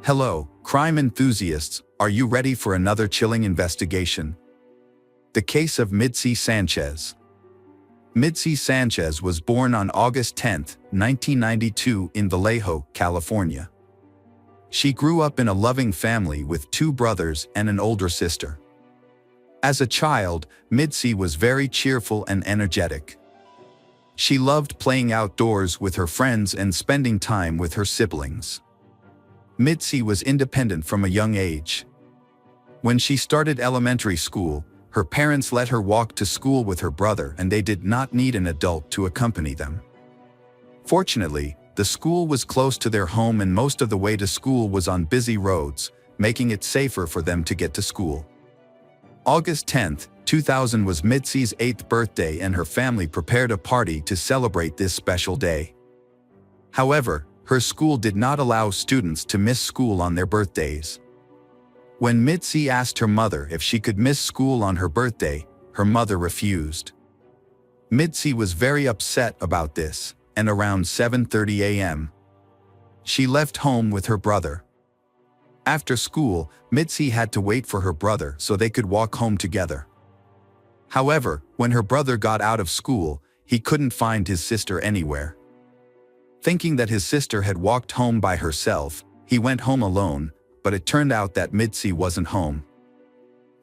Hello, crime enthusiasts, are you ready for another chilling investigation? The case of Mitzi Sanchez. Mitzi Sanchez was born on August 10, 1992 in Vallejo, California. She grew up in a loving family with two brothers and an older sister. As a child, Mitzi was very cheerful and energetic. She loved playing outdoors with her friends and spending time with her siblings. Mitzi was independent from a young age. When she started elementary school, her parents let her walk to school with her brother and they did not need an adult to accompany them. Fortunately, the school was close to their home and most of the way to school was on busy roads, making it safer for them to get to school. August 10, 2000 was Mitzi's 8th birthday and her family prepared a party to celebrate this special day. However, her school did not allow students to miss school on their birthdays. When Mitzi asked her mother if she could miss school on her birthday, her mother refused. Mitzi was very upset about this, and around 7:30 a.m., she left home with her brother. After school, Mitzi had to wait for her brother so they could walk home together. However, when her brother got out of school, he couldn't find his sister anywhere. Thinking that his sister had walked home by herself, he went home alone, but it turned out that Mitzi wasn't home.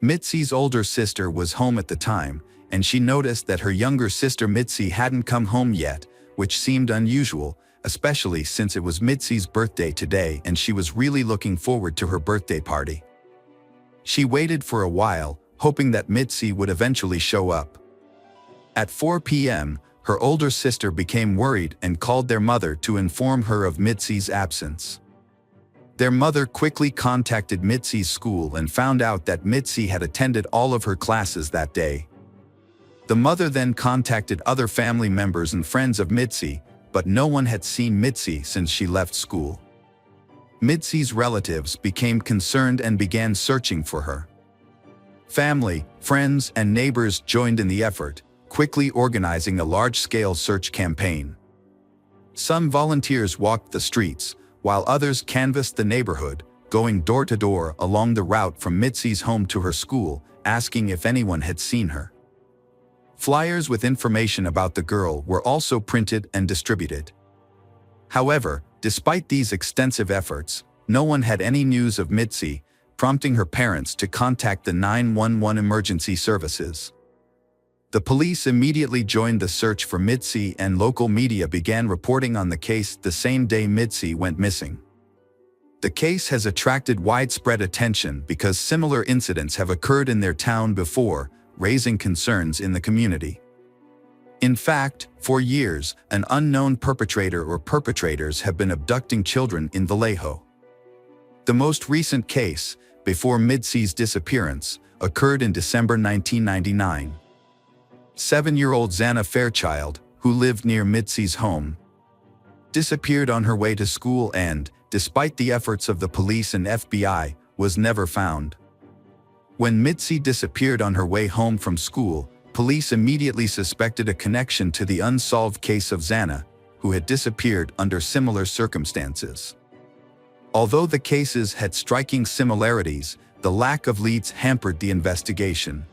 Mitzi's older sister was home at the time, and she noticed that her younger sister Mitzi hadn't come home yet, which seemed unusual, especially since it was Mitzi's birthday today and she was really looking forward to her birthday party. She waited for a while, hoping that Mitzi would eventually show up. At 4 p.m., her older sister became worried and called their mother to inform her of Mitzi's absence. Their mother quickly contacted Mitzi's school and found out that Mitzi had attended all of her classes that day. The mother then contacted other family members and friends of Mitzi, but no one had seen Mitzi since she left school. Mitzi's relatives became concerned and began searching for her. Family, friends, and neighbors joined in the effort, quickly organizing a large-scale search campaign. Some volunteers walked the streets, while others canvassed the neighborhood, going door to door along the route from Mitzi's home to her school, asking if anyone had seen her. Flyers with information about the girl were also printed and distributed. However, despite these extensive efforts, no one had any news of Mitzi, prompting her parents to contact the 911 emergency services. The police immediately joined the search for Mitzi and local media began reporting on the case the same day Mitzi went missing. The case has attracted widespread attention because similar incidents have occurred in their town before, raising concerns in the community. In fact, for years, an unknown perpetrator or perpetrators have been abducting children in Vallejo. The most recent case, before Mitzi's disappearance, occurred in December 1999. 7-year-old Xana Fairchild, who lived near Mitzi's home, disappeared on her way to school and, despite the efforts of the police and FBI, was never found. When Mitzi disappeared on her way home from school, police immediately suspected a connection to the unsolved case of Xana, who had disappeared under similar circumstances. Although the cases had striking similarities, the lack of leads hampered the investigation.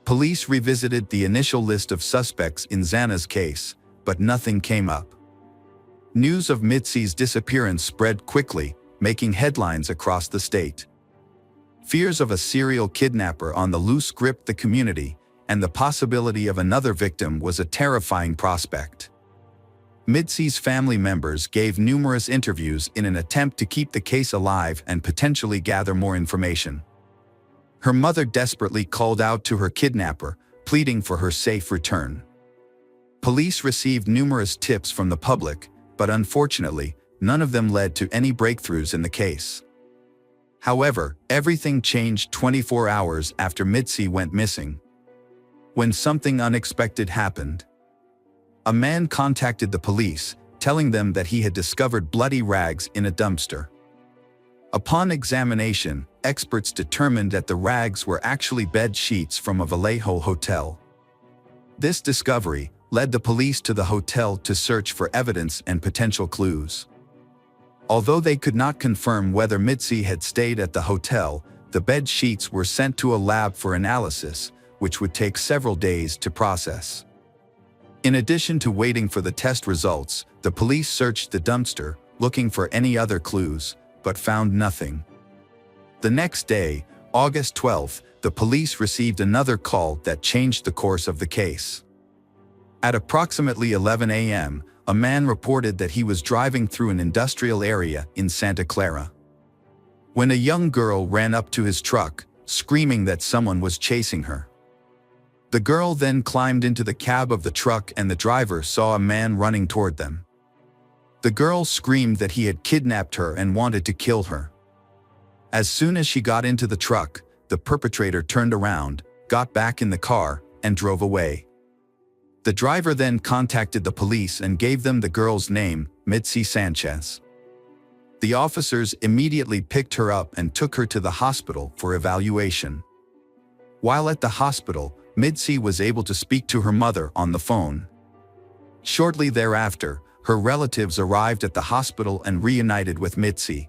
Police revisited the initial list of suspects in Xana's case, but nothing came up. News of Mitzi's disappearance spread quickly, making headlines across the state. Fears of a serial kidnapper on the loose gripped the community, and the possibility of another victim was a terrifying prospect. Mitzi's family members gave numerous interviews in an attempt to keep the case alive and potentially gather more information. Her mother desperately called out to her kidnapper, pleading for her safe return. Police received numerous tips from the public, but unfortunately, none of them led to any breakthroughs in the case. However, everything changed 24 hours after Mitzi went missing. When something unexpected happened. A man contacted the police, telling them that he had discovered bloody rags in a dumpster. Upon examination, experts determined that the rags were actually bed sheets from a Vallejo hotel. This discovery led the police to the hotel to search for evidence and potential clues. Although they could not confirm whether Mitzi had stayed at the hotel, the bed sheets were sent to a lab for analysis, which would take several days to process. In addition to waiting for the test results, the police searched the dumpster, looking for any other clues, but found nothing. The next day, August 12th, the police received another call that changed the course of the case. At approximately 11 a.m., a man reported that he was driving through an industrial area in Santa Clara, when a young girl ran up to his truck, screaming that someone was chasing her. The girl then climbed into the cab of the truck and the driver saw a man running toward them. The girl screamed that he had kidnapped her and wanted to kill her. As soon as she got into the truck, the perpetrator turned around, got back in the car, and drove away. The driver then contacted the police and gave them the girl's name, Mitzi Sanchez. The officers immediately picked her up and took her to the hospital for evaluation. While at the hospital, Mitzi was able to speak to her mother on the phone. Shortly thereafter, her relatives arrived at the hospital and reunited with Mitzi.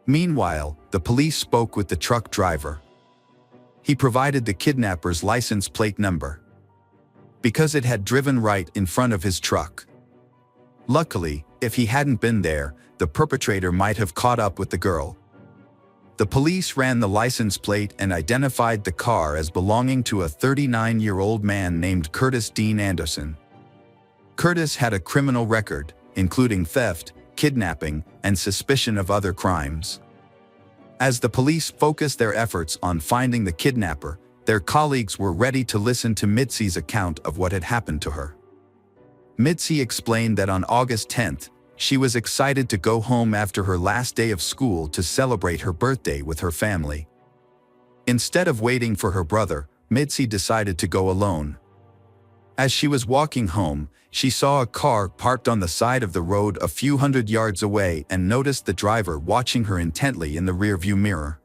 Meanwhile, the police spoke with the truck driver. He provided the kidnapper's license plate number, because it had driven right in front of his truck. Luckily, if he hadn't been there, the perpetrator might have caught up with the girl. The police ran the license plate and identified the car as belonging to a 39-year-old man named Curtis Dean Anderson. Curtis had a criminal record, including theft, kidnapping, and suspicion of other crimes. As the police focused their efforts on finding the kidnapper, their colleagues were ready to listen to Mitzi's account of what had happened to her. Mitzi explained that on August 10th, she was excited to go home after her last day of school to celebrate her birthday with her family. Instead of waiting for her brother, Mitzi decided to go alone. As she was walking home, she saw a car parked on the side of the road a few hundred yards away and noticed the driver watching her intently in the rearview mirror.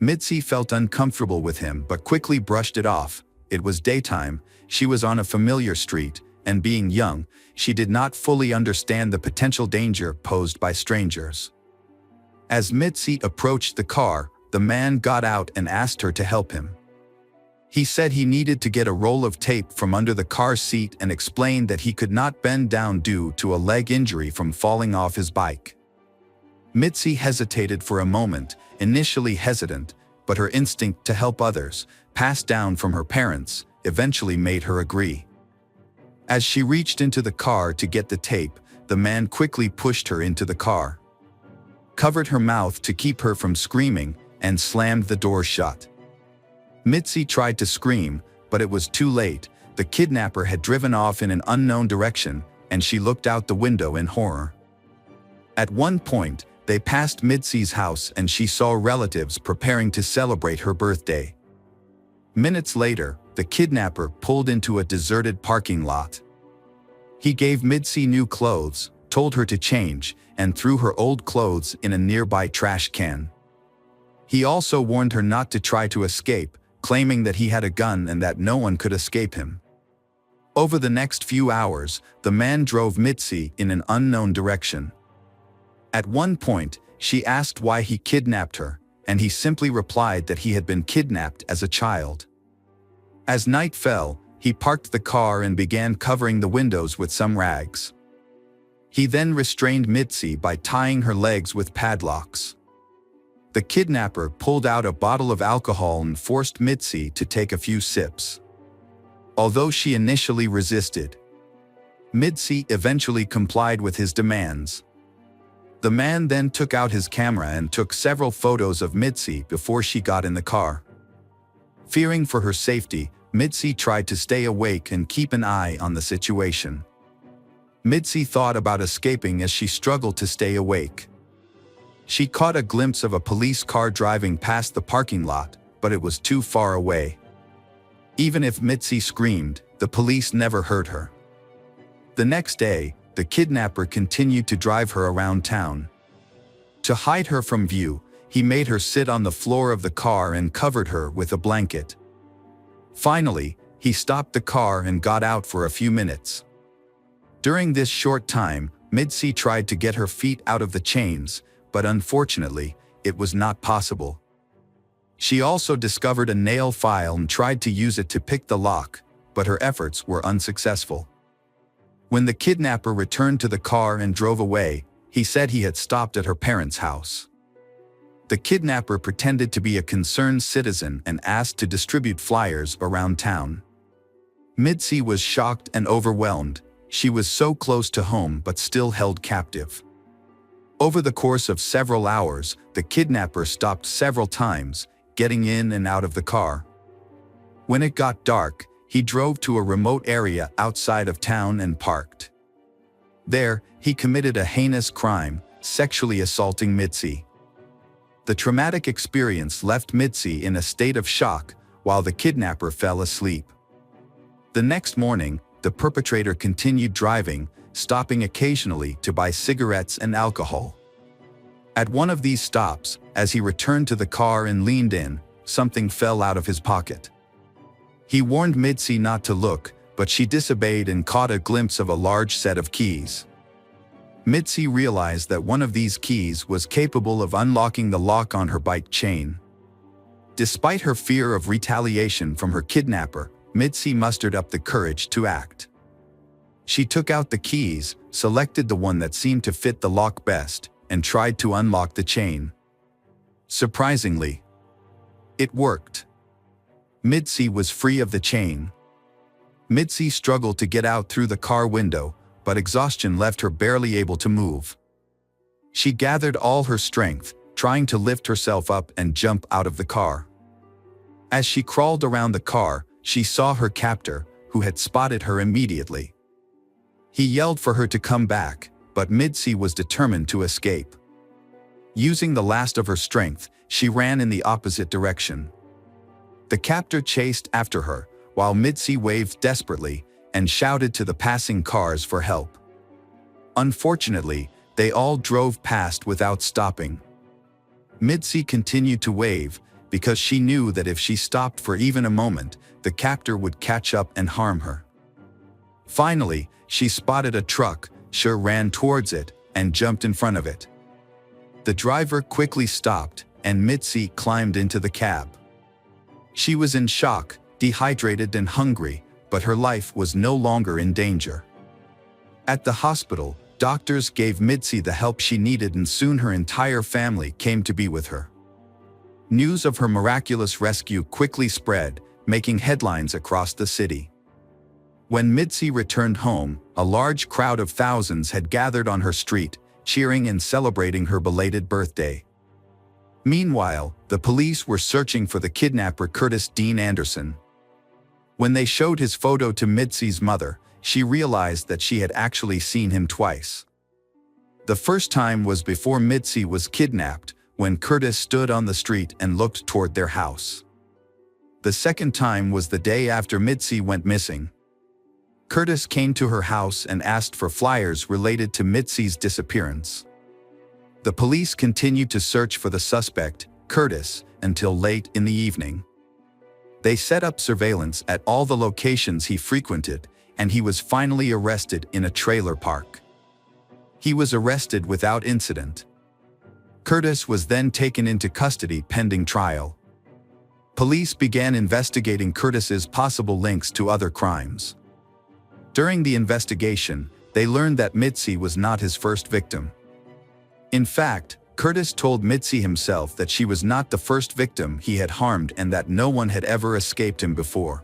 Mitzi felt uncomfortable with him but quickly brushed it off. It was daytime, she was on a familiar street, and being young, she did not fully understand the potential danger posed by strangers. As Mitzi approached the car, the man got out and asked her to help him. He said he needed to get a roll of tape from under the car seat and explained that he could not bend down due to a leg injury from falling off his bike. Mitzi hesitated for a moment, initially hesitant, but her instinct to help others, passed down from her parents, eventually made her agree. As she reached into the car to get the tape, the man quickly pushed her into the car, covered her mouth to keep her from screaming, and slammed the door shut. Mitzi tried to scream, but it was too late. The kidnapper had driven off in an unknown direction, and she looked out the window in horror. At one point, they passed Mitzi's house and she saw relatives preparing to celebrate her birthday. Minutes later, the kidnapper pulled into a deserted parking lot. He gave Mitzi new clothes, told her to change, and threw her old clothes in a nearby trash can. He also warned her not to try to escape, claiming that he had a gun and that no one could escape him. Over the next few hours, the man drove Mitzi in an unknown direction. At one point, she asked why he kidnapped her, and he simply replied that he had been kidnapped as a child. As night fell, he parked the car and began covering the windows with some rags. He then restrained Mitzi by tying her legs with padlocks. The kidnapper pulled out a bottle of alcohol and forced Mitzi to take a few sips. Although she initially resisted, Mitzi eventually complied with his demands. The man then took out his camera and took several photos of Mitzi before she got in the car. Fearing for her safety, Mitzi tried to stay awake and keep an eye on the situation. Mitzi thought about escaping as she struggled to stay awake. She caught a glimpse of a police car driving past the parking lot, but it was too far away. Even if Mitzi screamed, the police never heard her. The next day, the kidnapper continued to drive her around town. To hide her from view, he made her sit on the floor of the car and covered her with a blanket. Finally, he stopped the car and got out for a few minutes. During this short time, Mitzi tried to get her feet out of the chains, but unfortunately, it was not possible. She also discovered a nail file and tried to use it to pick the lock, but her efforts were unsuccessful. When the kidnapper returned to the car and drove away, he said he had stopped at her parents' house. The kidnapper pretended to be a concerned citizen and asked to distribute flyers around town. Mitzi was shocked and overwhelmed. She was so close to home but still held captive. Over the course of several hours, the kidnapper stopped several times, getting in and out of the car. When it got dark, he drove to a remote area outside of town and parked. There, he committed a heinous crime, sexually assaulting Mitzi. The traumatic experience left Mitzi in a state of shock while the kidnapper fell asleep. The next morning, the perpetrator continued driving, stopping occasionally to buy cigarettes and alcohol. At one of these stops, as he returned to the car and leaned in, something fell out of his pocket. He warned Mitzi not to look, but she disobeyed and caught a glimpse of a large set of keys. Mitzi realized that one of these keys was capable of unlocking the lock on her bike chain. Despite her fear of retaliation from her kidnapper, Mitzi mustered up the courage to act. She took out the keys, selected the one that seemed to fit the lock best, and tried to unlock the chain. Surprisingly, it worked. Mitzi was free of the chain. Mitzi struggled to get out through the car window, but exhaustion left her barely able to move. She gathered all her strength, trying to lift herself up and jump out of the car. As she crawled around the car, she saw her captor, who had spotted her immediately. He yelled for her to come back, but Mitzi was determined to escape. Using the last of her strength, she ran in the opposite direction. The captor chased after her, while Mitzi waved desperately and shouted to the passing cars for help. Unfortunately, they all drove past without stopping. Mitzi continued to wave, because she knew that if she stopped for even a moment, the captor would catch up and harm her. Finally, she spotted a truck, ran towards it, and jumped in front of it. The driver quickly stopped, and Mitzi climbed into the cab. She was in shock, dehydrated and hungry, but her life was no longer in danger. At the hospital, doctors gave Mitzi the help she needed, and soon her entire family came to be with her. News of her miraculous rescue quickly spread, making headlines across the city. When Mitzi returned home, a large crowd of thousands had gathered on her street, cheering and celebrating her belated birthday. Meanwhile, the police were searching for the kidnapper Curtis Dean Anderson. When they showed his photo to Mitzi's mother, she realized that she had actually seen him twice. The first time was before Mitzi was kidnapped, when Curtis stood on the street and looked toward their house. The second time was the day after Mitzi went missing. Curtis came to her house and asked for flyers related to Mitzi's disappearance. The police continued to search for the suspect, Curtis, until late in the evening. They set up surveillance at all the locations he frequented, and he was finally arrested in a trailer park. He was arrested without incident. Curtis was then taken into custody pending trial. Police began investigating Curtis's possible links to other crimes. During the investigation, they learned that Mitzi was not his first victim. In fact, Curtis told Mitzi himself that she was not the first victim he had harmed and that no one had ever escaped him before.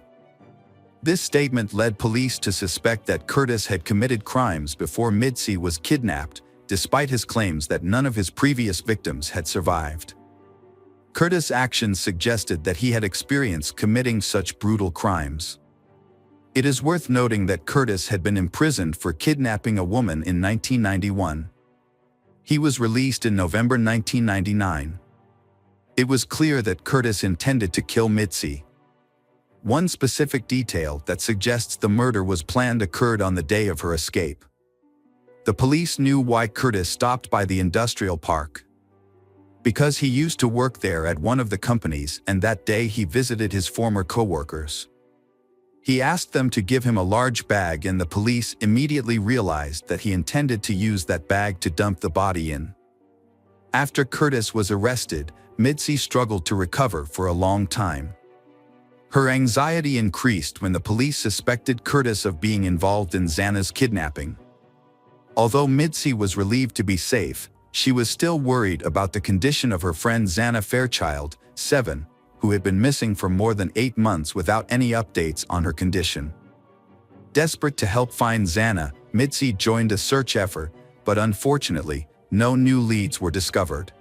This statement led police to suspect that Curtis had committed crimes before Mitzi was kidnapped, despite his claims that none of his previous victims had survived. Curtis' actions suggested that he had experienced committing such brutal crimes. It is worth noting that Curtis had been imprisoned for kidnapping a woman in 1991. He was released in November 1999. It was clear that Curtis intended to kill Mitzi. One specific detail that suggests the murder was planned occurred on the day of her escape. The police knew why Curtis stopped by the industrial park. Because he used to work there at one of the companies, and that day he visited his former co-workers. He asked them to give him a large bag, and the police immediately realized that he intended to use that bag to dump the body in. After Curtis was arrested, Mitzi struggled to recover for a long time. Her anxiety increased when the police suspected Curtis of being involved in Xana's kidnapping. Although Mitzi was relieved to be safe, she was still worried about the condition of her friend Xana Fairchild, 7, who had been missing for more than 8 months without any updates on her condition. Desperate to help find Xana, Mitzi joined a search effort, but unfortunately, no new leads were discovered.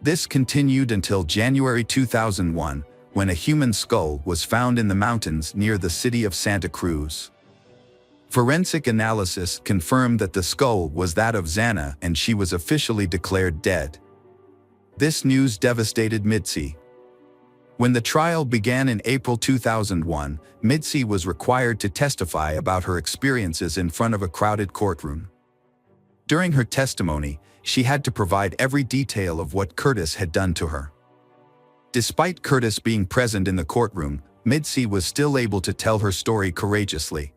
This continued until January 2001, when a human skull was found in the mountains near the city of Santa Cruz. Forensic analysis confirmed that the skull was that of Xana, and she was officially declared dead. This news devastated Mitzi. When the trial began in April 2001, Mitzi was required to testify about her experiences in front of a crowded courtroom. During her testimony, she had to provide every detail of what Curtis had done to her. Despite Curtis being present in the courtroom, Mitzi was still able to tell her story courageously.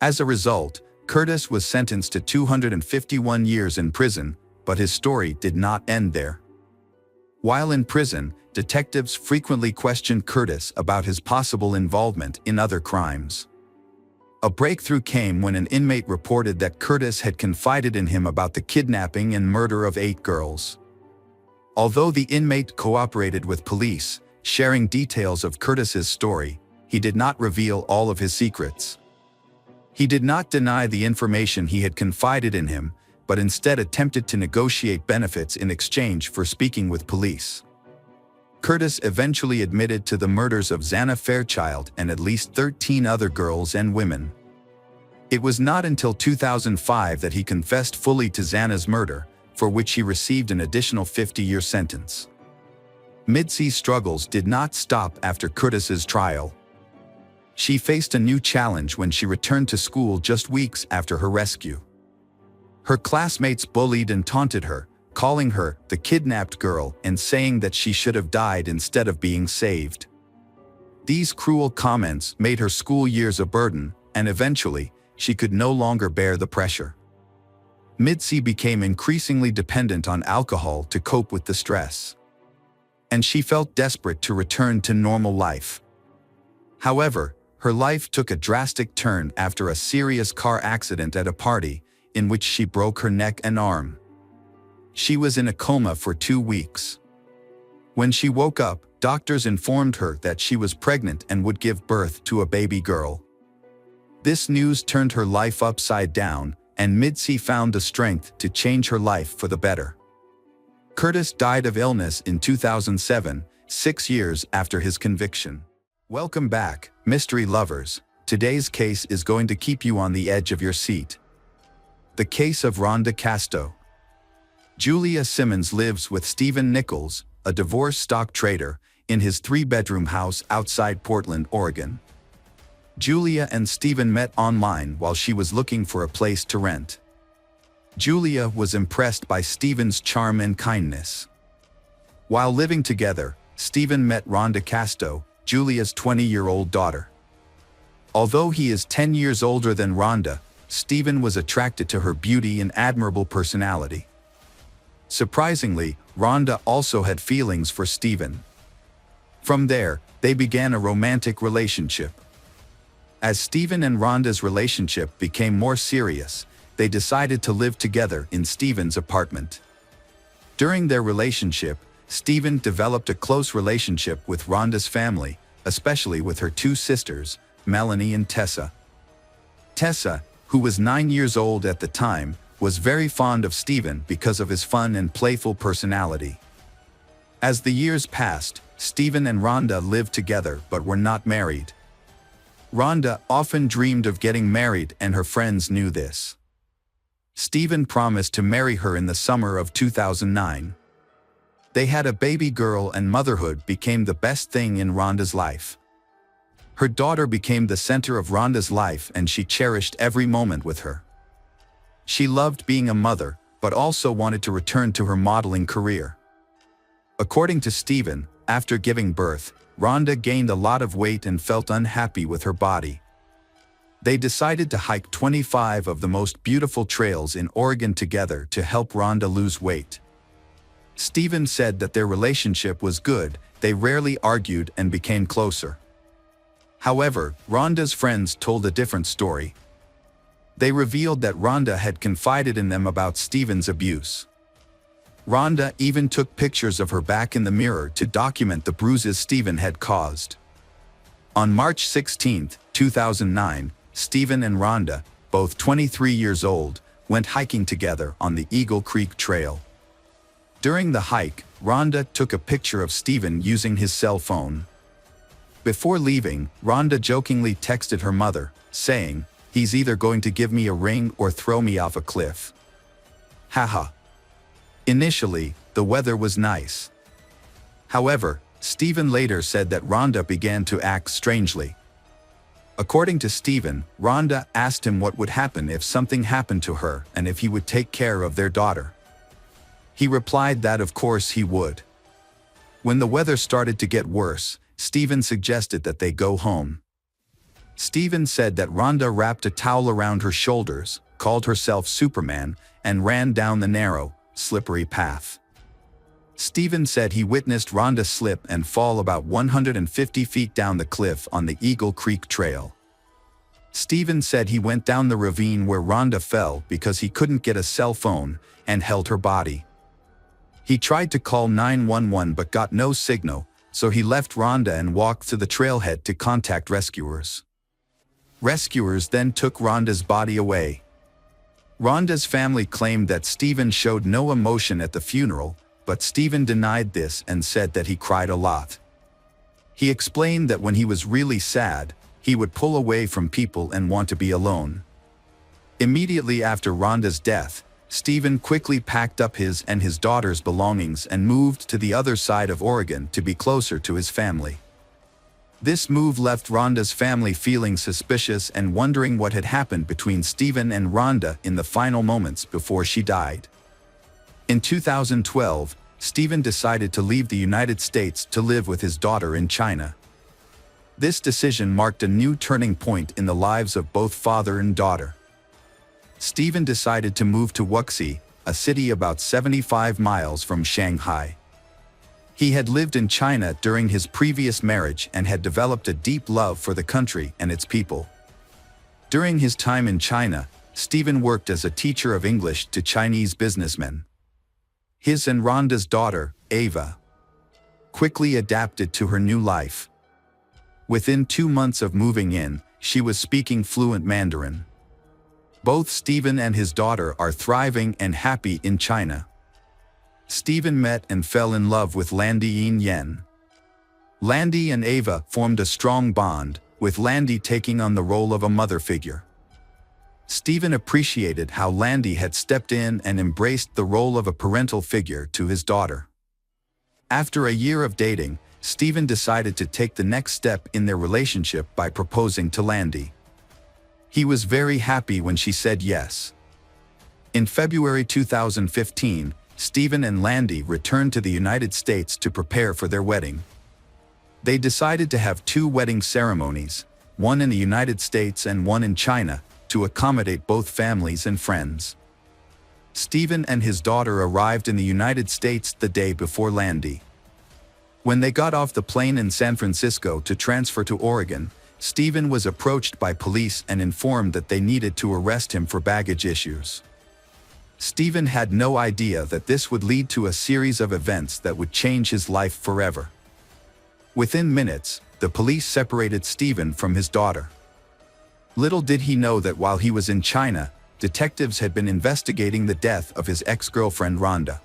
As a result, Curtis was sentenced to 251 years in prison, but his story did not end there. While in prison, detectives frequently questioned Curtis about his possible involvement in other crimes. A breakthrough came when an inmate reported that Curtis had confided in him about the kidnapping and murder of 8 girls. Although the inmate cooperated with police, sharing details of Curtis's story, he did not reveal all of his secrets. He did not deny the information he had confided in him, but instead attempted to negotiate benefits in exchange for speaking with police. Curtis eventually admitted to the murders of Xana Fairchild and at least 13 other girls and women. It was not until 2005 that he confessed fully to Xana's murder, for which he received an additional 50-year sentence. Mitzi's struggles did not stop after Curtis's trial. She faced a new challenge when she returned to school just weeks after her rescue. Her classmates bullied and taunted her, calling her the kidnapped girl and saying that she should have died instead of being saved. These cruel comments made her school years a burden, and eventually, she could no longer bear the pressure. Mitzi became increasingly dependent on alcohol to cope with the stress. And she felt desperate to return to normal life. However, her life took a drastic turn after a serious car accident at a party, in which she broke her neck and arm. She was in a coma for 2 weeks. When she woke up, doctors informed her that she was pregnant and would give birth to a baby girl. This news turned her life upside down, and Mitzi found the strength to change her life for the better. Curtis died of illness in 2007, 6 years after his conviction. Welcome back, mystery lovers. Today's case is going to keep you on the edge of your seat. The case of Rhonda Casto. Julia Simmons lives with Stephen Nichols, a divorced stock trader, in his 3-bedroom house outside Portland, Oregon. Julia and Stephen met online while she was looking for a place to rent. Julia was impressed by Stephen's charm and kindness. While living together, Stephen met Rhonda Casto, Julia's 20-year-old daughter. Although he is 10 years older than Rhonda, Stephen was attracted to her beauty and admirable personality. Surprisingly, Rhonda also had feelings for Stephen. From there, they began a romantic relationship. As Stephen and Rhonda's relationship became more serious, they decided to live together in Stephen's apartment. During their relationship, Stephen developed a close relationship with Rhonda's family, especially with her 2 sisters, Melanie and Tessa. Tessa, who was 9 years old at the time, was very fond of Stephen because of his fun and playful personality. As the years passed, Stephen and Rhonda lived together but were not married. Rhonda often dreamed of getting married, and her friends knew this. Stephen promised to marry her in the summer of 2009. They had a baby girl, and motherhood became the best thing in Rhonda's life. Her daughter became the center of Rhonda's life, and she cherished every moment with her. She loved being a mother, but also wanted to return to her modeling career. According to Stephen, after giving birth, Rhonda gained a lot of weight and felt unhappy with her body. They decided to hike 25 of the most beautiful trails in Oregon together to help Rhonda lose weight. Stephen said that their relationship was good, they rarely argued and became closer. However, Rhonda's friends told a different story. They revealed that Rhonda had confided in them about Stephen's abuse. Rhonda even took pictures of her back in the mirror to document the bruises Stephen had caused. On March 16, 2009, Stephen and Rhonda, both 23 years old, went hiking together on the Eagle Creek Trail. During the hike, Rhonda took a picture of Stephen using his cell phone. Before leaving, Rhonda jokingly texted her mother, saying, "He's either going to give me a ring or throw me off a cliff. Haha." Initially, the weather was nice. However, Stephen later said that Rhonda began to act strangely. According to Stephen, Rhonda asked him what would happen if something happened to her and if he would take care of their daughter. He replied that of course he would. When the weather started to get worse, Stephen suggested that they go home. Stephen said that Rhonda wrapped a towel around her shoulders, called herself Superman, and ran down the narrow, slippery path. Stephen said he witnessed Rhonda slip and fall about 150 feet down the cliff on the Eagle Creek Trail. Stephen said he went down the ravine where Rhonda fell because he couldn't get a cell phone and held her body. He tried to call 911 but got no signal, so he left Rhonda and walked to the trailhead to contact rescuers. Rescuers then took Rhonda's body away. Rhonda's family claimed that Stephen showed no emotion at the funeral, but Stephen denied this and said that he cried a lot. He explained that when he was really sad, he would pull away from people and want to be alone. Immediately after Rhonda's death, Stephen quickly packed up his and his daughter's belongings and moved to the other side of Oregon to be closer to his family. This move left Rhonda's family feeling suspicious and wondering what had happened between Stephen and Rhonda in the final moments before she died. In 2012, Stephen decided to leave the United States to live with his daughter in China. This decision marked a new turning point in the lives of both father and daughter. Stephen decided to move to Wuxi, a city about 75 miles from Shanghai. He had lived in China during his previous marriage and had developed a deep love for the country and its people. During his time in China, Stephen worked as a teacher of English to Chinese businessmen. His and Rhonda's daughter, Ava, quickly adapted to her new life. Within 2 months of moving in, she was speaking fluent Mandarin. Both Stephen and his daughter are thriving and happy in China. Stephen met and fell in love with Landy Yin. Landy and Ava formed a strong bond, with Landy taking on the role of a mother figure. Stephen appreciated how Landy had stepped in and embraced the role of a parental figure to his daughter. After a year of dating, Stephen decided to take the next step in their relationship by proposing to Landy. He was very happy when she said yes. In February 2015, Stephen and Landy returned to the United States to prepare for their wedding. They decided to have 2 wedding ceremonies, one in the United States and one in China, to accommodate both families and friends. Stephen and his daughter arrived in the United States the day before Landy. When they got off the plane in San Francisco to transfer to Oregon, Stephen was approached by police and informed that they needed to arrest him for baggage issues. Stephen had no idea that this would lead to a series of events that would change his life forever. Within minutes, the police separated Stephen from his daughter. Little did he know that while he was in China, detectives had been investigating the death of his ex-girlfriend Rhonda.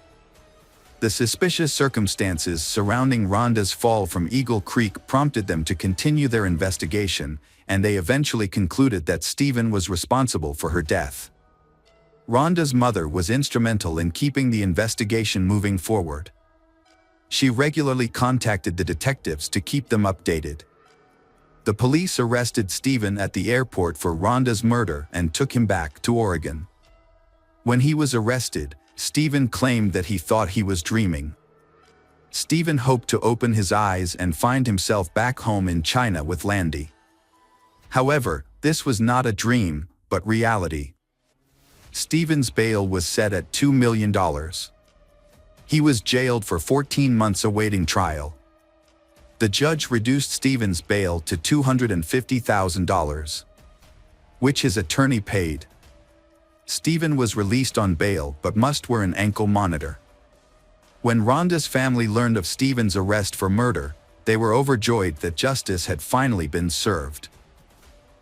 The suspicious circumstances surrounding Rhonda's fall from Eagle Creek prompted them to continue their investigation, and they eventually concluded that Stephen was responsible for her death. Rhonda's mother was instrumental in keeping the investigation moving forward. She regularly contacted the detectives to keep them updated. The police arrested Stephen at the airport for Rhonda's murder and took him back to Oregon. When he was arrested, Stephen claimed that he thought he was dreaming. Stephen hoped to open his eyes and find himself back home in China with Landy. However, this was not a dream, but reality. Stephen's bail was set at $2 million. He was jailed for 14 months awaiting trial. The judge reduced Stephen's bail to $250,000, which his attorney paid. Stephen was released on bail but must wear an ankle monitor. When Rhonda's family learned of Stephen's arrest for murder, they were overjoyed that justice had finally been served.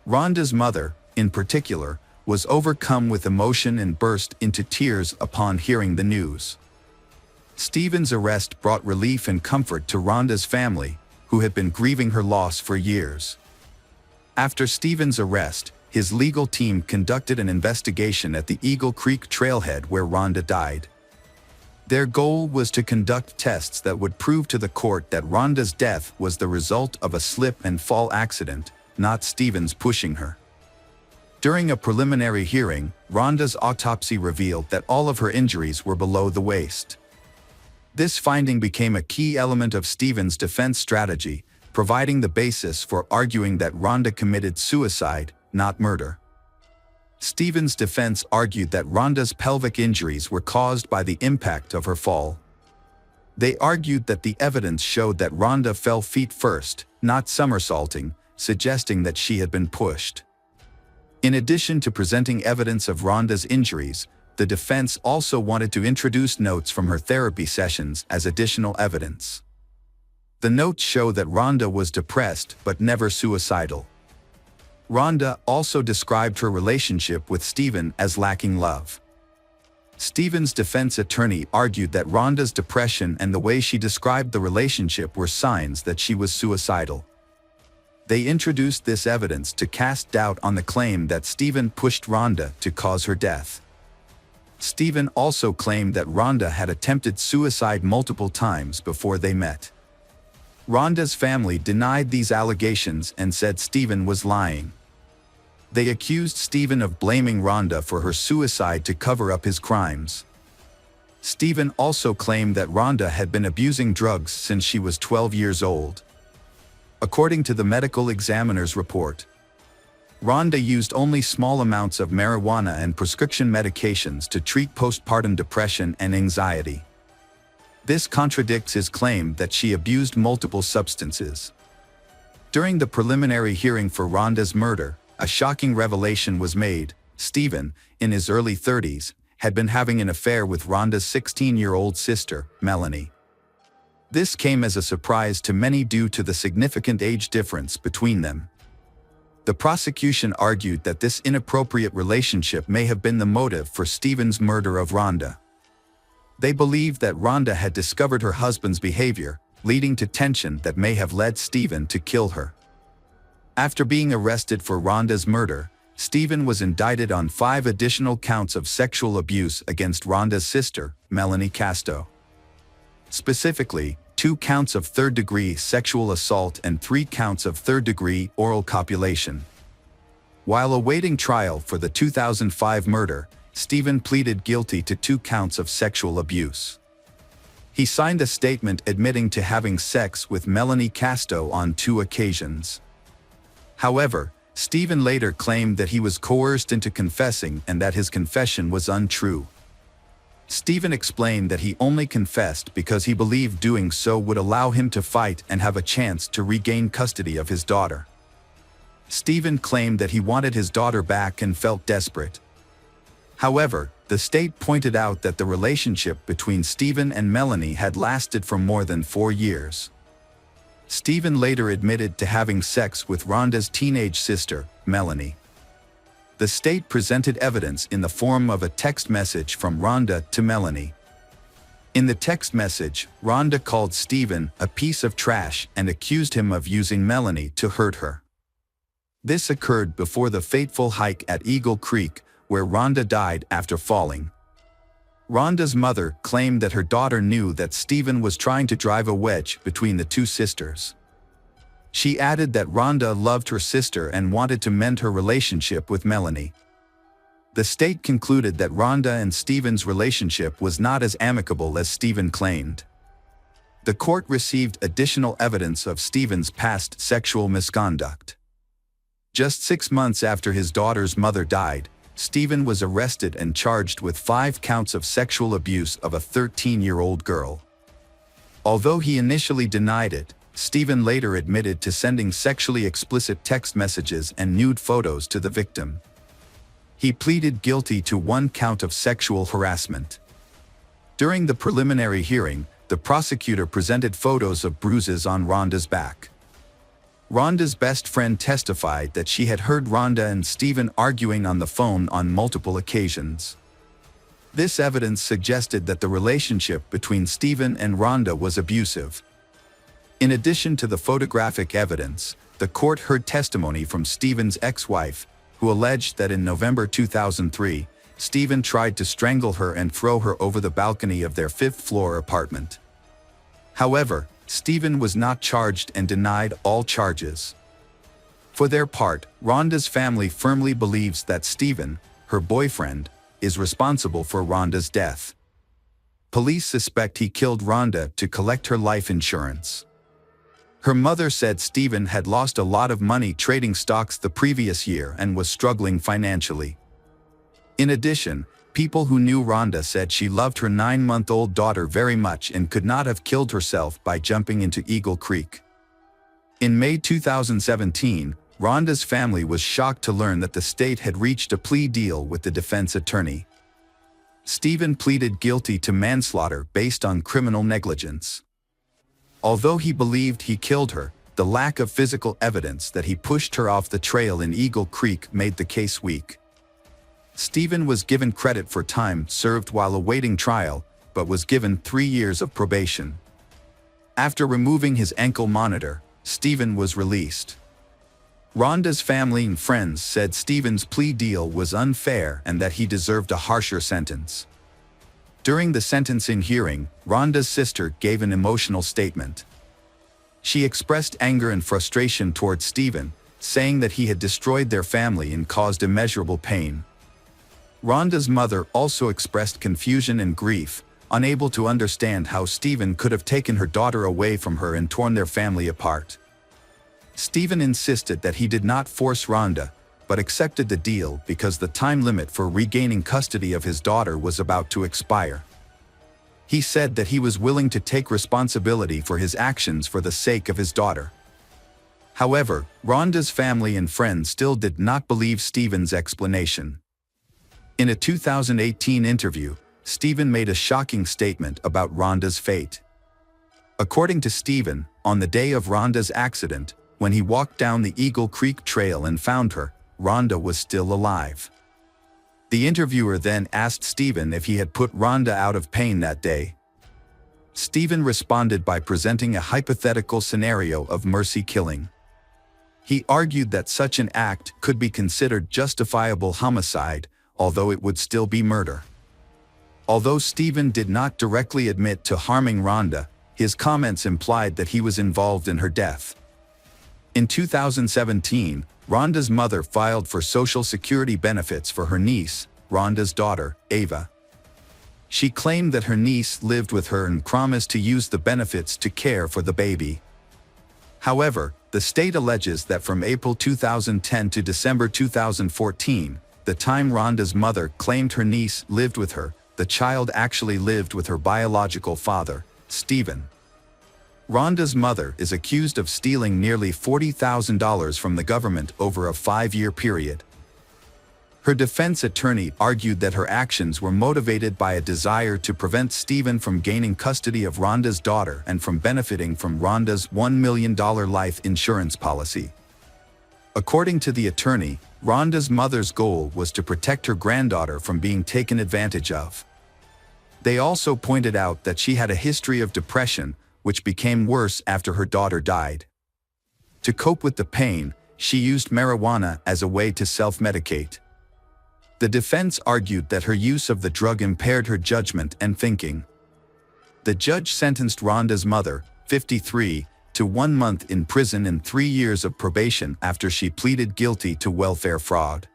Rhonda's mother, in particular, was overcome with emotion and burst into tears upon hearing the news. Stephen's arrest brought relief and comfort to Rhonda's family, who had been grieving her loss for years. After Stephen's arrest, his legal team conducted an investigation at the Eagle Creek trailhead where Rhonda died. Their goal was to conduct tests that would prove to the court that Rhonda's death was the result of a slip and fall accident, not Stephen's pushing her. During a preliminary hearing, Rhonda's autopsy revealed that all of her injuries were below the waist. This finding became a key element of Stephen's defense strategy, providing the basis for arguing that Rhonda committed suicide, not murder. Stephen's defense argued that Rhonda's pelvic injuries were caused by the impact of her fall. They argued that the evidence showed that Rhonda fell feet first, not somersaulting, suggesting that she had been pushed. In addition to presenting evidence of Rhonda's injuries, the defense also wanted to introduce notes from her therapy sessions as additional evidence. The notes show that Rhonda was depressed but never suicidal. Rhonda also described her relationship with Stephen as lacking love. Stephen's defense attorney argued that Rhonda's depression and the way she described the relationship were signs that she was suicidal. They introduced this evidence to cast doubt on the claim that Stephen pushed Rhonda to cause her death. Stephen also claimed that Rhonda had attempted suicide multiple times before they met. Rhonda's family denied these allegations and said Stephen was lying. They accused Stephen of blaming Rhonda for her suicide to cover up his crimes. Stephen also claimed that Rhonda had been abusing drugs since she was 12 years old. According to the medical examiner's report, Rhonda used only small amounts of marijuana and prescription medications to treat postpartum depression and anxiety. This contradicts his claim that she abused multiple substances. During the preliminary hearing for Rhonda's murder, a shocking revelation was made. Stephen, in his early 30s, had been having an affair with Rhonda's 16-year-old sister, Melanie. This came as a surprise to many due to the significant age difference between them. The prosecution argued that this inappropriate relationship may have been the motive for Stephen's murder of Rhonda. They believed that Rhonda had discovered her husband's behavior, leading to tension that may have led Stephen to kill her. After being arrested for Rhonda's murder, Stephen was indicted on 5 additional counts of sexual abuse against Rhonda's sister, Melanie Casto. Specifically, 2 counts of third-degree sexual assault and 3 counts of third-degree oral copulation. While awaiting trial for the 2005 murder, Stephen pleaded guilty to 2 counts of sexual abuse. He signed a statement admitting to having sex with Melanie Casto on 2 occasions. However, Stephen later claimed that he was coerced into confessing and that his confession was untrue. Stephen explained that he only confessed because he believed doing so would allow him to fight and have a chance to regain custody of his daughter. Stephen claimed that he wanted his daughter back and felt desperate. However, the state pointed out that the relationship between Stephen and Melanie had lasted for more than 4 years. Stephen later admitted to having sex with Rhonda's teenage sister, Melanie. The state presented evidence in the form of a text message from Rhonda to Melanie. In the text message, Rhonda called Stephen a piece of trash and accused him of using Melanie to hurt her. This occurred before the fateful hike at Eagle Creek, where Rhonda died after falling. Rhonda's mother claimed that her daughter knew that Stephen was trying to drive a wedge between the 2 sisters. She added that Rhonda loved her sister and wanted to mend her relationship with Melanie. The state concluded that Rhonda and Stephen's relationship was not as amicable as Stephen claimed. The court received additional evidence of Stephen's past sexual misconduct. Just 6 months after his daughter's mother died, Stephen was arrested and charged with 5 counts of sexual abuse of a 13-year-old girl. Although he initially denied it, Stephen later admitted to sending sexually explicit text messages and nude photos to the victim. He pleaded guilty to 1 count of sexual harassment. During the preliminary hearing, the prosecutor presented photos of bruises on Rhonda's back. Rhonda's best friend testified that she had heard Rhonda and Stephen arguing on the phone on multiple occasions. This evidence suggested that the relationship between Stephen and Rhonda was abusive. In addition to the photographic evidence, the court heard testimony from Stephen's ex-wife, who alleged that in November 2003, Stephen tried to strangle her and throw her over the balcony of their 5th-floor apartment. However, Stephen was not charged and denied all charges. For their part, Rhonda's family firmly believes that Stephen, her boyfriend, is responsible for Rhonda's death. Police suspect he killed Rhonda to collect her life insurance. Her mother said Stephen had lost a lot of money trading stocks the previous year and was struggling financially. In addition, people who knew Rhonda said she loved her 9-month-old daughter very much and could not have killed herself by jumping into Eagle Creek. In May 2017, Rhonda's family was shocked to learn that the state had reached a plea deal with the defense attorney. Stephen pleaded guilty to manslaughter based on criminal negligence. Although he believed he killed her, the lack of physical evidence that he pushed her off the trail in Eagle Creek made the case weak. Stephen was given credit for time served while awaiting trial, but was given 3 years of probation. After removing his ankle monitor, Stephen was released. Rhonda's family and friends said Stephen's plea deal was unfair and that he deserved a harsher sentence. During the sentencing hearing, Rhonda's sister gave an emotional statement. She expressed anger and frustration towards Stephen, saying that he had destroyed their family and caused immeasurable pain. Rhonda's mother also expressed confusion and grief, unable to understand how Stephen could have taken her daughter away from her and torn their family apart. Stephen insisted that he did not force Rhonda, but accepted the deal because the time limit for regaining custody of his daughter was about to expire. He said that he was willing to take responsibility for his actions for the sake of his daughter. However, Rhonda's family and friends still did not believe Stephen's explanation. In a 2018 interview, Stephen made a shocking statement about Rhonda's fate. According to Stephen, on the day of Rhonda's accident, when he walked down the Eagle Creek Trail and found her, Rhonda was still alive. The interviewer then asked Stephen if he had put Rhonda out of pain that day. Stephen responded by presenting a hypothetical scenario of mercy killing. He argued that such an act could be considered justifiable homicide, although it would still be murder. Although Stephen did not directly admit to harming Rhonda, his comments implied that he was involved in her death. In 2017, Rhonda's mother filed for Social Security benefits for her niece, Rhonda's daughter, Ava. She claimed that her niece lived with her and promised to use the benefits to care for the baby. However, the state alleges that from April 2010 to December 2014, the time Rhonda's mother claimed her niece lived with her, the child actually lived with her biological father, Stephen. Rhonda's mother is accused of stealing nearly $40,000 from the government over a 5-year period. Her defense attorney argued that her actions were motivated by a desire to prevent Stephen from gaining custody of Rhonda's daughter and from benefiting from Rhonda's $1 million life insurance policy. According to the attorney, Rhonda's mother's goal was to protect her granddaughter from being taken advantage of. They also pointed out that she had a history of depression, which became worse after her daughter died. To cope with the pain, she used marijuana as a way to self-medicate. The defense argued that her use of the drug impaired her judgment and thinking. The judge sentenced Rhonda's mother, 53, to 1 month in prison and 3 years of probation after she pleaded guilty to welfare fraud.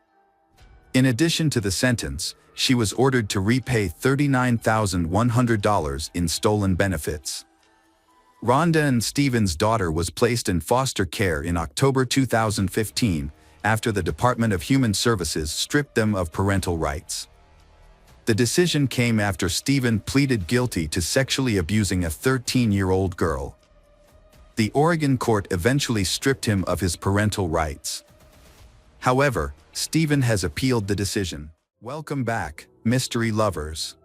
In addition to the sentence, she was ordered to repay $39,100 in stolen benefits. Rhonda and Stephen's daughter was placed in foster care in October 2015 after the Department of Human Services stripped them of parental rights. The decision came after Stephen pleaded guilty to sexually abusing a 13-year-old girl. The Oregon court eventually stripped him of his parental rights. However, Stephen has appealed the decision. Welcome back, mystery lovers.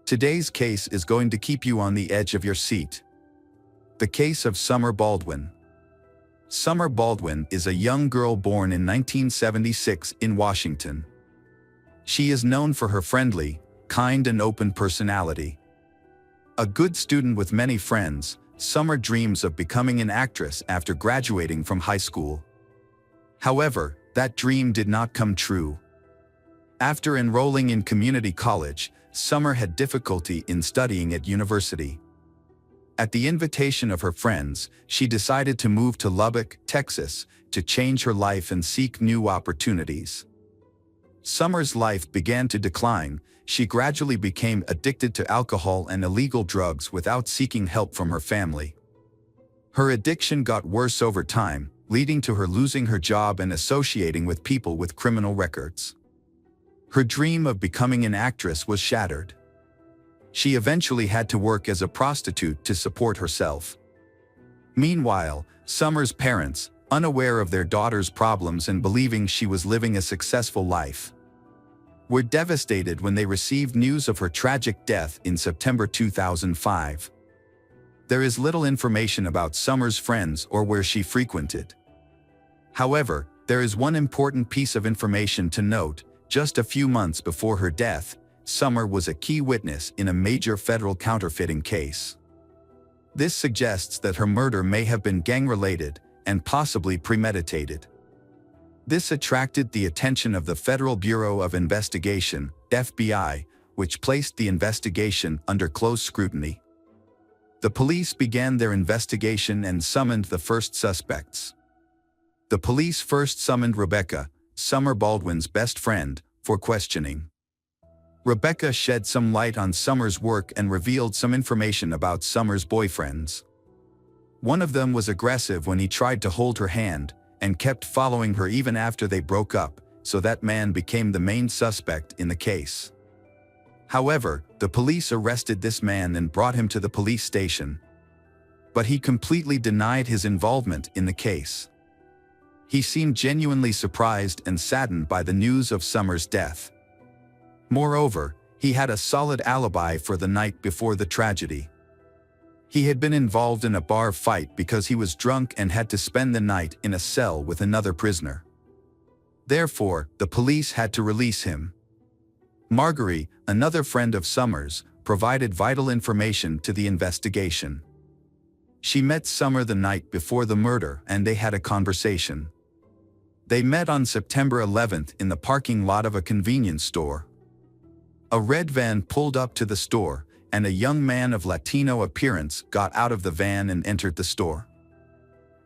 Today's case is going to keep you on the edge of your seat. The case of Summer Baldwin. Summer Baldwin is a young girl born in 1976 in Washington. She is known for her friendly, kind and open personality. A good student with many friends, Summer dreams of becoming an actress after graduating from high school. However, that dream did not come true. After enrolling in community college, Summer had difficulty in studying at university. At the invitation of her friends, she decided to move to Lubbock, Texas, to change her life and seek new opportunities. Summer's life began to decline. She gradually became addicted to alcohol and illegal drugs without seeking help from her family. Her addiction got worse over time, leading to her losing her job and associating with people with criminal records. Her dream of becoming an actress was shattered. She eventually had to work as a prostitute to support herself. Meanwhile, Summer's parents, unaware of their daughter's problems and believing she was living a successful life, were devastated when they received news of her tragic death in September 2005. There is little information about Summer's friends or where she frequented. However, there is one important piece of information to note. Just a few months before her death, Summer was a key witness in a major federal counterfeiting case. This suggests that her murder may have been gang-related and possibly premeditated. This attracted the attention of the Federal Bureau of Investigation, FBI, which placed the investigation under close scrutiny. The police began their investigation and summoned the first suspects. The police first summoned Rebecca, Summer Baldwin's best friend, for questioning. Rebecca shed some light on Summer's work and revealed some information about Summer's boyfriends. One of them was aggressive when he tried to hold her hand, and kept following her even after they broke up, so that man became the main suspect in the case. However, the police arrested this man and brought him to the police station. But he completely denied his involvement in the case. He seemed genuinely surprised and saddened by the news of Summer's death. Moreover, he had a solid alibi for the night before the tragedy. He had been involved in a bar fight because he was drunk and had to spend the night in a cell with another prisoner. Therefore, the police had to release him. Marguerite, another friend of Summer's, provided vital information to the investigation. She met Summer the night before the murder and they had a conversation. They met on September 11th in the parking lot of a convenience store. A red van pulled up to the store, and a young man of Latino appearance got out of the van and entered the store.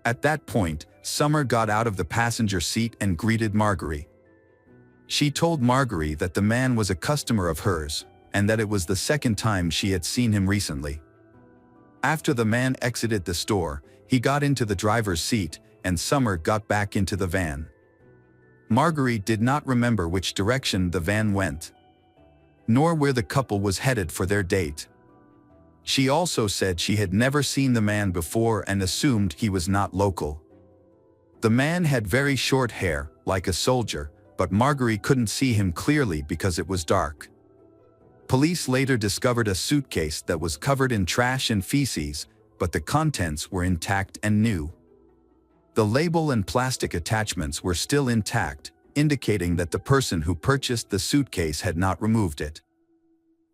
At that point, Summer got out of the passenger seat and greeted Marguerite. She told Marguerite that the man was a customer of hers, and that it was the second time she had seen him recently. After the man exited the store, he got into the driver's seat, and Summer got back into the van. Marguerite did not remember which direction the van went, nor where the couple was headed for their date. She also said she had never seen the man before and assumed he was not local. The man had very short hair, like a soldier, but Marguerite couldn't see him clearly because it was dark. Police later discovered a suitcase that was covered in trash and feces, but the contents were intact and new. The label and plastic attachments were still intact, indicating that the person who purchased the suitcase had not removed it.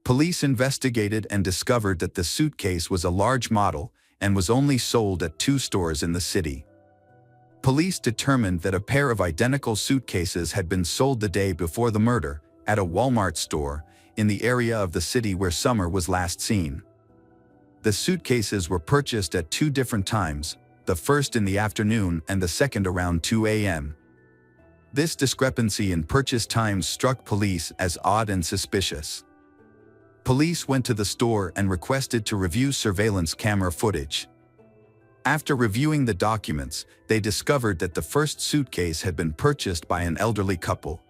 Police investigated and discovered that the suitcase was a large model and was only sold at 2 stores in the city. Police determined that a pair of identical suitcases had been sold the day before the murder at a Walmart store in the area of the city where Summer was last seen. The suitcases were purchased at 2 different times, the first in the afternoon and the second around 2 a.m. This discrepancy in purchase times struck police as odd and suspicious. Police went to the store and requested to review surveillance camera footage. After reviewing the documents, they discovered that the first suitcase had been purchased by an elderly couple.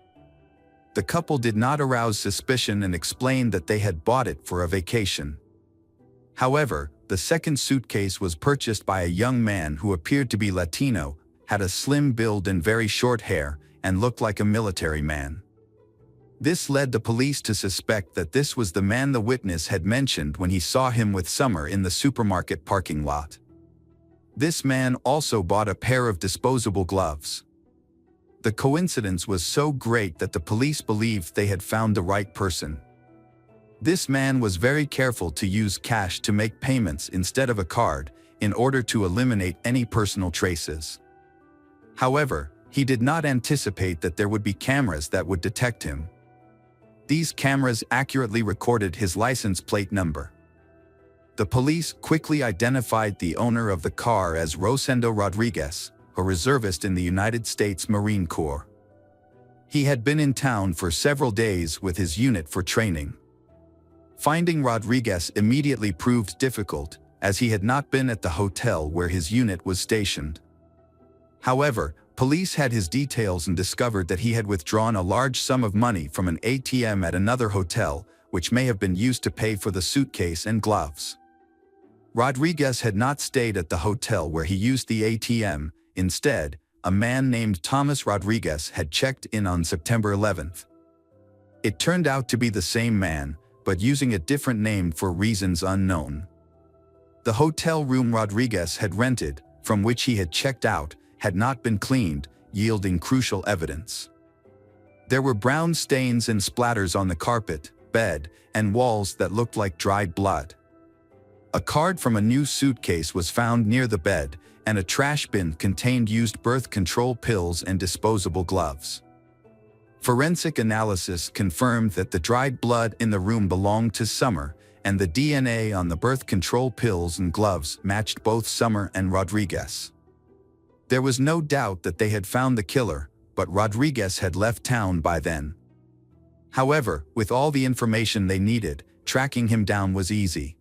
The couple did not arouse suspicion and explained that they had bought it for a vacation. However, the second suitcase was purchased by a young man who appeared to be Latino, had a slim build and very short hair, and looked like a military man. This led the police to suspect that this was the man the witness had mentioned when he saw him with Summer in the supermarket parking lot. This man also bought a pair of disposable gloves. The coincidence was so great that the police believed they had found the right person. This man was very careful to use cash to make payments instead of a card, in order to eliminate any personal traces. However, he did not anticipate that there would be cameras that would detect him. These cameras accurately recorded his license plate number. The police quickly identified the owner of the car as Rosendo Rodriguez, a reservist in the United States Marine Corps. He had been in town for several days with his unit for training. Finding Rodriguez immediately proved difficult, as he had not been at the hotel where his unit was stationed. However, police had his details and discovered that he had withdrawn a large sum of money from an ATM at another hotel, which may have been used to pay for the suitcase and gloves. Rodriguez had not stayed at the hotel where he used the ATM. Instead, a man named Thomas Rodriguez had checked in on September 11th. It turned out to be the same man, but using a different name for reasons unknown. The hotel room Rodriguez had rented, from which he had checked out, had not been cleaned, yielding crucial evidence. There were brown stains and splatters on the carpet, bed, and walls that looked like dried blood. A card from a new suitcase was found near the bed, and a trash bin contained used birth control pills and disposable gloves. Forensic analysis confirmed that the dried blood in the room belonged to Summer, and the DNA on the birth control pills and gloves matched both Summer and Rodriguez. There was no doubt that they had found the killer, but Rodriguez had left town by then. However, with all the information they needed, tracking him down was easy.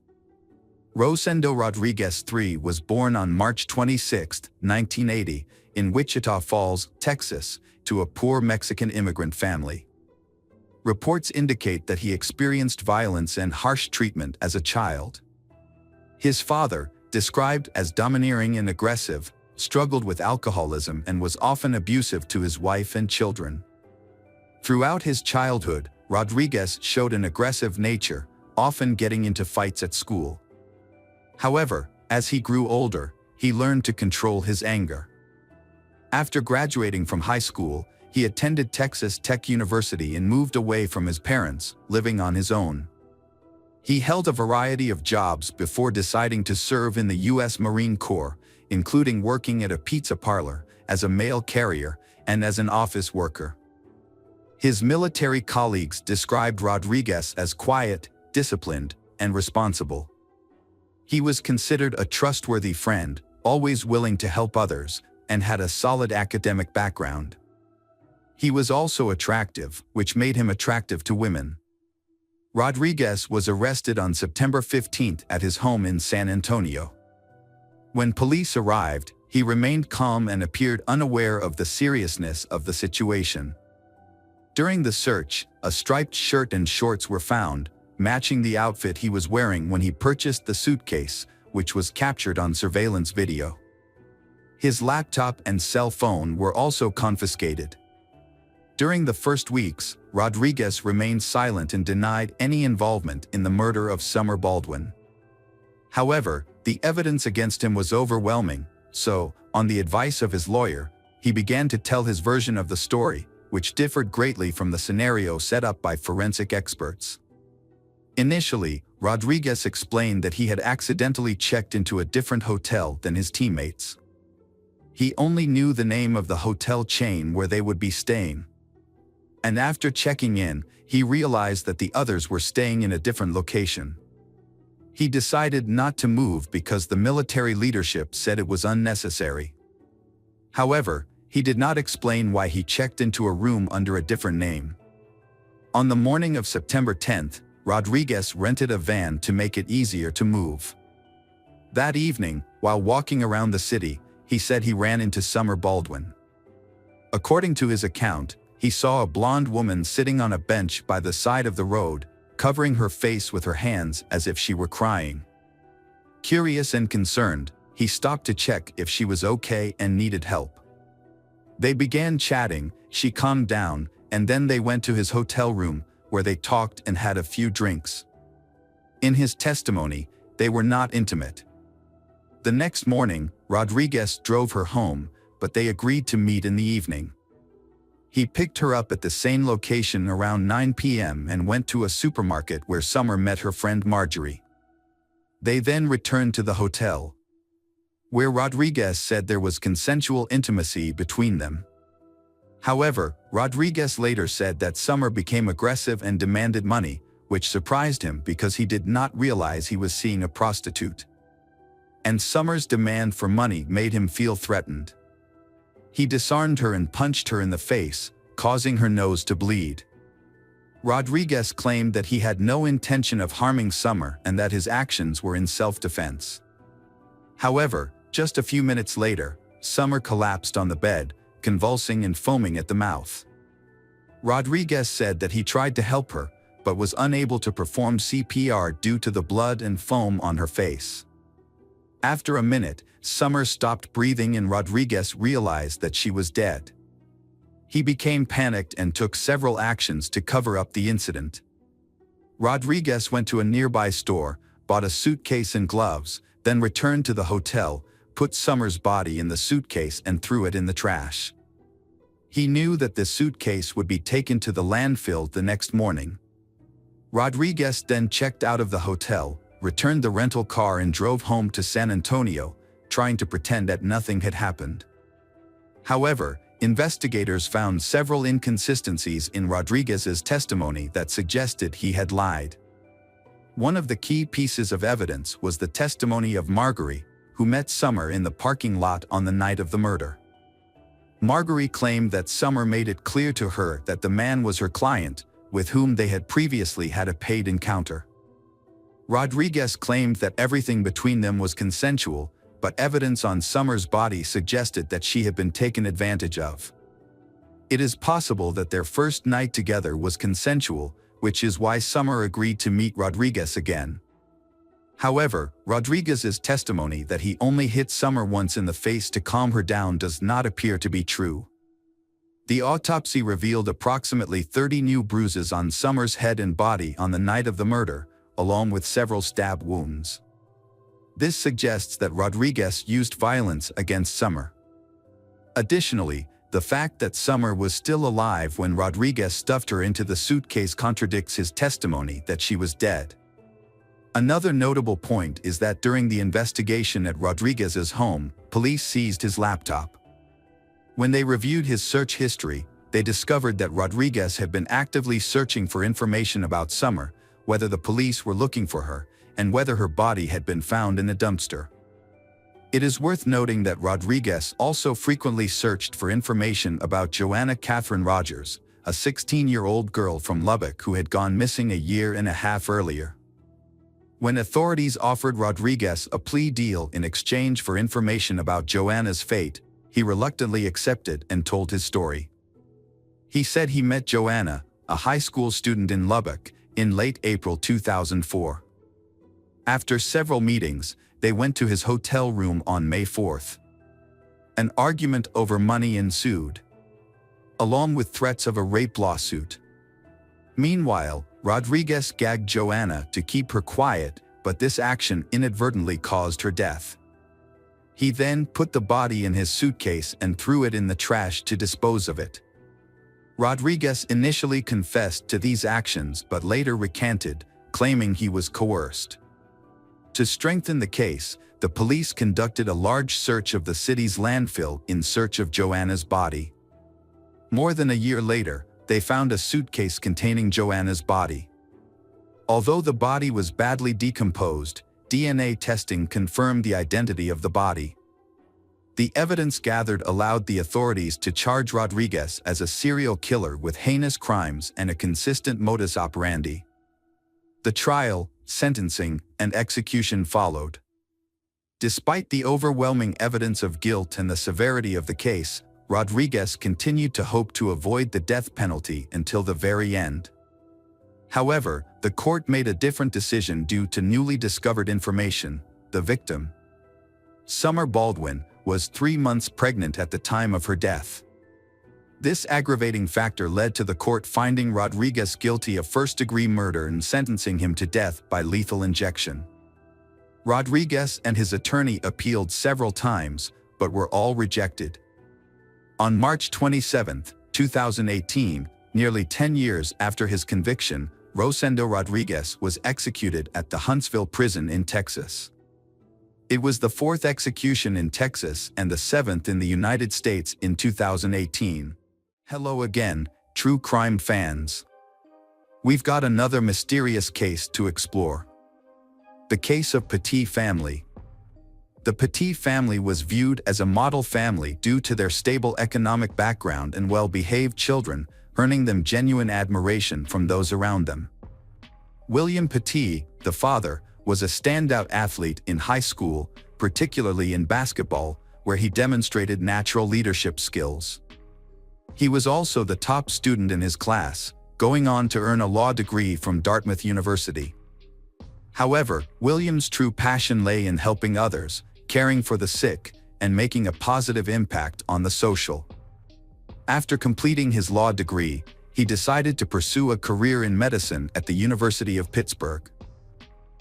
Rosendo Rodriguez III was born on March 26, 1980, in Wichita Falls, Texas, to a poor Mexican immigrant family. Reports indicate that he experienced violence and harsh treatment as a child. His father, described as domineering and aggressive, struggled with alcoholism and was often abusive to his wife and children. Throughout his childhood, Rodriguez showed an aggressive nature, often getting into fights at school. However, as he grew older, he learned to control his anger. After graduating from high school, he attended Texas Tech University and moved away from his parents, living on his own. He held a variety of jobs before deciding to serve in the U.S. Marine Corps, including working at a pizza parlor, as a mail carrier, and as an office worker. His military colleagues described Rodriguez as quiet, disciplined, and responsible. He was considered a trustworthy friend, always willing to help others, and had a solid academic background. He was also attractive, which made him attractive to women. Rodriguez was arrested on September 15 at his home in San Antonio. When police arrived, he remained calm and appeared unaware of the seriousness of the situation. During the search, a striped shirt and shorts were found, matching the outfit he was wearing when he purchased the suitcase, which was captured on surveillance video. His laptop and cell phone were also confiscated. During the first weeks, Rodriguez remained silent and denied any involvement in the murder of Summer Baldwin. However, the evidence against him was overwhelming, so, on the advice of his lawyer, he began to tell his version of the story, which differed greatly from the scenario set up by forensic experts. Initially, Rodriguez explained that he had accidentally checked into a different hotel than his teammates. He only knew the name of the hotel chain where they would be staying. And after checking in, he realized that the others were staying in a different location. He decided not to move because the military leadership said it was unnecessary. However, he did not explain why he checked into a room under a different name. On the morning of September 10th, Rodriguez rented a van to make it easier to move. That evening, while walking around the city, he said he ran into Summer Baldwin. According to his account, he saw a blonde woman sitting on a bench by the side of the road, covering her face with her hands as if she were crying. Curious and concerned, he stopped to check if she was okay and needed help. They began chatting, she calmed down, and then they went to his hotel room, where they talked and had a few drinks. In his testimony, they were not intimate. The next morning, Rodriguez drove her home, but they agreed to meet in the evening. He picked her up at the same location around 9 p.m. and went to a supermarket where Summer met her friend Marjorie. They then returned to the hotel, where Rodriguez said there was consensual intimacy between them. However, Rodriguez later said that Summer became aggressive and demanded money, which surprised him because he did not realize he was seeing a prostitute. And Summer's demand for money made him feel threatened. He disarmed her and punched her in the face, causing her nose to bleed. Rodriguez claimed that he had no intention of harming Summer and that his actions were in self-defense. However, just a few minutes later, Summer collapsed on the bed, convulsing and foaming at the mouth. Rodriguez said that he tried to help her, but was unable to perform CPR due to the blood and foam on her face. After a minute, Summer stopped breathing and Rodriguez realized that she was dead. He became panicked and took several actions to cover up the incident. Rodriguez went to a nearby store, bought a suitcase and gloves, then returned to the hotel, put Summer's body in the suitcase and threw it in the trash. He knew that the suitcase would be taken to the landfill the next morning. Rodriguez then checked out of the hotel, returned the rental car and drove home to San Antonio, trying to pretend that nothing had happened. However, investigators found several inconsistencies in Rodriguez's testimony that suggested he had lied. One of the key pieces of evidence was the testimony of Marjorie, who met Summer in the parking lot on the night of the murder. Marjorie claimed that Summer made it clear to her that the man was her client, with whom they had previously had a paid encounter. Rodriguez claimed that everything between them was consensual, but evidence on Summer's body suggested that she had been taken advantage of. It is possible that their first night together was consensual, which is why Summer agreed to meet Rodriguez again. However, Rodriguez's testimony that he only hit Summer once in the face to calm her down does not appear to be true. The autopsy revealed approximately 30 new bruises on Summer's head and body on the night of the murder, along with several stab wounds. This suggests that Rodriguez used violence against Summer. Additionally, the fact that Summer was still alive when Rodriguez stuffed her into the suitcase contradicts his testimony that she was dead. Another notable point is that during the investigation at Rodriguez's home, police seized his laptop. When they reviewed his search history, they discovered that Rodriguez had been actively searching for information about Summer, whether the police were looking for her, and whether her body had been found in a dumpster. It is worth noting that Rodriguez also frequently searched for information about Joanna Catherine Rogers, a 16-year-old girl from Lubbock who had gone missing a year and a half earlier. When authorities offered Rodriguez a plea deal in exchange for information about Joanna's fate, he reluctantly accepted and told his story. He said he met Joanna, a high school student in Lubbock, in late April 2004. After several meetings, they went to his hotel room on May 4th. An argument over money ensued, along with threats of a rape lawsuit. Meanwhile, Rodriguez gagged Joanna to keep her quiet, but this action inadvertently caused her death. He then put the body in his suitcase and threw it in the trash to dispose of it. Rodriguez initially confessed to these actions but later recanted, claiming he was coerced. To strengthen the case, the police conducted a large search of the city's landfill in search of Joanna's body. More than a year later, they found a suitcase containing Joanna's body. Although the body was badly decomposed, DNA testing confirmed the identity of the body. The evidence gathered allowed the authorities to charge Rodriguez as a serial killer with heinous crimes and a consistent modus operandi. The trial, sentencing, and execution followed. Despite the overwhelming evidence of guilt and the severity of the case, Rodriguez continued to hope to avoid the death penalty until the very end. However, the court made a different decision due to newly discovered information. The victim, Summer Baldwin, was 3 months pregnant at the time of her death. This aggravating factor led to the court finding Rodriguez guilty of first-degree murder and sentencing him to death by lethal injection. Rodriguez and his attorney appealed several times, but were all rejected. On March 27, 2018, nearly 10 years after his conviction, Rosendo Rodriguez was executed at the Huntsville prison in Texas. It was the 4th execution in Texas and the 7th in the United States in 2018. Hello again, true crime fans. We've got another mysterious case to explore. The case of Petit family. The Petit family was viewed as a model family due to their stable economic background and well-behaved children, earning them genuine admiration from those around them. William Petit, the father, was a standout athlete in high school, particularly in basketball, where he demonstrated natural leadership skills. He was also the top student in his class, going on to earn a law degree from Dartmouth University. However, William's true passion lay in helping others, caring for the sick, and making a positive impact on the social. After completing his law degree, he decided to pursue a career in medicine at the University of Pittsburgh.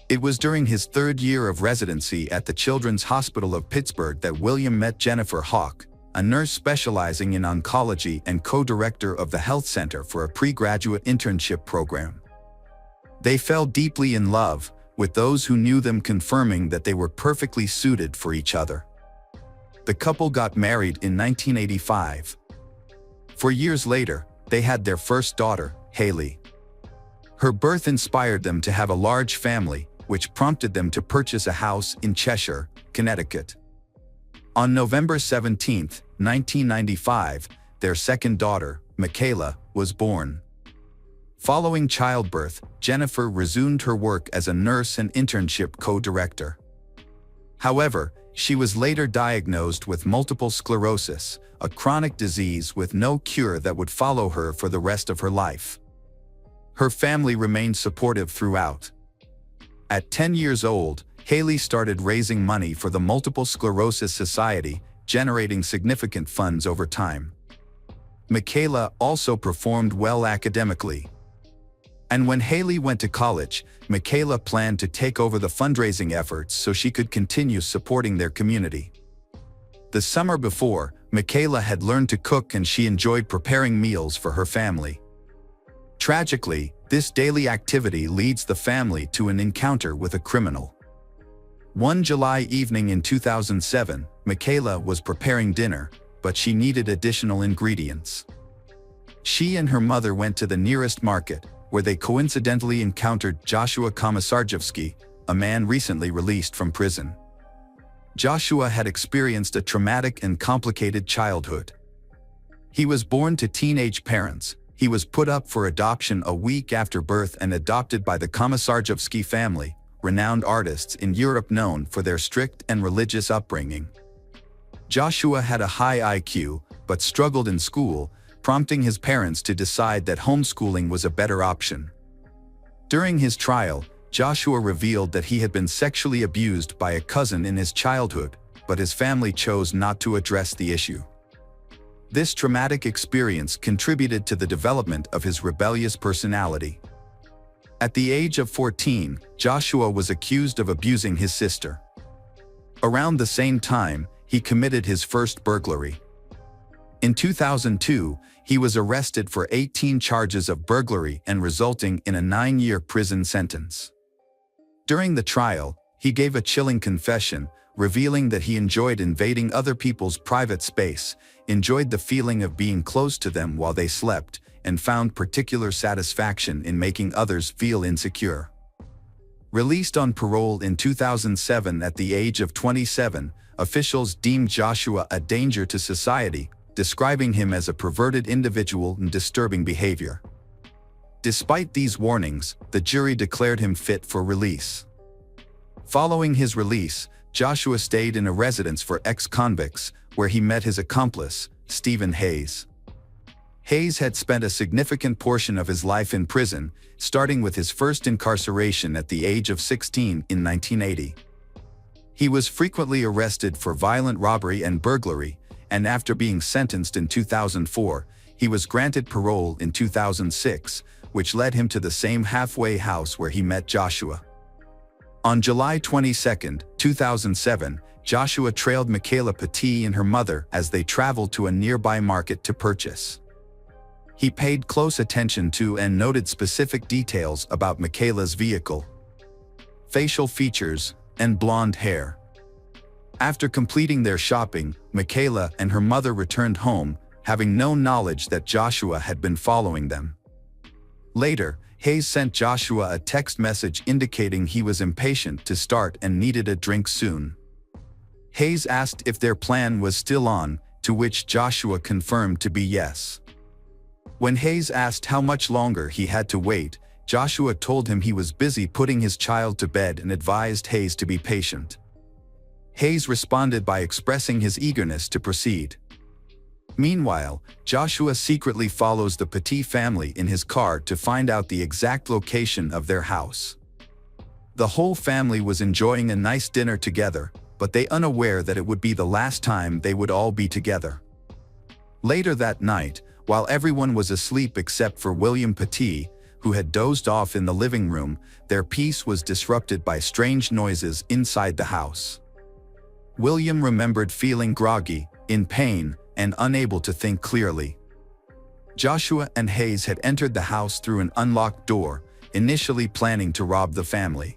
It was during his 3rd year of residency at the Children's Hospital of Pittsburgh that William met Jennifer Hawk, a nurse specializing in oncology and co-director of the Health Center for a pre-graduate internship program. They fell deeply in love, with those who knew them confirming that they were perfectly suited for each other. The couple got married in 1985. 4 years later, they had their first daughter, Haley. Her birth inspired them to have a large family, which prompted them to purchase a house in Cheshire, Connecticut. On November 17, 1995, their second daughter, Michaela, was born. Following childbirth, Jennifer resumed her work as a nurse and internship co-director. However, she was later diagnosed with multiple sclerosis, a chronic disease with no cure that would follow her for the rest of her life. Her family remained supportive throughout. At 10 years old, Haley started raising money for the Multiple Sclerosis Society, generating significant funds over time. Michaela also performed well academically. And when Haley went to college, Michaela planned to take over the fundraising efforts so she could continue supporting their community. The summer before, Michaela had learned to cook and she enjoyed preparing meals for her family. Tragically, this daily activity leads the family to an encounter with a criminal. One July evening in 2007, Michaela was preparing dinner, but she needed additional ingredients. She and her mother went to the nearest market, where they coincidentally encountered Joshua Komisarjevsky, a man recently released from prison. Joshua had experienced a traumatic and complicated childhood. He was born to teenage parents. He was put up for adoption a week after birth and adopted by the Komisarjevsky family, renowned artists in Europe known for their strict and religious upbringing. Joshua had a high IQ, but struggled in school, prompting his parents to decide that homeschooling was a better option. During his trial, Joshua revealed that he had been sexually abused by a cousin in his childhood, but his family chose not to address the issue. This traumatic experience contributed to the development of his rebellious personality. At the age of 14, Joshua was accused of abusing his sister. Around the same time, he committed his first burglary. In 2002, he was arrested for 18 charges of burglary and resulting in a 9-year prison sentence. During the trial, he gave a chilling confession, revealing that he enjoyed invading other people's private space, enjoyed the feeling of being close to them while they slept, and found particular satisfaction in making others feel insecure. Released on parole in 2007 at the age of 27, officials deemed Joshua a danger to society, describing him as a perverted individual and disturbing behavior. Despite these warnings, the jury declared him fit for release. Following his release, Joshua stayed in a residence for ex-convicts, where he met his accomplice, Stephen Hayes. Hayes had spent a significant portion of his life in prison, starting with his first incarceration at the age of 16 in 1980. He was frequently arrested for violent robbery and burglary, and after being sentenced in 2004, he was granted parole in 2006, which led him to the same halfway house where he met Joshua. On July 22, 2007, Joshua trailed Michaela Petit and her mother as they traveled to a nearby market to purchase. He paid close attention to and noted specific details about Michaela's vehicle, facial features, and blonde hair. After completing their shopping, Michaela and her mother returned home, having no knowledge that Joshua had been following them. Later, Hayes sent Joshua a text message indicating he was impatient to start and needed a drink soon. Hayes asked if their plan was still on, to which Joshua confirmed to be yes. When Hayes asked how much longer he had to wait, Joshua told him he was busy putting his child to bed and advised Hayes to be patient. Hayes responded by expressing his eagerness to proceed. Meanwhile, Joshua secretly follows the Petit family in his car to find out the exact location of their house. The whole family was enjoying a nice dinner together, but they unaware that it would be the last time they would all be together. Later that night, while everyone was asleep except for William Petit, who had dozed off in the living room, their peace was disrupted by strange noises inside the house. William remembered feeling groggy, in pain, and unable to think clearly. Joshua and Hayes had entered the house through an unlocked door, initially planning to rob the family.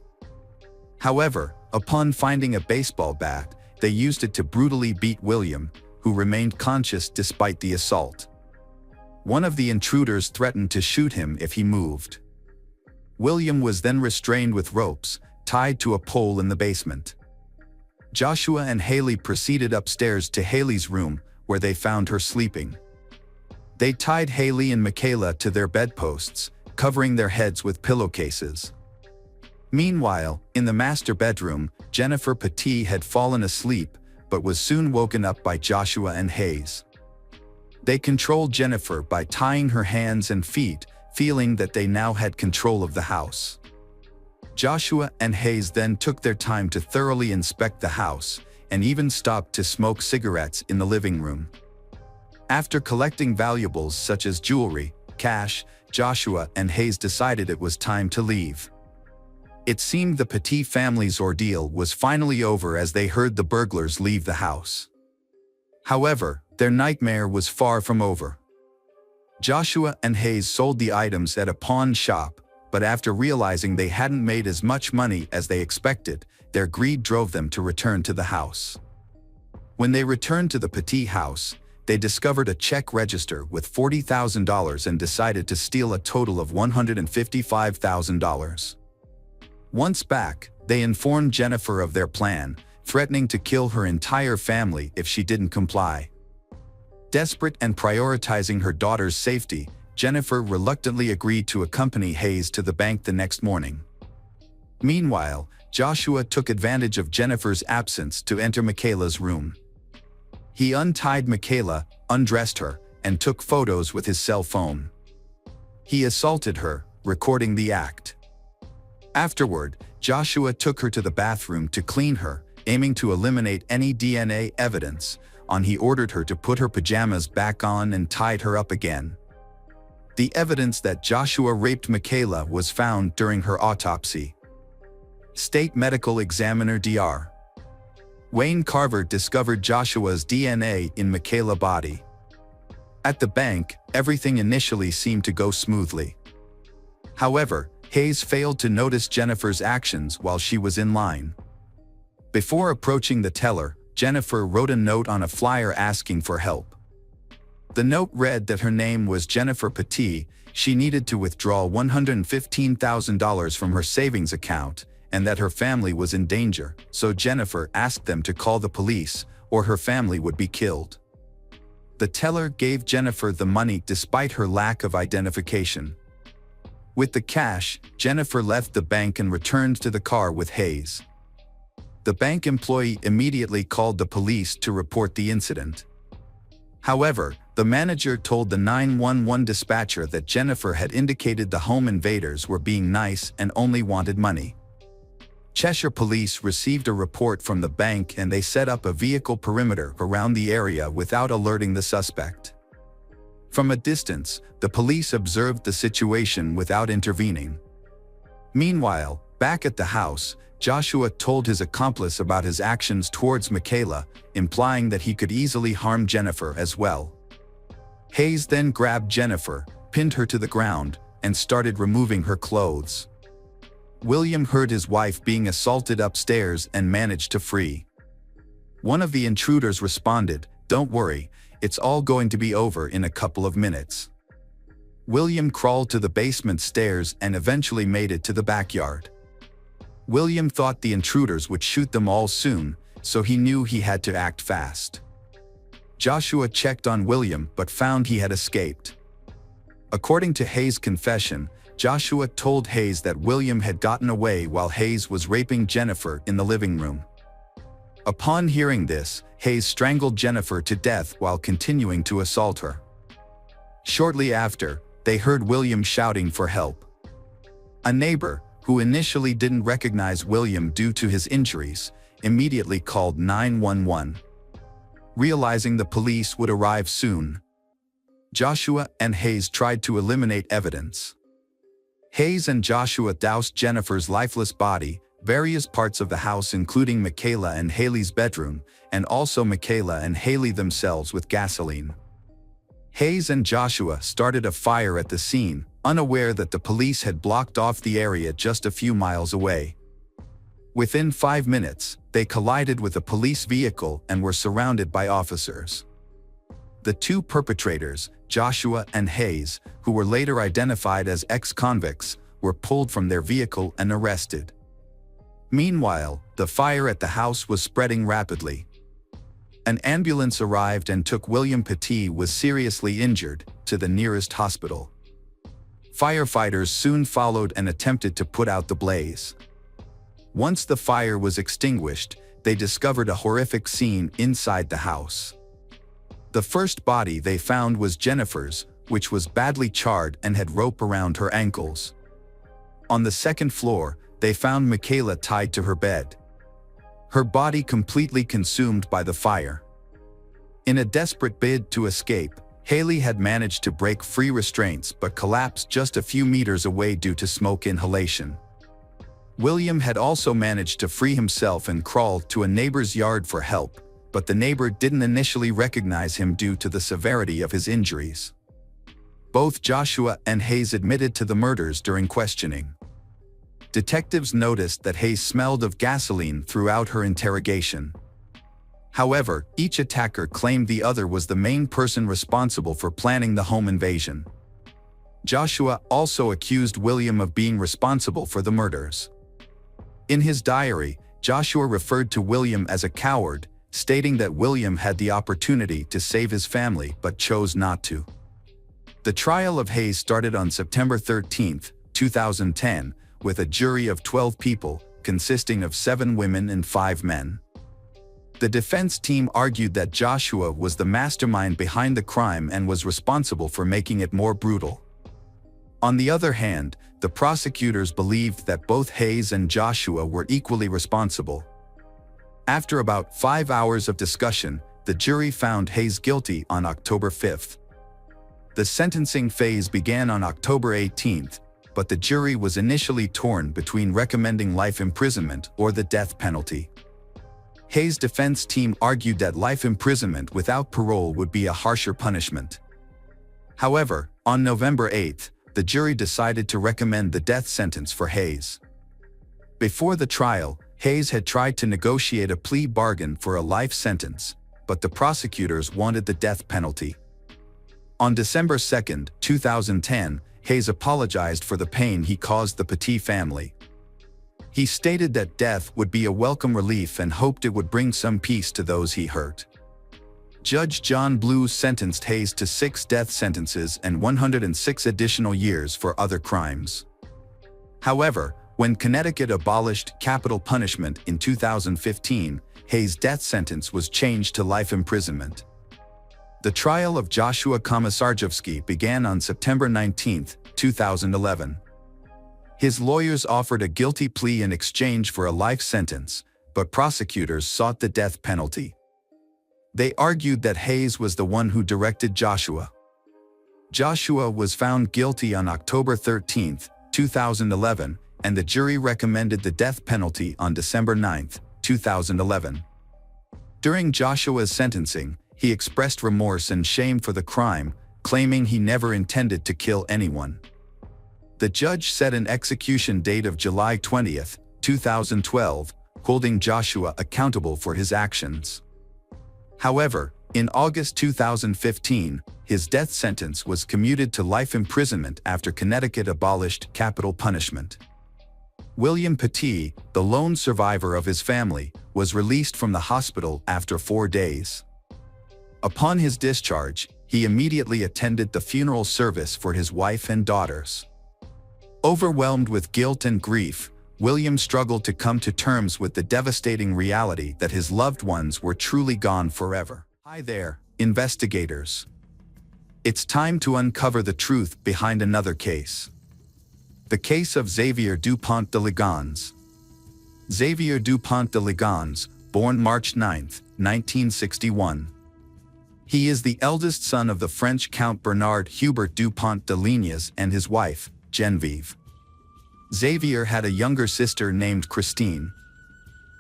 However, upon finding a baseball bat, they used it to brutally beat William, who remained conscious despite the assault. One of the intruders threatened to shoot him if he moved. William was then restrained with ropes, tied to a pole in the basement. Joshua and Haley proceeded upstairs to Haley's room, where they found her sleeping. They tied Haley and Michaela to their bedposts, covering their heads with pillowcases. Meanwhile, in the master bedroom, Jennifer Petit had fallen asleep, but was soon woken up by Joshua and Hayes. They controlled Jennifer by tying her hands and feet, feeling that they now had control of the house. Joshua and Hayes then took their time to thoroughly inspect the house, and even stopped to smoke cigarettes in the living room. After collecting valuables such as jewelry, cash, Joshua and Hayes decided it was time to leave. It seemed the Petit family's ordeal was finally over as they heard the burglars leave the house. However, their nightmare was far from over. Joshua and Hayes sold the items at a pawn shop, but after realizing they hadn't made as much money as they expected, their greed drove them to return to the house. When they returned to the Petit house, they discovered a check register with $40,000 and decided to steal a total of $155,000. Once back, they informed Jennifer of their plan, threatening to kill her entire family if she didn't comply. Desperate and prioritizing her daughter's safety, Jennifer reluctantly agreed to accompany Hayes to the bank the next morning. Meanwhile, Joshua took advantage of Jennifer's absence to enter Michaela's room. He untied Michaela, undressed her, and took photos with his cell phone. He assaulted her, recording the act. Afterward, Joshua took her to the bathroom to clean her, aiming to eliminate any DNA evidence. He ordered her to put her pajamas back on and tied her up again. The evidence that Joshua raped Michaela was found during her autopsy. State Medical Examiner Dr. Wayne Carver discovered Joshua's DNA in Michaela's body. At the bank, everything initially seemed to go smoothly. However, Hayes failed to notice Jennifer's actions while she was in line. Before approaching the teller, Jennifer wrote a note on a flyer asking for help. The note read that her name was Jennifer Petit, she needed to withdraw $115,000 from her savings account, and that her family was in danger, so Jennifer asked them to call the police, or her family would be killed. The teller gave Jennifer the money despite her lack of identification. With the cash, Jennifer left the bank and returned to the car with Hayes. The bank employee immediately called the police to report the incident. However, the manager told the 911 dispatcher that Jennifer had indicated the home invaders were being nice and only wanted money. Cheshire police received a report from the bank and they set up a vehicle perimeter around the area without alerting the suspect. From a distance, the police observed the situation without intervening. Meanwhile, back at the house, Joshua told his accomplice about his actions towards Michaela, implying that he could easily harm Jennifer as well. Hayes then grabbed Jennifer, pinned her to the ground, and started removing her clothes. William heard his wife being assaulted upstairs and managed to flee. One of the intruders responded, "Don't worry, it's all going to be over in a couple of minutes." William crawled to the basement stairs and eventually made it to the backyard. William thought the intruders would shoot them all soon, so he knew he had to act fast. Joshua checked on William but found he had escaped. According to Hayes' confession, Joshua told Hayes that William had gotten away while Hayes was raping Jennifer in the living room. Upon hearing this, Hayes strangled Jennifer to death while continuing to assault her. Shortly after, they heard William shouting for help. A neighbor, who initially didn't recognize William due to his injuries, immediately called 911. Realizing the police would arrive soon, Joshua and Hayes tried to eliminate evidence. Hayes and Joshua doused Jennifer's lifeless body, various parts of the house including Michaela and Haley's bedroom, and also Michaela and Haley themselves with gasoline. Hayes and Joshua started a fire at the scene, unaware that the police had blocked off the area just a few miles away. Within 5 minutes, they collided with a police vehicle and were surrounded by officers. The two perpetrators, Joshua and Hayes, who were later identified as ex-convicts, were pulled from their vehicle and arrested. Meanwhile, the fire at the house was spreading rapidly. An ambulance arrived and took William Petit, was seriously injured, to the nearest hospital. Firefighters soon followed and attempted to put out the blaze. Once the fire was extinguished, they discovered a horrific scene inside the house. The first body they found was Jennifer's, which was badly charred and had rope around her ankles. On the second floor, they found Michaela tied to her bed, her body completely consumed by the fire. In a desperate bid to escape, Haley had managed to break free restraints but collapsed just a few meters away due to smoke inhalation. William had also managed to free himself and crawled to a neighbor's yard for help, but the neighbor didn't initially recognize him due to the severity of his injuries. Both Joshua and Hayes admitted to the murders during questioning. Detectives noticed that Hayes smelled of gasoline throughout her interrogation. However, each attacker claimed the other was the main person responsible for planning the home invasion. Joshua also accused William of being responsible for the murders. In his diary, Joshua referred to William as a coward, stating that William had the opportunity to save his family but chose not to. The trial of Hayes started on September 13, 2010, with a jury of 12 people, consisting of 7 women and 5 men. The defense team argued that Joshua was the mastermind behind the crime and was responsible for making it more brutal. On the other hand, the prosecutors believed that both Hayes and Joshua were equally responsible. After about 5 hours of discussion, the jury found Hayes guilty on October 5. The sentencing phase began on October 18, but the jury was initially torn between recommending life imprisonment or the death penalty. Hayes' defense team argued that life imprisonment without parole would be a harsher punishment. However, on November 8, the jury decided to recommend the death sentence for Hayes. Before the trial, Hayes had tried to negotiate a plea bargain for a life sentence, but the prosecutors wanted the death penalty. On December 2, 2010, Hayes apologized for the pain he caused the Petit family. He stated that death would be a welcome relief and hoped it would bring some peace to those he hurt. Judge John Blue sentenced Hayes to 6 death sentences and 106 additional years for other crimes. However, when Connecticut abolished capital punishment in 2015, Hayes' death sentence was changed to life imprisonment. The trial of Joshua Komisarjevsky began on September 19, 2011. His lawyers offered a guilty plea in exchange for a life sentence, but prosecutors sought the death penalty. They argued that Hayes was the one who directed Joshua. Joshua was found guilty on October 13, 2011, and the jury recommended the death penalty on December 9, 2011. During Joshua's sentencing, he expressed remorse and shame for the crime, claiming he never intended to kill anyone. The judge set an execution date of July 20, 2012, holding Joshua accountable for his actions. However, in August 2015, his death sentence was commuted to life imprisonment after Connecticut abolished capital punishment. William Petit, the lone survivor of his family, was released from the hospital after 4 days. Upon his discharge, he immediately attended the funeral service for his wife and daughters. Overwhelmed with guilt and grief, William struggled to come to terms with the devastating reality that his loved ones were truly gone forever. Hi there, investigators. It's time to uncover the truth behind another case. The case of Xavier Dupont de Ligons. Xavier Dupont de Ligons, born March 9, 1961. He is the eldest son of the French Count Bernard Hubert Dupont de Lignes and his wife, Geneviève. Xavier had a younger sister named Christine.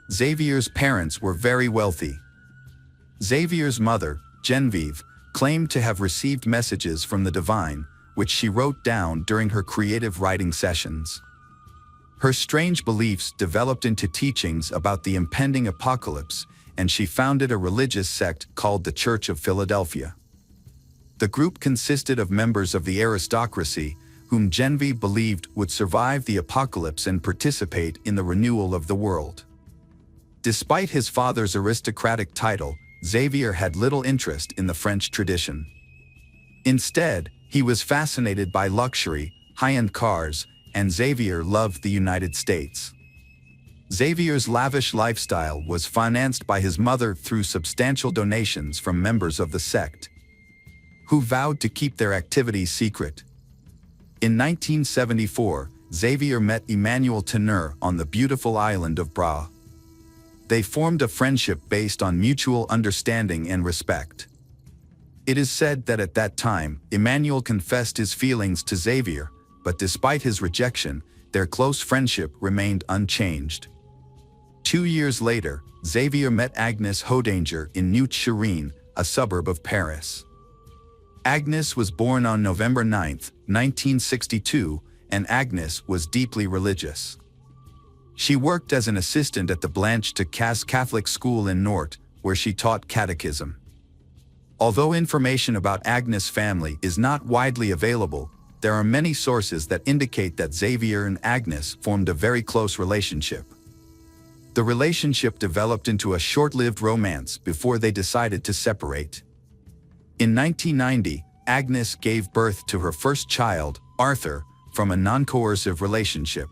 Xavier's parents were very wealthy. Xavier's mother, Geneviève, claimed to have received messages from the divine, which she wrote down during her creative writing sessions. Her strange beliefs developed into teachings about the impending apocalypse, and she founded a religious sect called the Church of Philadelphia. The group consisted of members of the aristocracy, whom Geneviève believed would survive the apocalypse and participate in the renewal of the world. Despite his father's aristocratic title, Xavier had little interest in the French tradition. Instead, he was fascinated by luxury, high-end cars, and Xavier loved the United States. Xavier's lavish lifestyle was financed by his mother through substantial donations from members of the sect, who vowed to keep their activities secret. In 1974, Xavier met Emmanuel Teneur on the beautiful island of Bra. They formed a friendship based on mutual understanding and respect. It is said that at that time, Emmanuel confessed his feelings to Xavier, but despite his rejection, their close friendship remained unchanged. 2 years later, Xavier met Agnes Hodanger in Neuilly-sur-Seine, a suburb of Paris. Agnes was born on November 9, 1962, and Agnes was deeply religious. She worked as an assistant at the Blanche de Casse Catholic School in Nantes, where she taught catechism. Although information about Agnes' family is not widely available, there are many sources that indicate that Xavier and Agnes formed a very close relationship. The relationship developed into a short-lived romance before they decided to separate. In 1990, Agnes gave birth to her first child, Arthur, from a non-coercive relationship.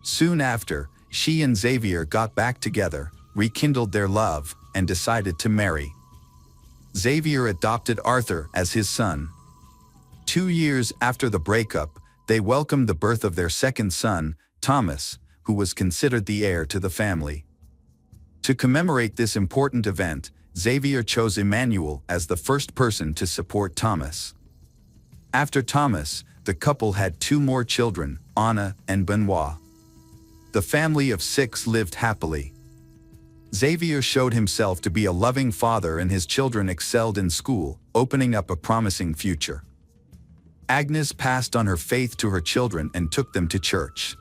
Soon after, she and Xavier got back together, rekindled their love, and decided to marry. Xavier adopted Arthur as his son. 2 years after the breakup, they welcomed the birth of their second son, Thomas, who was considered the heir to the family. To commemorate this important event, Xavier chose Emmanuel as the first person to support Thomas. After Thomas, the couple had 2 more children, Anna and Benoit. The family of 6 lived happily. Xavier showed himself to be a loving father and his children excelled in school, opening up a promising future. Agnes passed on her faith to her children and took them to church.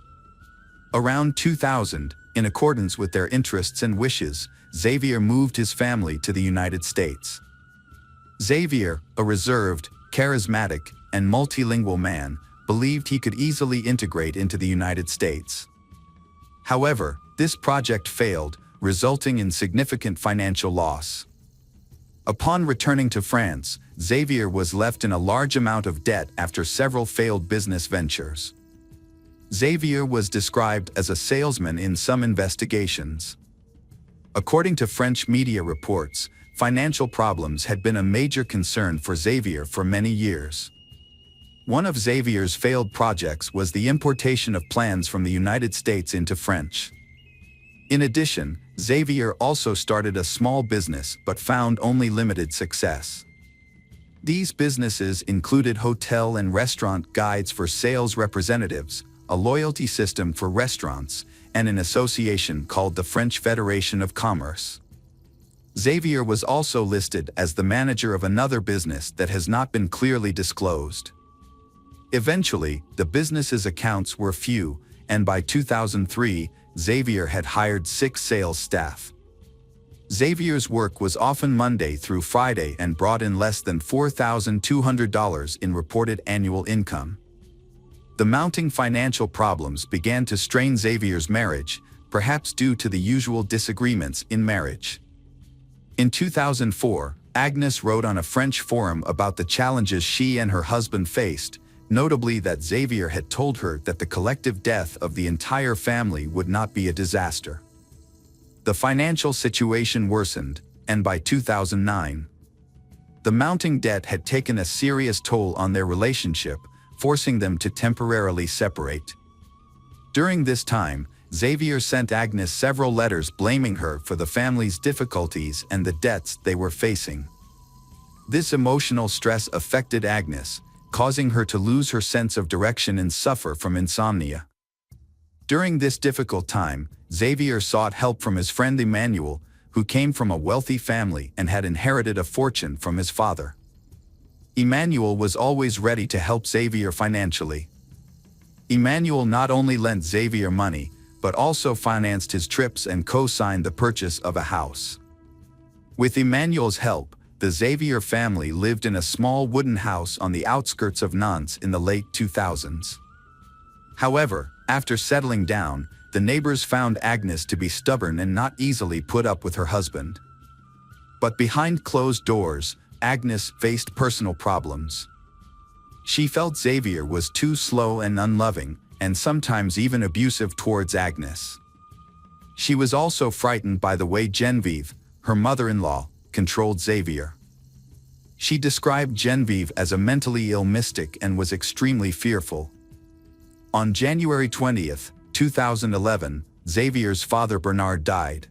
Around 2000, in accordance with their interests and wishes, Xavier moved his family to the United States. Xavier, a reserved, charismatic, and multilingual man, believed he could easily integrate into the United States. However, this project failed, resulting in significant financial loss. Upon returning to France, Xavier was left in a large amount of debt after several failed business ventures. Xavier was described as a salesman in some investigations. According to French media reports, financial problems had been a major concern for Xavier for many years. One of Xavier's failed projects was the importation of plans from the United States into French. In addition, Xavier also started a small business but found only limited success. These businesses included hotel and restaurant guides for sales representatives, a loyalty system for restaurants, and an association called the French Federation of Commerce. Xavier was also listed as the manager of another business that has not been clearly disclosed. Eventually, the business's accounts were few, and by 2003, Xavier had hired 6 sales staff. Xavier's work was often Monday through Friday and brought in less than $4,200 in reported annual income. The mounting financial problems began to strain Xavier's marriage, perhaps due to the usual disagreements in marriage. In 2004, Agnes wrote on a French forum about the challenges she and her husband faced, notably that Xavier had told her that the collective death of the entire family would not be a disaster. The financial situation worsened, and by 2009, the mounting debt had taken a serious toll on their relationship, forcing them to temporarily separate. During this time, Xavier sent Agnes several letters blaming her for the family's difficulties and the debts they were facing. This emotional stress affected Agnes, causing her to lose her sense of direction and suffer from insomnia. During this difficult time, Xavier sought help from his friend Emmanuel, who came from a wealthy family and had inherited a fortune from his father. Emmanuel was always ready to help Xavier financially. Emmanuel not only lent Xavier money, but also financed his trips and co-signed the purchase of a house. With Emmanuel's help, the Xavier family lived in a small wooden house on the outskirts of Nantes in the late 2000s. However, after settling down, the neighbors found Agnes to be stubborn and not easily put up with her husband. But behind closed doors, Agnes faced personal problems. She felt Xavier was too slow and unloving, and sometimes even abusive towards Agnes. She was also frightened by the way Genevieve, her mother-in-law, controlled Xavier. She described Genevieve as a mentally ill mystic and was extremely fearful. On January 20, 2011, Xavier's father Bernard died.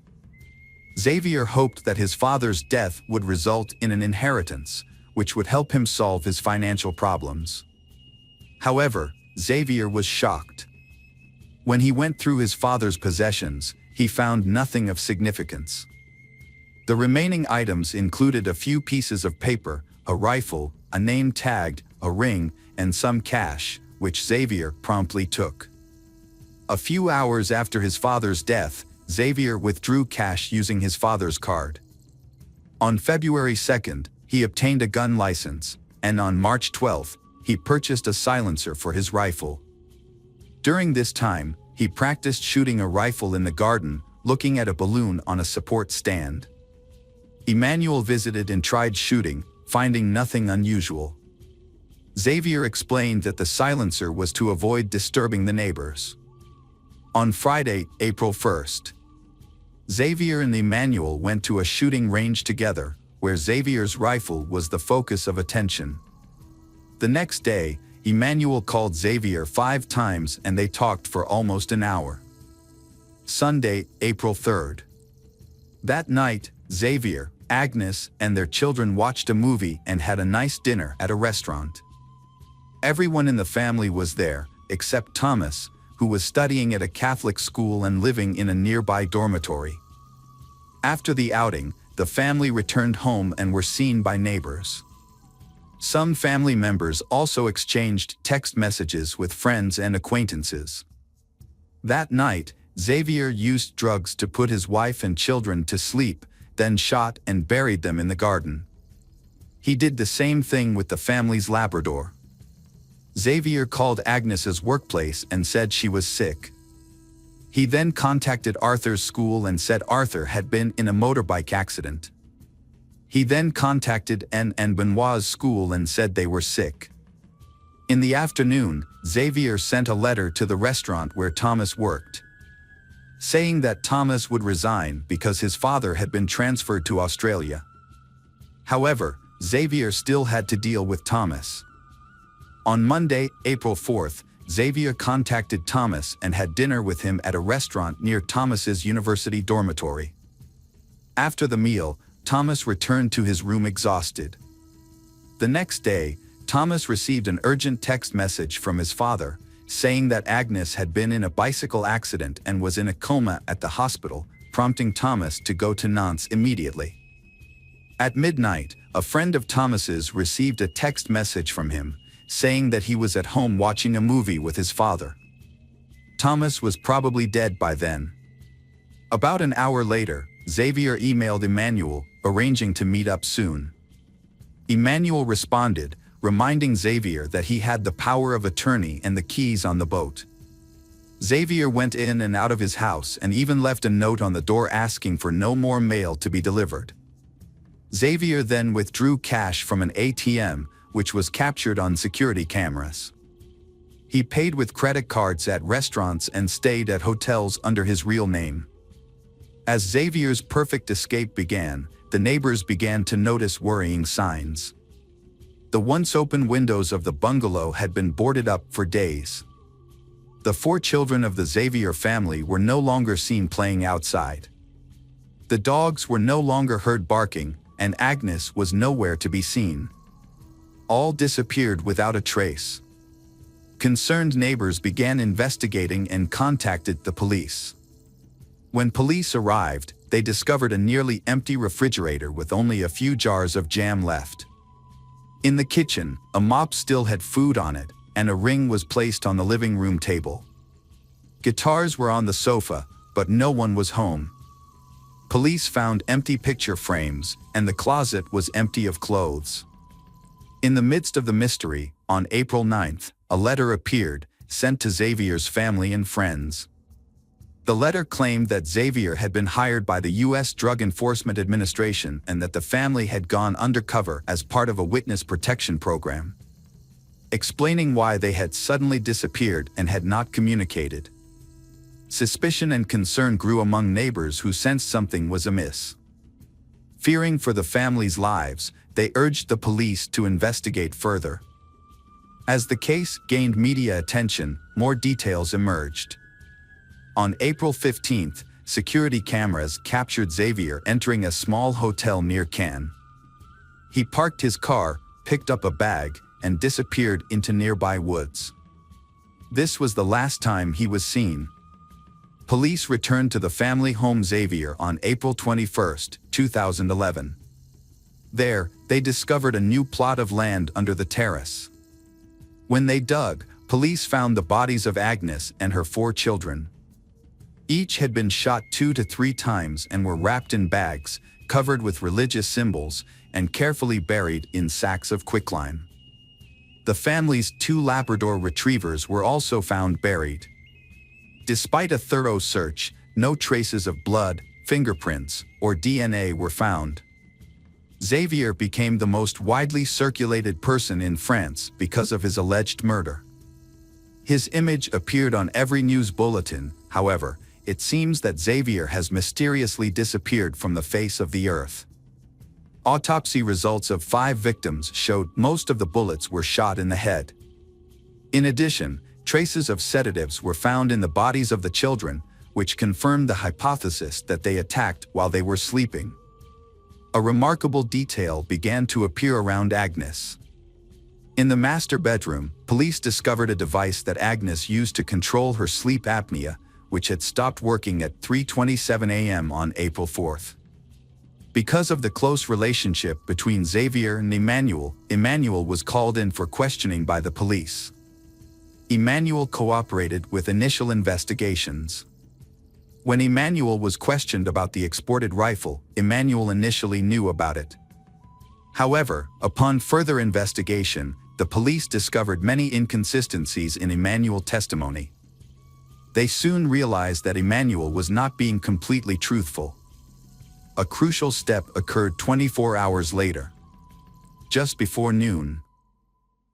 Xavier hoped that his father's death would result in an inheritance, which would help him solve his financial problems. However, Xavier was shocked. When he went through his father's possessions, he found nothing of significance. The remaining items included a few pieces of paper, a rifle, a name tagged, a ring, and some cash, which Xavier promptly took. A few hours after his father's death, Xavier withdrew cash using his father's card. On February 2nd, he obtained a gun license, and on March 12th, he purchased a silencer for his rifle. During this time, he practiced shooting a rifle in the garden, looking at a balloon on a support stand. Emmanuel visited and tried shooting, finding nothing unusual. Xavier explained that the silencer was to avoid disturbing the neighbors. On Friday, April 1st, Xavier and Emmanuel went to a shooting range together, where Xavier's rifle was the focus of attention. The next day, Emmanuel called Xavier 5 times and they talked for almost an hour. Sunday, April 3rd. That night, Xavier, Agnes, and their children watched a movie and had a nice dinner at a restaurant. Everyone in the family was there, except Thomas, who was studying at a Catholic school and living in a nearby dormitory. After the outing, the family returned home and were seen by neighbors. Some family members also exchanged text messages with friends and acquaintances. That night, Xavier used drugs to put his wife and children to sleep, then shot and buried them in the garden. He did the same thing with the family's Labrador. Xavier called Agnes's workplace and said she was sick. He then contacted Arthur's school and said Arthur had been in a motorbike accident. He then contacted Anne and Benoit's school and said they were sick. In the afternoon, Xavier sent a letter to the restaurant where Thomas worked, saying that Thomas would resign because his father had been transferred to Australia. However, Xavier still had to deal with Thomas. On Monday, April 4th, Xavier contacted Thomas and had dinner with him at a restaurant near Thomas's university dormitory. After the meal, Thomas returned to his room exhausted. The next day, Thomas received an urgent text message from his father, saying that Agnes had been in a bicycle accident and was in a coma at the hospital, prompting Thomas to go to Nantes immediately. At midnight, a friend of Thomas's received a text message from him, saying that he was at home watching a movie with his father. Thomas was probably dead by then. About an hour later, Xavier emailed Emmanuel, arranging to meet up soon. Emmanuel responded, reminding Xavier that he had the power of attorney and the keys on the boat. Xavier went in and out of his house and even left a note on the door asking for no more mail to be delivered. Xavier then withdrew cash from an ATM, which was captured on security cameras. He paid with credit cards at restaurants and stayed at hotels under his real name. As Xavier's perfect escape began, the neighbors began to notice worrying signs. The once open windows of the bungalow had been boarded up for days. The 4 children of the Xavier family were no longer seen playing outside. The dogs were no longer heard barking, and Agnes was nowhere to be seen. All disappeared without a trace. Concerned neighbors began investigating and contacted the police. When police arrived, they discovered a nearly empty refrigerator with only a few jars of jam left. In the kitchen, a mop still had food on it, and a ring was placed on the living room table. Guitars were on the sofa, but no one was home. Police found empty picture frames, and the closet was empty of clothes. In the midst of the mystery, on April 9th, a letter appeared, sent to Xavier's family and friends. The letter claimed that Xavier had been hired by the U.S. Drug Enforcement Administration and that the family had gone undercover as part of a witness protection program, explaining why they had suddenly disappeared and had not communicated. Suspicion and concern grew among neighbors who sensed something was amiss. Fearing for the family's lives, they urged the police to investigate further. As the case gained media attention, more details emerged. On April 15th, security cameras captured Xavier entering a small hotel near Cannes. He parked his car, picked up a bag, and disappeared into nearby woods. This was the last time he was seen. Police returned to the family home Xavier on April 21, 2011. There, they discovered a new plot of land under the terrace. When they dug, police found the bodies of Agnes and her 4 children. Each had been shot 2 to 3 times and were wrapped in bags, covered with religious symbols, and carefully buried in sacks of quicklime. The family's 2 Labrador retrievers were also found buried. Despite a thorough search, no traces of blood, fingerprints, or DNA were found. Xavier became the most widely circulated person in France because of his alleged murder. His image appeared on every news bulletin. However, it seems that Xavier has mysteriously disappeared from the face of the earth. Autopsy results of 5 victims showed most of the bullets were shot in the head. In addition, traces of sedatives were found in the bodies of the children, which confirmed the hypothesis that they attacked while they were sleeping. A remarkable detail began to appear around Agnes. In the master bedroom, police discovered a device that Agnes used to control her sleep apnea, which had stopped working at 3:27 a.m. on April 4th. Because of the close relationship between Xavier and Emmanuel was called in for questioning by the police. Emmanuel cooperated with initial investigations. When Emmanuel was questioned about the exported rifle, Emmanuel initially knew about it. However, upon further investigation, the police discovered many inconsistencies in Emmanuel's testimony. They soon realized that Emmanuel was not being completely truthful. A crucial step occurred 24 hours later. Just before noon,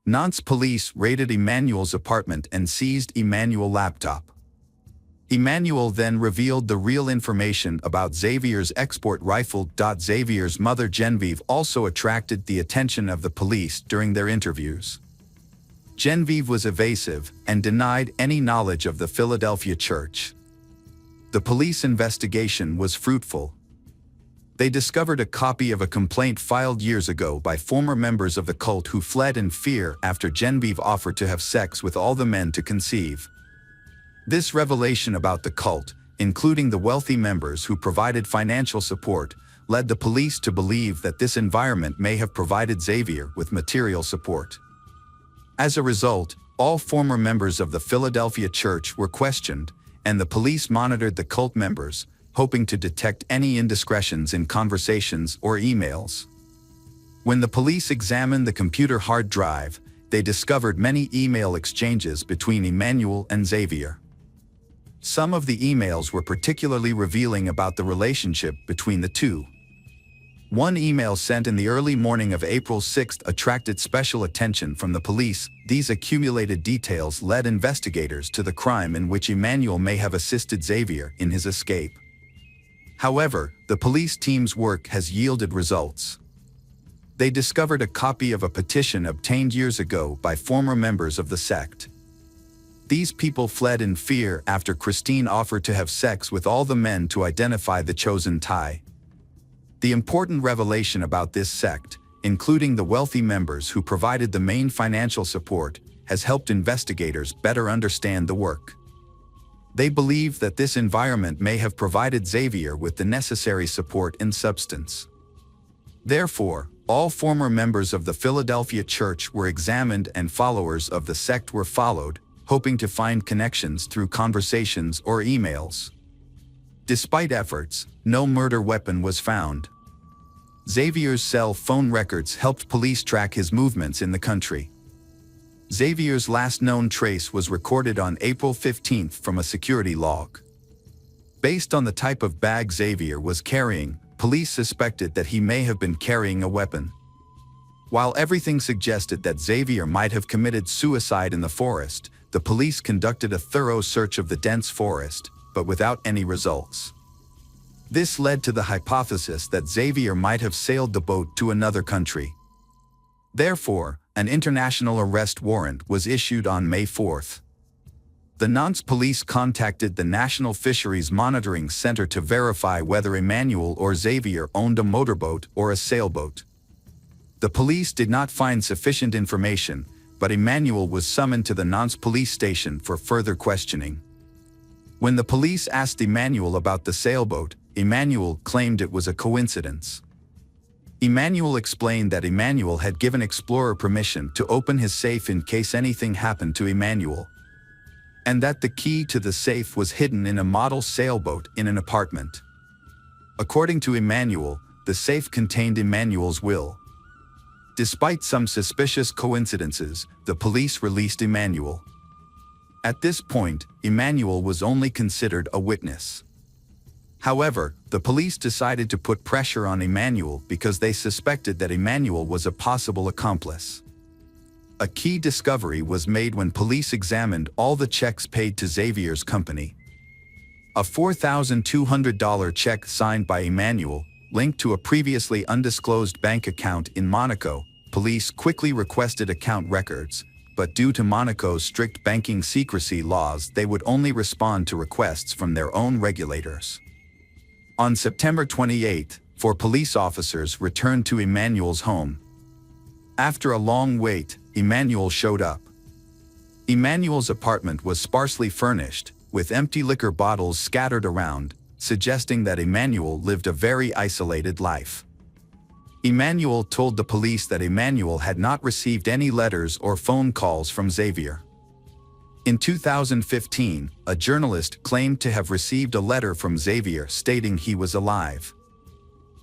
Nantes police raided Emmanuel's apartment and seized Emmanuel's laptop. Emmanuel then revealed the real information about Xavier's export rifle. Xavier's mother Genevieve also attracted the attention of the police during their interviews. Genevieve was evasive and denied any knowledge of the Philadelphia church. The police investigation was fruitful. They discovered a copy of a complaint filed years ago by former members of the cult who fled in fear after Genevieve offered to have sex with all the men to conceive. This revelation about the cult, including the wealthy members who provided financial support, led the police to believe that this environment may have provided Xavier with material support. As a result, all former members of the Philadelphia church were questioned, and the police monitored the cult members, hoping to detect any indiscretions in conversations or emails. When the police examined the computer hard drive, they discovered many email exchanges between Emmanuel and Xavier. Some of the emails were particularly revealing about the relationship between the two. One email sent in the early morning of April 6 attracted special attention from the police. These accumulated details led investigators to the crime in which Emmanuel may have assisted Xavier in his escape. However, the police team's work has yielded results. They discovered a copy of a petition obtained years ago by former members of the sect. These people fled in fear after Christine offered to have sex with all the men to identify the chosen tie. The important revelation about this sect, including the wealthy members who provided the main financial support, has helped investigators better understand the work. They believe that this environment may have provided Xavier with the necessary support and substance. Therefore, all former members of the Philadelphia church were examined and followers of the sect were followed, hoping to find connections through conversations or emails. Despite efforts, no murder weapon was found. Xavier's cell phone records helped police track his movements in the country. Xavier's last known trace was recorded on April 15 from a security log. Based on the type of bag Xavier was carrying, police suspected that he may have been carrying a weapon. While everything suggested that Xavier might have committed suicide in the forest, the police conducted a thorough search of the dense forest, but without any results. This led to the hypothesis that Xavier might have sailed the boat to another country. Therefore, an international arrest warrant was issued on May 4. The Nantes police contacted the National Fisheries Monitoring Center to verify whether Emmanuel or Xavier owned a motorboat or a sailboat. The police did not find sufficient information, but Emmanuel was summoned to the Nantes police station for further questioning. When the police asked Emmanuel about the sailboat, Emmanuel claimed it was a coincidence. Emmanuel explained that Emmanuel had given Explorer permission to open his safe in case anything happened to Emmanuel, and that the key to the safe was hidden in a model sailboat in an apartment. According to Emmanuel, the safe contained Emmanuel's will. Despite some suspicious coincidences, the police released Emmanuel. At this point, Emmanuel was only considered a witness. However, the police decided to put pressure on Emmanuel because they suspected that Emmanuel was a possible accomplice. A key discovery was made when police examined all the checks paid to Xavier's company. A $4,200 check signed by Emmanuel, linked to a previously undisclosed bank account in Monaco. Police quickly requested account records, but due to Monaco's strict banking secrecy laws, they would only respond to requests from their own regulators. On September 28, 4 police officers returned to Emmanuel's home. After a long wait, Emmanuel showed up. Emmanuel's apartment was sparsely furnished, with empty liquor bottles scattered around, suggesting that Emmanuel lived a very isolated life. Emmanuel told the police that Emmanuel had not received any letters or phone calls from Xavier. In 2015, a journalist claimed to have received a letter from Xavier stating he was alive.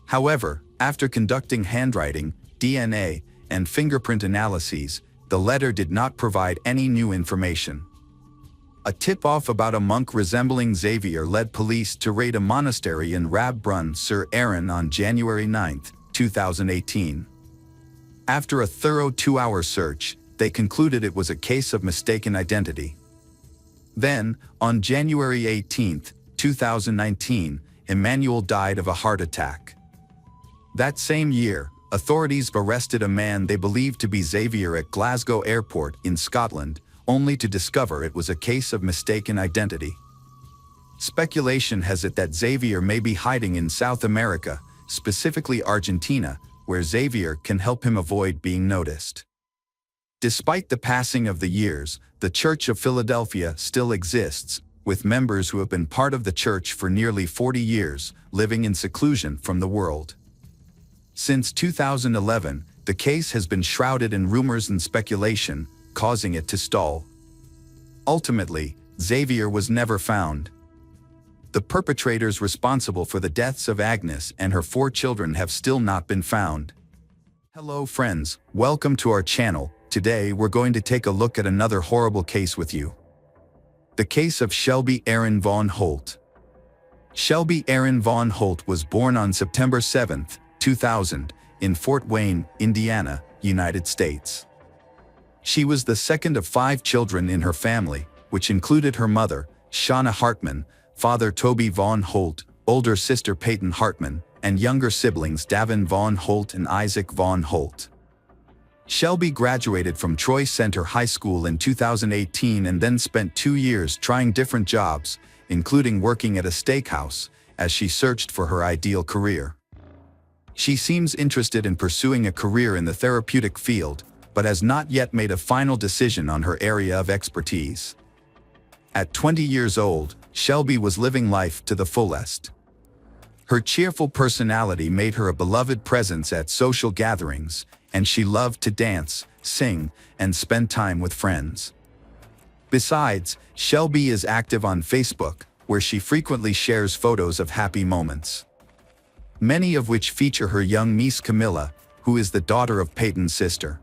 However, after conducting handwriting, DNA, and fingerprint analyses, the letter did not provide any new information. A tip-off about a monk resembling Xavier led police to raid a monastery in Rab Brun sur Aran on January 9, 2018. After a thorough 2-hour search, they concluded it was a case of mistaken identity. Then, on January 18, 2019, Emmanuel died of a heart attack. That same year, authorities arrested a man they believed to be Xavier at Glasgow Airport in Scotland, only to discover it was a case of mistaken identity. Speculation has it that Xavier may be hiding in South America, specifically Argentina, where Xavier can help him avoid being noticed. Despite the passing of the years, the Church of Philadelphia still exists, with members who have been part of the church for nearly 40 years, living in seclusion from the world. Since 2011, the case has been shrouded in rumors and speculation, causing it to stall. Ultimately, Xavier was never found. The perpetrators responsible for the deaths of Agnes and her 4 children have still not been found. Hello friends, welcome to our channel. Today we're going to take a look at another horrible case with you. The case of Shelby Aaron Vaughn Holt. Shelby Aaron Vaughn Holt was born on September 7, 2000, in Fort Wayne, Indiana, United States. She was the second of 5 children in her family, which included her mother, Shauna Hartman, father Toby Vaughn Holt, older sister Peyton Hartman, and younger siblings Davin Vaughn Holt and Isaac Vaughn Holt. Shelby graduated from Troy Center High School in 2018 and then spent 2 years trying different jobs, including working at a steakhouse, as she searched for her ideal career. She seems interested in pursuing a career in the therapeutic field, but has not yet made a final decision on her area of expertise. At 20 years old, Shelby was living life to the fullest. Her cheerful personality made her a beloved presence at social gatherings, and she loved to dance, sing, and spend time with friends. Besides, Shelby is active on Facebook, where she frequently shares photos of happy moments, many of which feature her young niece Camilla, who is the daughter of Peyton's sister.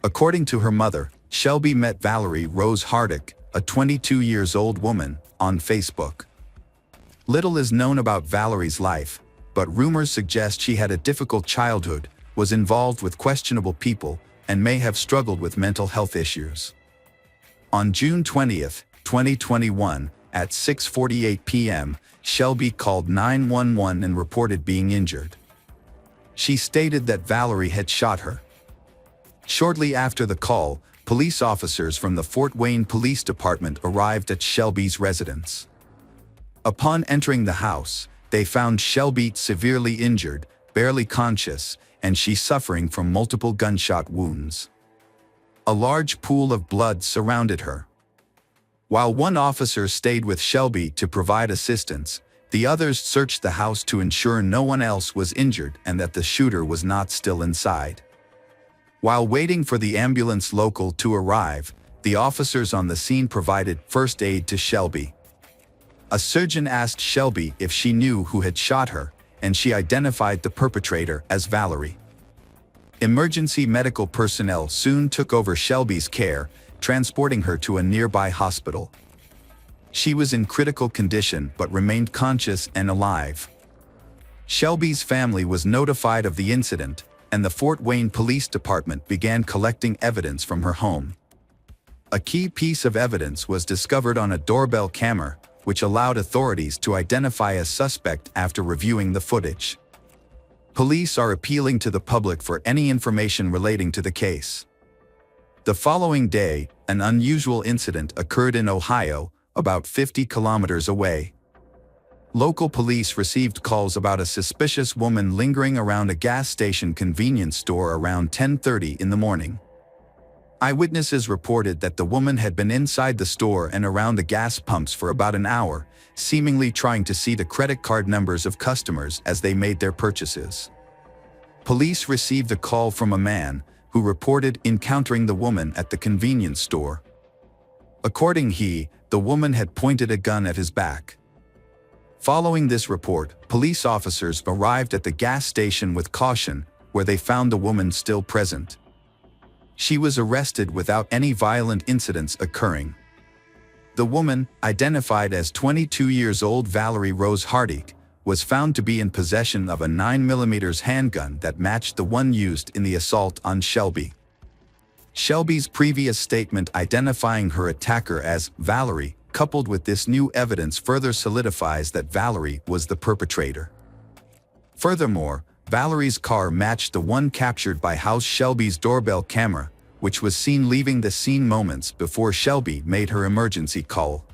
According to her mother, Shelby met Valerie Rose Hardick, a 22-year-old woman, on Facebook. Little is known about Valerie's life, but rumors suggest she had a difficult childhood, was involved with questionable people, and may have struggled with mental health issues. On June 20, 2021, at 6:48 p.m., Shelby called 911 and reported being injured. She stated that Valerie had shot her. Shortly after the call, police officers from the Fort Wayne Police Department arrived at Shelby's residence. Upon entering the house, they found Shelby severely injured, barely conscious, and she suffering from multiple gunshot wounds. A large pool of blood surrounded her. While one officer stayed with Shelby to provide assistance, the others searched the house to ensure no one else was injured and that the shooter was not still inside. While waiting for the ambulance local to arrive, the officers on the scene provided first aid to Shelby. A surgeon asked Shelby if she knew who had shot her, and she identified the perpetrator as Valerie. Emergency medical personnel soon took over Shelby's care, transporting her to a nearby hospital. She was in critical condition but remained conscious and alive. Shelby's family was notified of the incident, and the Fort Wayne Police Department began collecting evidence from her home. A key piece of evidence was discovered on a doorbell camera, which allowed authorities to identify a suspect after reviewing the footage. Police are appealing to the public for any information relating to the case. The following day, an unusual incident occurred in Ohio, about 50 kilometers away. Local police received calls about a suspicious woman lingering around a gas station convenience store around 10:30 in the morning. Eyewitnesses reported that the woman had been inside the store and around the gas pumps for about an hour, seemingly trying to see the credit card numbers of customers as they made their purchases. Police received a call from a man who reported encountering the woman at the convenience store. Accordingly, the woman had pointed a gun at his back. Following this report, police officers arrived at the gas station with caution, where they found the woman still present. She was arrested without any violent incidents occurring. The woman, identified as 22 years old Valerie Rose Hardick, was found to be in possession of a 9mm handgun that matched the one used in the assault on Shelby. Shelby's previous statement identifying her attacker as Valerie, coupled with this new evidence, further solidifies that Valerie was the perpetrator. Furthermore, Valerie's car matched the one captured by House Shelby's doorbell camera, which was seen leaving the scene moments before Shelby made her emergency call.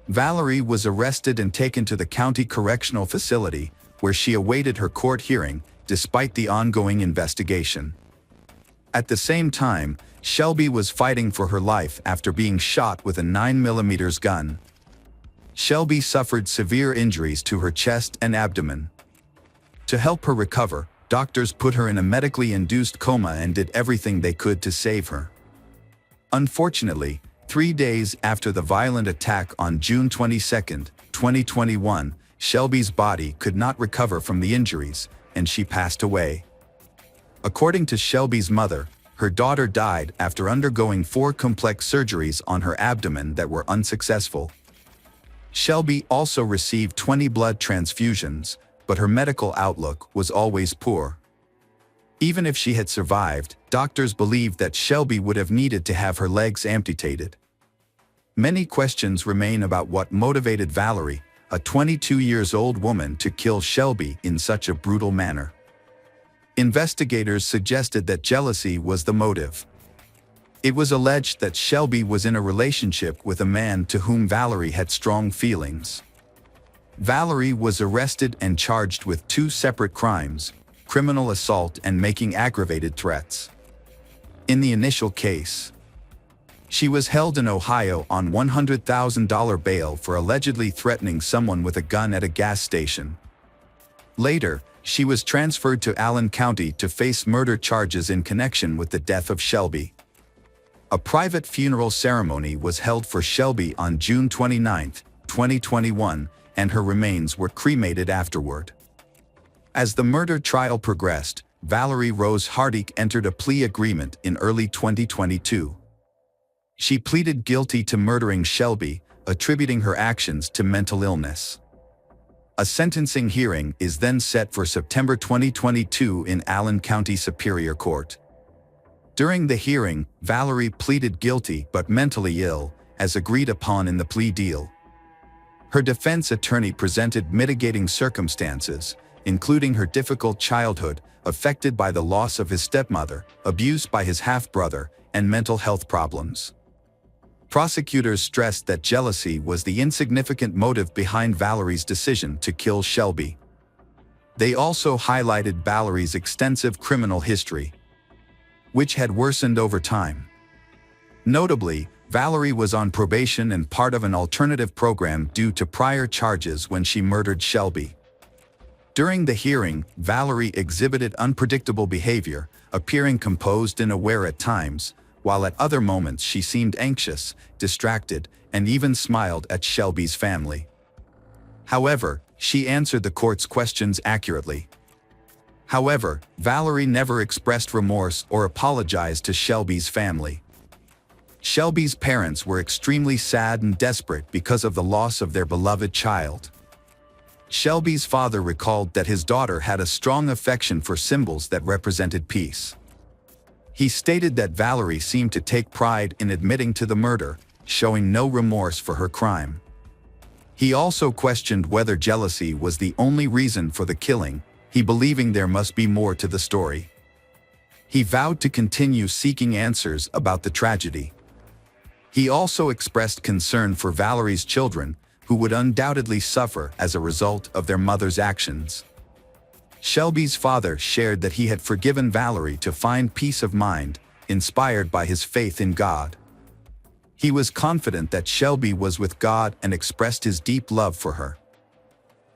Valerie was arrested and taken to the county correctional facility, where she awaited her court hearing, despite the ongoing investigation. At the same time, Shelby was fighting for her life after being shot with a 9mm gun. Shelby suffered severe injuries to her chest and abdomen. To help her recover, doctors put her in a medically induced coma and did everything they could to save her. Unfortunately, 3 days after the violent attack on June 22, 2021, Shelby's body could not recover from the injuries, and she passed away. According to Shelby's mother, her daughter died after undergoing 4 complex surgeries on her abdomen that were unsuccessful. Shelby also received 20 blood transfusions, but her medical outlook was always poor. Even if she had survived, doctors believed that Shelby would have needed to have her legs amputated. Many questions remain about what motivated Valerie, a 22-year-old woman, to kill Shelby in such a brutal manner. Investigators suggested that jealousy was the motive. It was alleged that Shelby was in a relationship with a man to whom Valerie had strong feelings. Valerie was arrested and charged with 2 separate crimes: criminal assault and making aggravated threats. In the initial case, she was held in Ohio on $100,000 bail for allegedly threatening someone with a gun at a gas station. Later, she was transferred to Allen County to face murder charges in connection with the death of Shelby. A private funeral ceremony was held for Shelby on June 29, 2021, and her remains were cremated afterward. As the murder trial progressed, Valerie Rose Hardick entered a plea agreement in early 2022. She pleaded guilty to murdering Shelby, attributing her actions to mental illness. A sentencing hearing is then set for September 2022 in Allen County Superior Court. During the hearing, Valerie pleaded guilty but mentally ill, as agreed upon in the plea deal. Her defense attorney presented mitigating circumstances, including her difficult childhood, affected by the loss of his stepmother, abuse by his half-brother, and mental health problems. Prosecutors stressed that jealousy was the insignificant motive behind Valerie's decision to kill Shelby. They also highlighted Valerie's extensive criminal history, which had worsened over time. Notably, Valerie was on probation and part of an alternative program due to prior charges when she murdered Shelby. During the hearing, Valerie exhibited unpredictable behavior, appearing composed and aware at times, while at other moments she seemed anxious, distracted, and even smiled at Shelby's family. However, she answered the court's questions accurately. However, Valerie never expressed remorse or apologized to Shelby's family. Shelby's parents were extremely sad and desperate because of the loss of their beloved child. Shelby's father recalled that his daughter had a strong affection for symbols that represented peace. He stated that Valerie seemed to take pride in admitting to the murder, showing no remorse for her crime. He also questioned whether jealousy was the only reason for the killing, he believing there must be more to the story. He vowed to continue seeking answers about the tragedy. He also expressed concern for Valerie's children, who would undoubtedly suffer as a result of their mother's actions. Shelby's father shared that he had forgiven Valerie to find peace of mind, inspired by his faith in God. He was confident that Shelby was with God and expressed his deep love for her.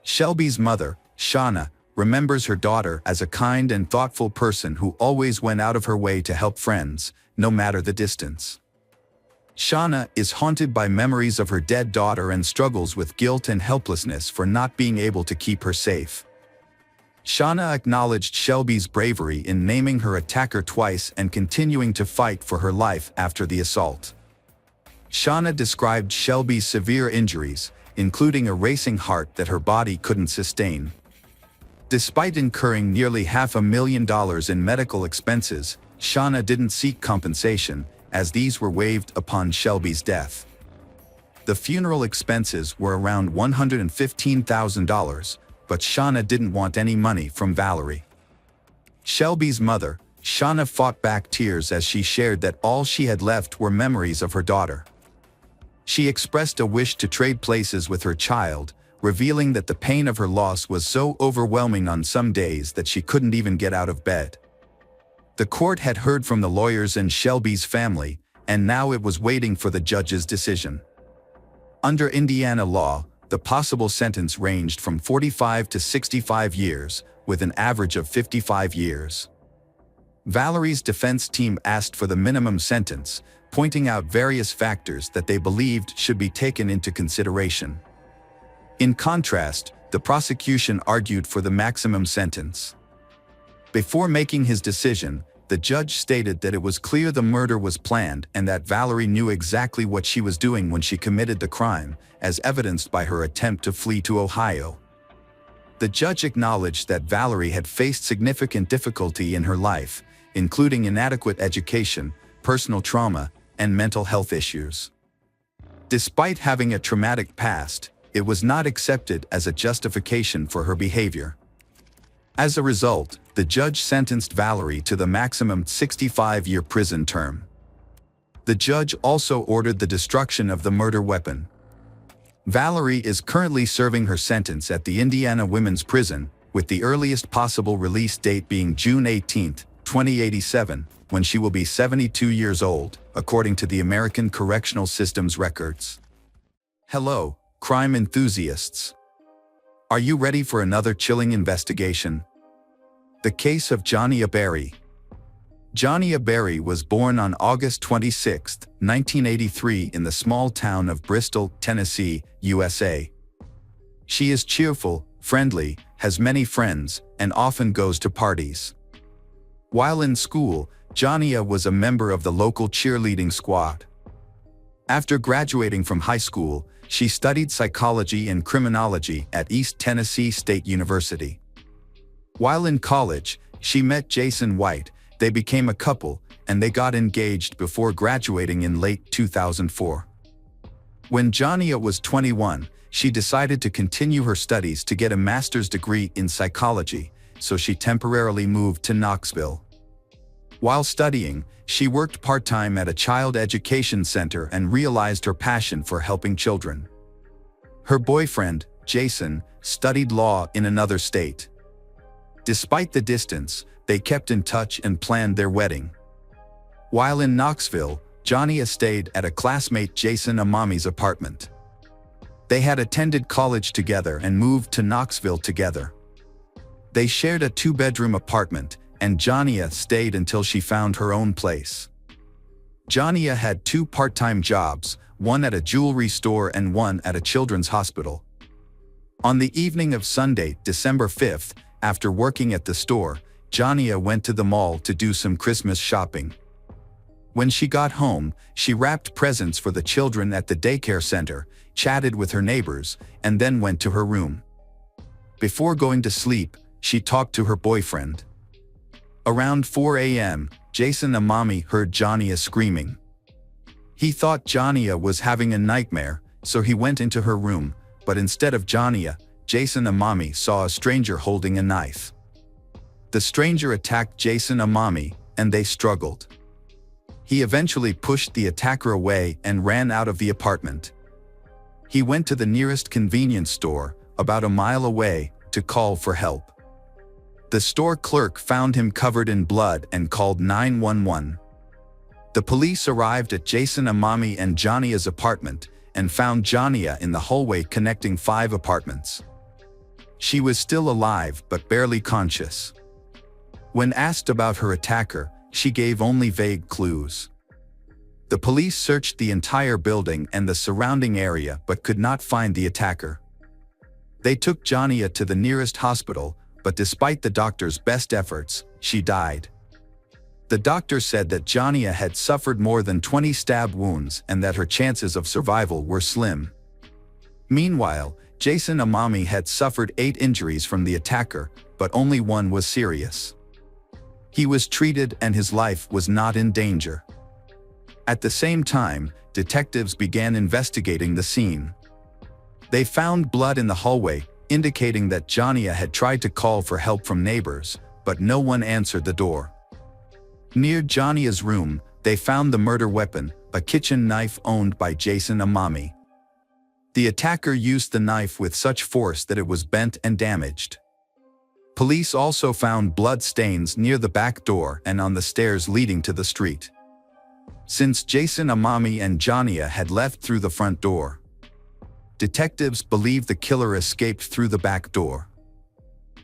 Shelby's mother, Shauna, remembers her daughter as a kind and thoughtful person who always went out of her way to help friends, no matter the distance. Shauna is haunted by memories of her dead daughter and struggles with guilt and helplessness for not being able to keep her safe. Shauna acknowledged Shelby's bravery in naming her attacker twice and continuing to fight for her life after the assault. Shauna described Shelby's severe injuries, including a racing heart that her body couldn't sustain. Despite incurring nearly $500,000 in medical expenses, Shauna didn't seek compensation, as these were waived upon Shelby's death. The funeral expenses were around $115,000, but Shauna didn't want any money from Valerie. Shelby's mother, Shauna, fought back tears as she shared that all she had left were memories of her daughter. She expressed a wish to trade places with her child, revealing that the pain of her loss was so overwhelming on some days that she couldn't even get out of bed. The court had heard from the lawyers and Shelby's family, and now it was waiting for the judge's decision. Under Indiana law, the possible sentence ranged from 45 to 65 years, with an average of 55 years. Valerie's defense team asked for the minimum sentence, pointing out various factors that they believed should be taken into consideration. In contrast, the prosecution argued for the maximum sentence. Before making his decision, the judge stated that it was clear the murder was planned and that Valerie knew exactly what she was doing when she committed the crime, as evidenced by her attempt to flee to Ohio. The judge acknowledged that Valerie had faced significant difficulty in her life, including inadequate education, personal trauma, and mental health issues. Despite having a traumatic past, it was not accepted as a justification for her behavior. As a result, the judge sentenced Valerie to the maximum 65-year prison term. The judge also ordered the destruction of the murder weapon. Valerie is currently serving her sentence at the Indiana Women's Prison, with the earliest possible release date being June 18, 2087, when she will be 72 years old, according to the American Correctional System's records. Hello, crime enthusiasts. Are you ready for another chilling investigation? The case of Johnny Berry. Johnny Berry was born on August 26, 1983 in the small town of Bristol, Tennessee, USA. She is cheerful, friendly, has many friends, and often goes to parties. While in school, Johnny was a member of the local cheerleading squad. After graduating from high school, she studied psychology and criminology at East Tennessee State University. While in college, she met Jason White, they became a couple, and they got engaged before graduating in late 2004. When Johnny was 21, she decided to continue her studies to get a master's degree in psychology, so she temporarily moved to Knoxville. While studying, she worked part-time at a child education center and realized her passion for helping children. Her boyfriend, Jason, studied law in another state. Despite the distance, they kept in touch and planned their wedding. While in Knoxville, Johnny stayed at a classmate Jason Amami's apartment. They had attended college together and moved to Knoxville together. They shared a 2-bedroom apartment, and Johnny stayed until she found her own place. Johnny had 2 part-time jobs, one at a jewelry store and one at a children's hospital. On the evening of Sunday, December 5th, after working at the store, Johnny went to the mall to do some Christmas shopping. When she got home, she wrapped presents for the children at the daycare center, chatted with her neighbors, and then went to her room. Before going to sleep, she talked to her boyfriend. Around 4 a.m., Jason Amami heard Johnny screaming. He thought Johnny was having a nightmare, so he went into her room, but instead of Johnny, Jason Amami saw a stranger holding a knife. The stranger attacked Jason Amami, and they struggled. He eventually pushed the attacker away and ran out of the apartment. He went to the nearest convenience store, about a mile away, to call for help. The store clerk found him covered in blood and called 911. The police arrived at Jason Amami and Johnny's apartment and found Johnny in the hallway connecting 5 apartments. She was still alive but barely conscious. When asked about her attacker, she gave only vague clues. The police searched the entire building and the surrounding area but could not find the attacker. They took Johnny to the nearest hospital, but despite the doctor's best efforts, she died. The doctor said that Jania had suffered more than 20 stab wounds and that her chances of survival were slim. Meanwhile, Jason Amami had suffered 8 injuries from the attacker, but only one was serious. He was treated and his life was not in danger. At the same time, detectives began investigating the scene. They found blood in the hallway, indicating that Jania had tried to call for help from neighbors, but no one answered the door. Near Jania's room, they found the murder weapon, a kitchen knife owned by Jason Amami. The attacker used the knife with such force that it was bent and damaged. Police also found blood stains near the back door and on the stairs leading to the street. Since Jason Amami and Jania had left through the front door, detectives believe the killer escaped through the back door.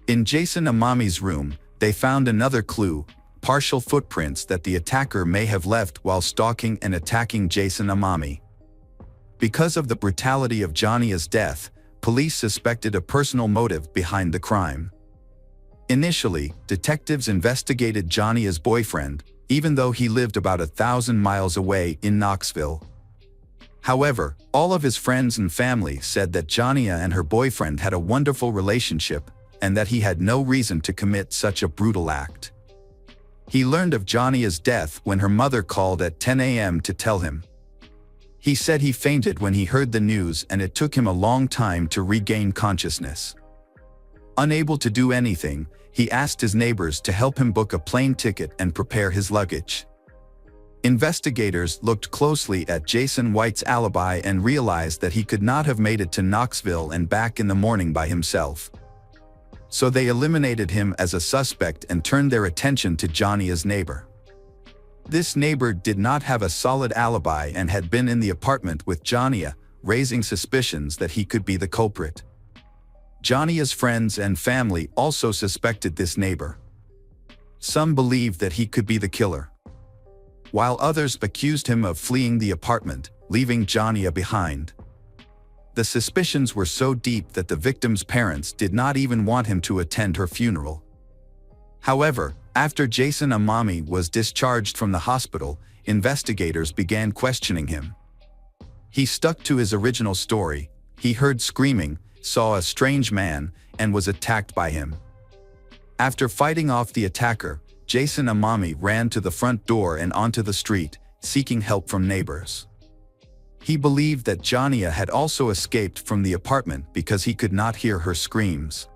In Jason Amami's room, they found another clue, partial footprints that the attacker may have left while stalking and attacking Jason Amami. Because of the brutality of Jania's death, police suspected a personal motive behind the crime. Initially, detectives investigated Jania's boyfriend, even though he lived about 1,000 miles away in Knoxville. However, all of his friends and family said that Jania and her boyfriend had a wonderful relationship and that he had no reason to commit such a brutal act. He learned of Jania's death when her mother called at 10 a.m. to tell him. He said he fainted when he heard the news and it took him a long time to regain consciousness. Unable to do anything, he asked his neighbors to help him book a plane ticket and prepare his luggage. Investigators looked closely at Jason White's alibi and realized that he could not have made it to Knoxville and back in the morning by himself. So they eliminated him as a suspect and turned their attention to Jania's neighbor. This neighbor did not have a solid alibi and had been in the apartment with Jania, raising suspicions that he could be the culprit. Jania's friends and family also suspected this neighbor. Some believed that he could be the killer, while others accused him of fleeing the apartment, leaving Jania behind. The suspicions were so deep that the victim's parents did not even want him to attend her funeral. However, after Jason Amami was discharged from the hospital, investigators began questioning him. He stuck to his original story. He heard screaming, saw a strange man, and was attacked by him. After fighting off the attacker, Jason Amami ran to the front door and onto the street, seeking help from neighbors. He believed that Jania had also escaped from the apartment because he could not hear her screams.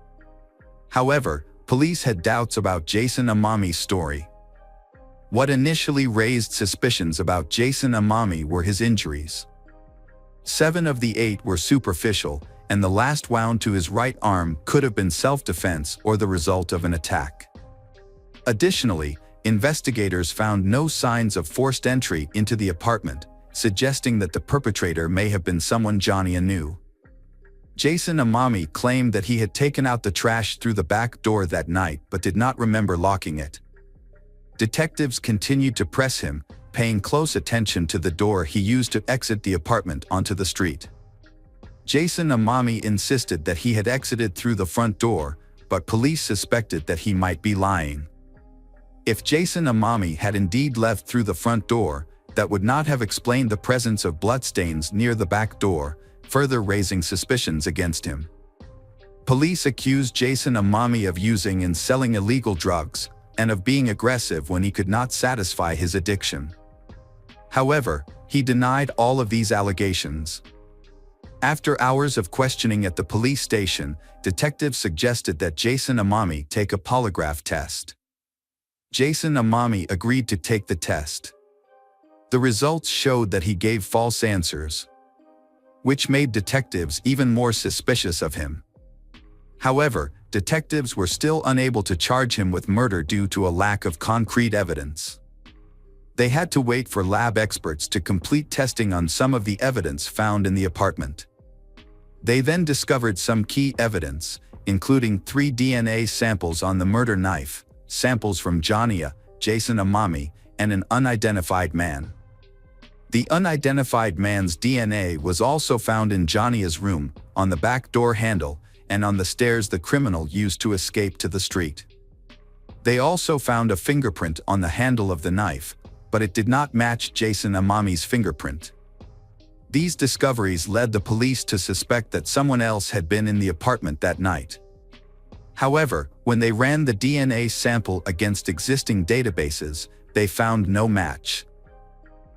However, police had doubts about Jason Amami's story. What initially raised suspicions about Jason Amami were his injuries. 7 of the 8 were superficial, and the last wound to his right arm could have been self-defense or the result of an attack. Additionally, investigators found no signs of forced entry into the apartment, suggesting that the perpetrator may have been someone Jania knew. Jason Amami claimed that he had taken out the trash through the back door that night but did not remember locking it. Detectives continued to press him, paying close attention to the door he used to exit the apartment onto the street. Jason Amami insisted that he had exited through the front door, but police suspected that he might be lying. If Jason Amami had indeed left through the front door, that would not have explained the presence of bloodstains near the back door, further raising suspicions against him. Police accused Jason Amami of using and selling illegal drugs, and of being aggressive when he could not satisfy his addiction. However, he denied all of these allegations. After hours of questioning at the police station, detectives suggested that Jason Amami take a polygraph test. Jason Amami agreed to take the test. The results showed that he gave false answers, which made detectives even more suspicious of him. However, detectives were still unable to charge him with murder due to a lack of concrete evidence. They had to wait for lab experts to complete testing on some of the evidence found in the apartment. They then discovered some key evidence, including 3 DNA samples on the murder knife, samples from Jania, Jason Amami, and an unidentified man. The unidentified man's DNA was also found in Jania's room, on the back door handle, and on the stairs the criminal used to escape to the street. They also found a fingerprint on the handle of the knife, but it did not match Jason Amami's fingerprint. These discoveries led the police to suspect that someone else had been in the apartment that night. However, when they ran the DNA sample against existing databases, they found no match.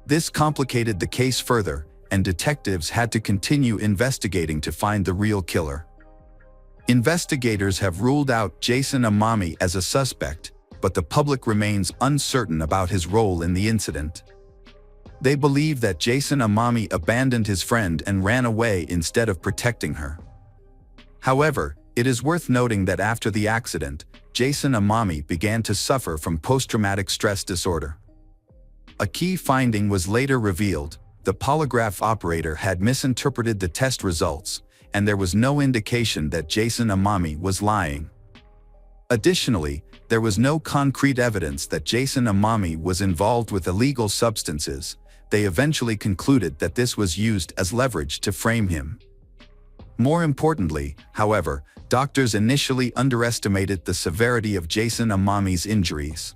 This complicated the case further, and detectives had to continue investigating to find the real killer. Investigators have ruled out Jason Amami as a suspect, but the public remains uncertain about his role in the incident. They believe that Jason Amami abandoned his friend and ran away instead of protecting her. However, it is worth noting that after the accident, Jason Amami began to suffer from post-traumatic stress disorder. A key finding was later revealed: the polygraph operator had misinterpreted the test results, and there was no indication that Jason Amami was lying. Additionally, there was no concrete evidence that Jason Amami was involved with illegal substances. They eventually concluded that this was used as leverage to frame him. More importantly, however, doctors initially underestimated the severity of Jason Amami's injuries.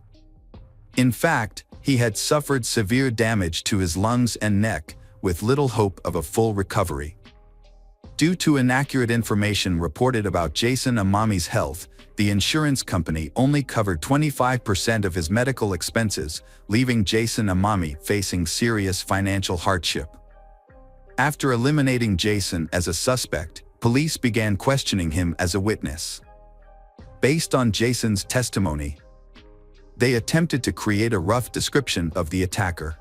In fact, he had suffered severe damage to his lungs and neck, with little hope of a full recovery. Due to inaccurate information reported about Jason Amami's health, the insurance company only covered 25% of his medical expenses, leaving Jason Amami facing serious financial hardship. After eliminating Jason as a suspect, police began questioning him as a witness. Based on Jason's testimony, they attempted to create a rough description of the attacker.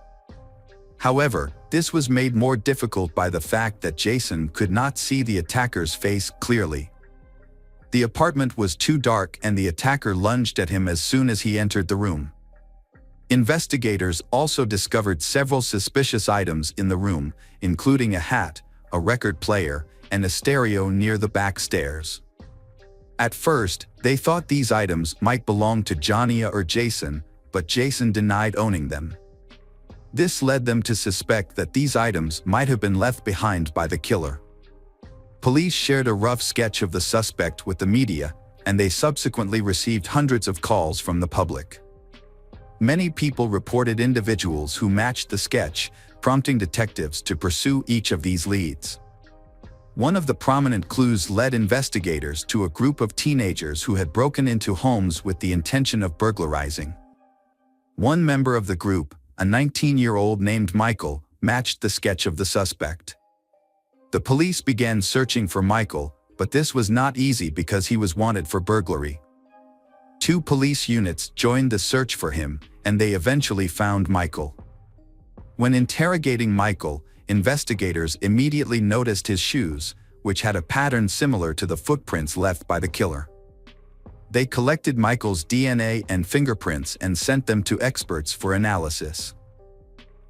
However, this was made more difficult by the fact that Jason could not see the attacker's face clearly. The apartment was too dark and the attacker lunged at him as soon as he entered the room. Investigators also discovered several suspicious items in the room, including a hat, a record player, and a stereo near the back stairs. At first, they thought these items might belong to Jania or Jason, but Jason denied owning them. This led them to suspect that these items might have been left behind by the killer. Police shared a rough sketch of the suspect with the media, and they subsequently received hundreds of calls from the public. Many people reported individuals who matched the sketch, prompting detectives to pursue each of these leads. One of the prominent clues led investigators to a group of teenagers who had broken into homes with the intention of burglarizing. One member of the group, a 19-year-old named Michael, matched the sketch of the suspect. The police began searching for Michael, but this was not easy because he was wanted for burglary. 2 police units joined the search for him, and they eventually found Michael. When interrogating Michael, investigators immediately noticed his shoes, which had a pattern similar to the footprints left by the killer. They collected Michael's DNA and fingerprints and sent them to experts for analysis.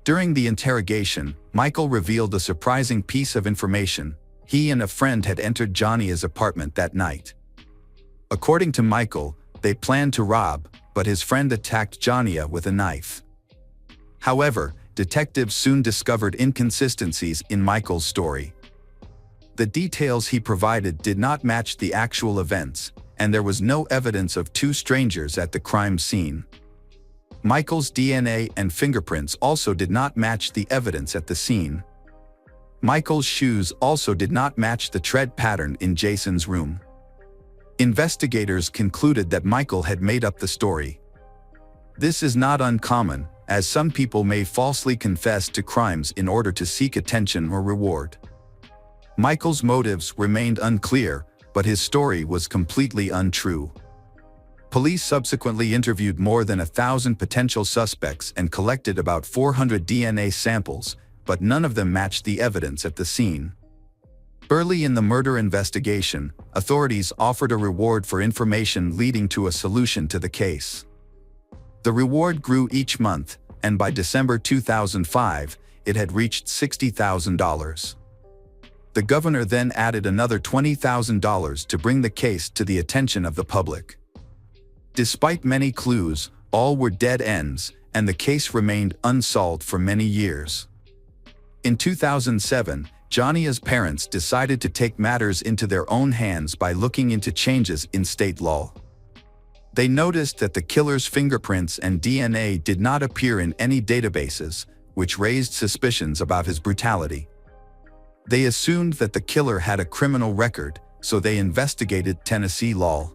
During the interrogation, Michael revealed a surprising piece of information: he and a friend had entered Jania's apartment that night. According to Michael, they planned to rob, but his friend attacked Jania with a knife. However, detectives soon discovered inconsistencies in Michael's story. The details he provided did not match the actual events, and there was no evidence of 2 strangers at the crime scene. Michael's DNA and fingerprints also did not match the evidence at the scene. Michael's shoes also did not match the tread pattern in Jason's room. Investigators concluded that Michael had made up the story. This is not uncommon, as some people may falsely confess to crimes in order to seek attention or reward. Michael's motives remained unclear, but his story was completely untrue. Police subsequently interviewed more than 1,000 potential suspects and collected about 400 DNA samples, but none of them matched the evidence at the scene. Early in the murder investigation, authorities offered a reward for information leading to a solution to the case. The reward grew each month, and by December 2005, it had reached $60,000. The governor then added another $20,000 to bring the case to the attention of the public. Despite many clues, all were dead ends, and the case remained unsolved for many years. In 2007, Jania's parents decided to take matters into their own hands by looking into changes in state law. They noticed that the killer's fingerprints and DNA did not appear in any databases, which raised suspicions about his brutality. They assumed that the killer had a criminal record, so they investigated Tennessee law.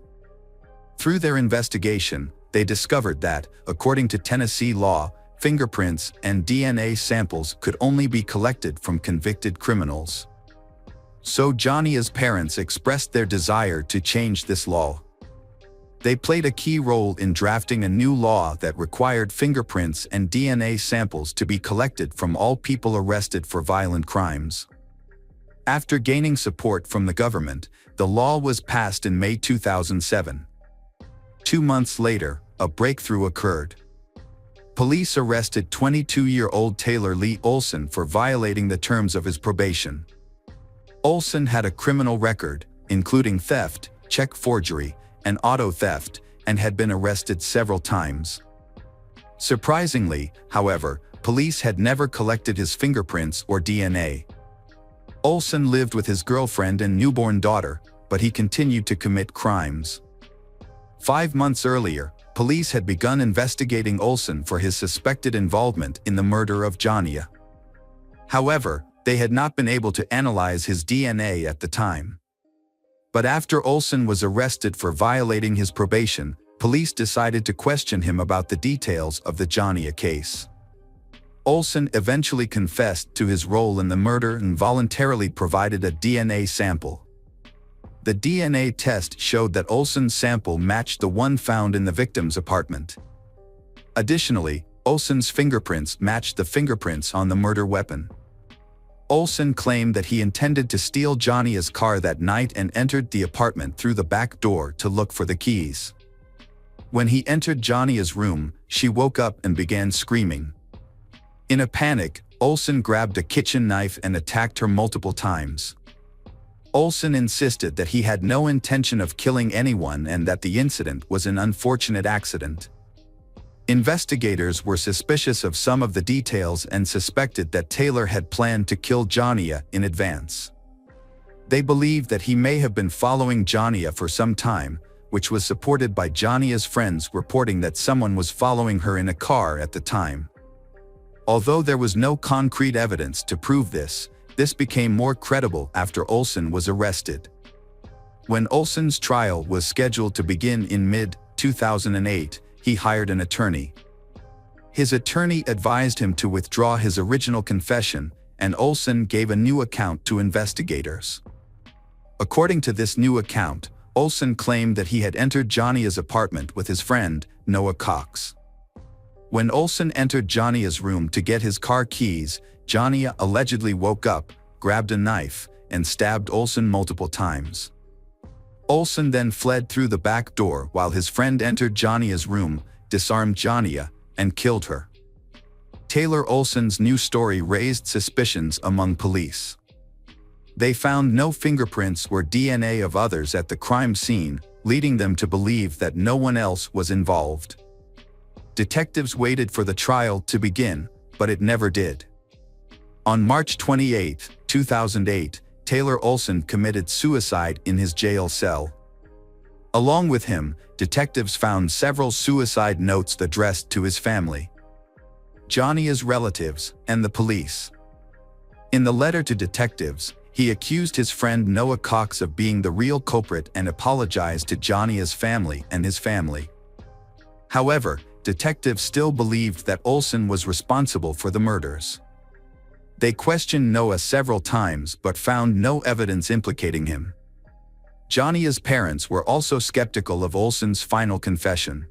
Through their investigation, they discovered that, according to Tennessee law, fingerprints and DNA samples could only be collected from convicted criminals. So Jania's parents expressed their desire to change this law. They played a key role in drafting a new law that required fingerprints and DNA samples to be collected from all people arrested for violent crimes. After gaining support from the government, the law was passed in May 2007. 2 months later, a breakthrough occurred. Police arrested 22-year-old Taylor Lee Olson for violating the terms of his probation. Olson had a criminal record, including theft, check forgery, and auto theft, and had been arrested several times. Surprisingly, however, police had never collected his fingerprints or DNA. Olson lived with his girlfriend and newborn daughter, but he continued to commit crimes. 5 months earlier, police had begun investigating Olson for his suspected involvement in the murder of Jania. However, they had not been able to analyze his DNA at the time. But after Olson was arrested for violating his probation, police decided to question him about the details of the Jania case. Olson eventually confessed to his role in the murder and voluntarily provided a DNA sample. The DNA test showed that Olson's sample matched the one found in the victim's apartment. Additionally, Olson's fingerprints matched the fingerprints on the murder weapon. Olson claimed that he intended to steal Jania's car that night and entered the apartment through the back door to look for the keys. When he entered Jania's room, she woke up and began screaming. In a panic, Olson grabbed a kitchen knife and attacked her multiple times. Olson insisted that he had no intention of killing anyone and that the incident was an unfortunate accident. Investigators were suspicious of some of the details and suspected that Taylor had planned to kill Jania in advance. They believed that he may have been following Jania for some time, which was supported by Jania's friends reporting that someone was following her in a car at the time. Although there was no concrete evidence to prove this, this became more credible after Olson was arrested. When Olson's trial was scheduled to begin in mid-2008, he hired an attorney. His attorney advised him to withdraw his original confession, and Olson gave a new account to investigators. According to this new account, Olson claimed that he had entered Jania's apartment with his friend, Noah Cox. When Olson entered Jania's room to get his car keys, Jania allegedly woke up, grabbed a knife, and stabbed Olson multiple times. Olson then fled through the back door while his friend entered Jania's room, disarmed Jania, and killed her. Taylor Olson's new story raised suspicions among police. They found no fingerprints or DNA of others at the crime scene, leading them to believe that no one else was involved. Detectives waited for the trial to begin, but it never did. On March 28, 2008, Taylor Olson committed suicide in his jail cell. Along with him, detectives found several suicide notes addressed to his family, Jania's relatives, and the police. In the letter to detectives, he accused his friend Noah Cox of being the real culprit and apologized to Jania's family and his family. However, detectives still believed that Olson was responsible for the murders. They questioned Noah several times but found no evidence implicating him. Jania's parents were also skeptical of Olson's final confession.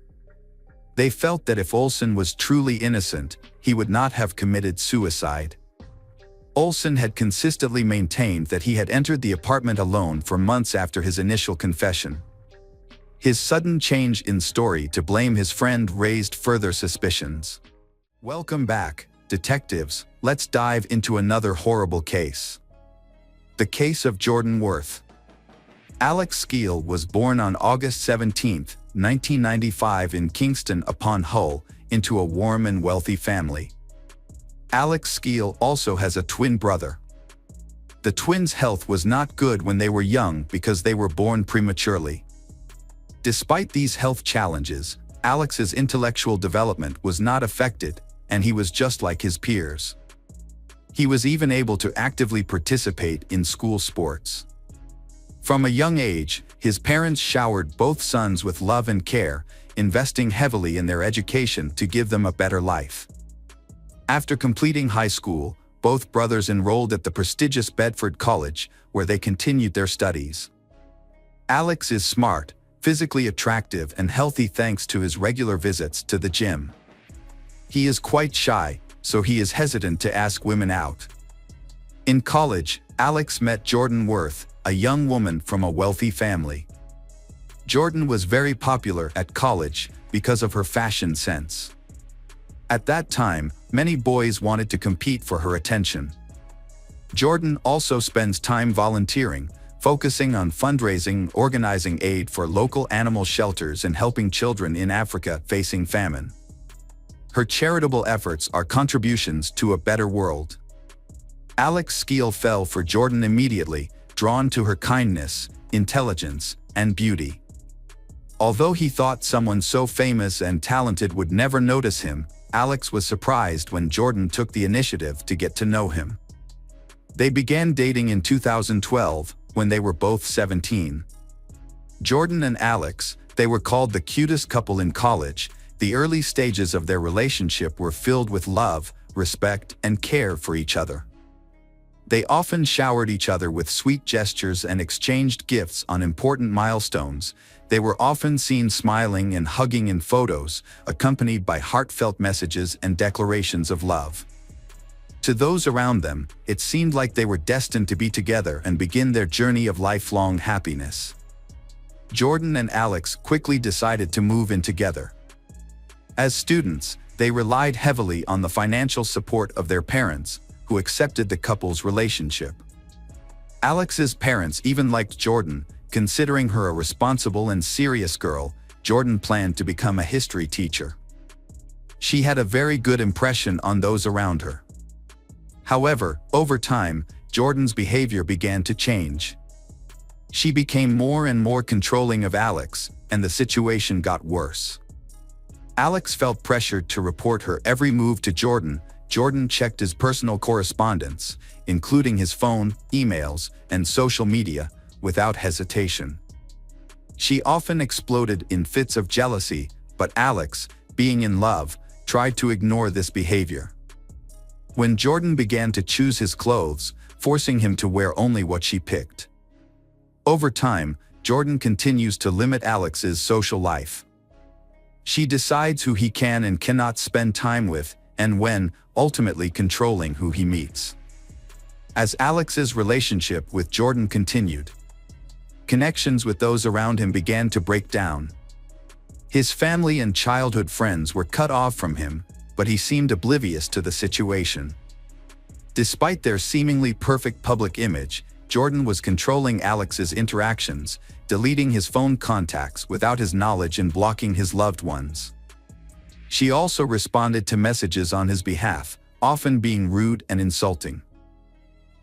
They felt that if Olson was truly innocent, he would not have committed suicide. Olson had consistently maintained that he had entered the apartment alone for months after his initial confession. His sudden change in story to blame his friend raised further suspicions. Welcome back, detectives. Let's dive into another horrible case. The case of Jordan Worth. Alex Skeel was born on August 17, 1995 in Kingston upon Hull, into a warm and wealthy family. Alex Skeel also has a twin brother. The twins' health was not good when they were young because they were born prematurely. Despite these health challenges, Alex's intellectual development was not affected, and he was just like his peers. He was even able to actively participate in school sports. From a young age, his parents showered both sons with love and care, investing heavily in their education to give them a better life. After completing high school, both brothers enrolled at the prestigious Bedford College, where they continued their studies. Alex is smart, physically attractive, and healthy thanks to his regular visits to the gym. He is quite shy, so he is hesitant to ask women out. In college, Alex met Jordan Worth, a young woman from a wealthy family. Jordan was very popular at college because of her fashion sense. At that time, many boys wanted to compete for her attention. Jordan also spends time volunteering, focusing on fundraising, organizing aid for local animal shelters, and helping children in Africa facing famine. Her charitable efforts are contributions to a better world. Alex's skill fell for Jordan immediately, drawn to her kindness, intelligence, and beauty. Although he thought someone so famous and talented would never notice him, Alex was surprised when Jordan took the initiative to get to know him. They began dating in 2012, when they were both 17. Jordan and Alex, they were called the cutest couple in college. The early stages of their relationship were filled with love, respect, and care for each other. They often showered each other with sweet gestures and exchanged gifts on important milestones. They were often seen smiling and hugging in photos, accompanied by heartfelt messages and declarations of love. To those around them, it seemed like they were destined to be together and begin their journey of lifelong happiness. Jordan and Alex quickly decided to move in together. As students, they relied heavily on the financial support of their parents, who accepted the couple's relationship. Alex's parents even liked Jordan, considering her a responsible and serious girl. Jordan planned to become a history teacher. She had a very good impression on those around her. However, over time, Jordan's behavior began to change. She became more and more controlling of Alex, and the situation got worse. Alex felt pressured to report her every move to Jordan. Jordan checked his personal correspondence, including his phone, emails, and social media, without hesitation. She often exploded in fits of jealousy, but Alex, being in love, tried to ignore this behavior. When Jordan began to choose his clothes, forcing him to wear only what she picked. Over time, Jordan continues to limit Alex's social life. She decides who he can and cannot spend time with, and when, ultimately controlling who he meets. As Alex's relationship with Jordan continued, connections with those around him began to break down. His family and childhood friends were cut off from him, but he seemed oblivious to the situation. Despite their seemingly perfect public image, Jordan was controlling Alex's interactions, deleting his phone contacts without his knowledge and blocking his loved ones. She also responded to messages on his behalf, often being rude and insulting.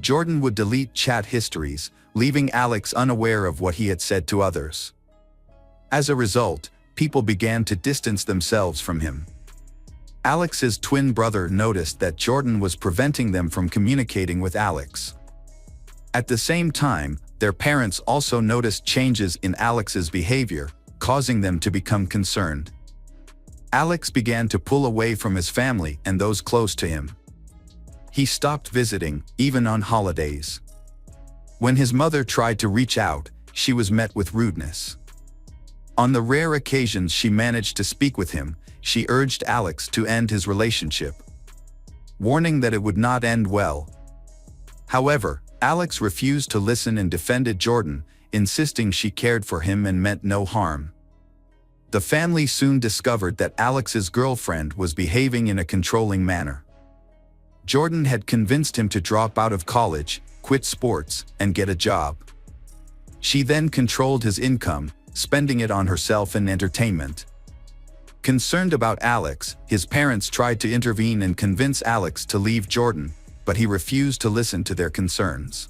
Jordan would delete chat histories, leaving Alex unaware of what he had said to others. As a result, people began to distance themselves from him. Alex's twin brother noticed that Jordan was preventing them from communicating with Alex. At the same time, their parents also noticed changes in Alex's behavior, causing them to become concerned. Alex began to pull away from his family and those close to him. He stopped visiting, even on holidays. When his mother tried to reach out, she was met with rudeness. On the rare occasions she managed to speak with him, she urged Alex to end his relationship, warning that it would not end well. However, Alex refused to listen and defended Jordan, insisting she cared for him and meant no harm. The family soon discovered that Alex's girlfriend was behaving in a controlling manner. Jordan had convinced him to drop out of college, quit sports, and get a job. She then controlled his income, spending it on herself and entertainment. Concerned about Alex, his parents tried to intervene and convince Alex to leave Jordan, but he refused to listen to their concerns.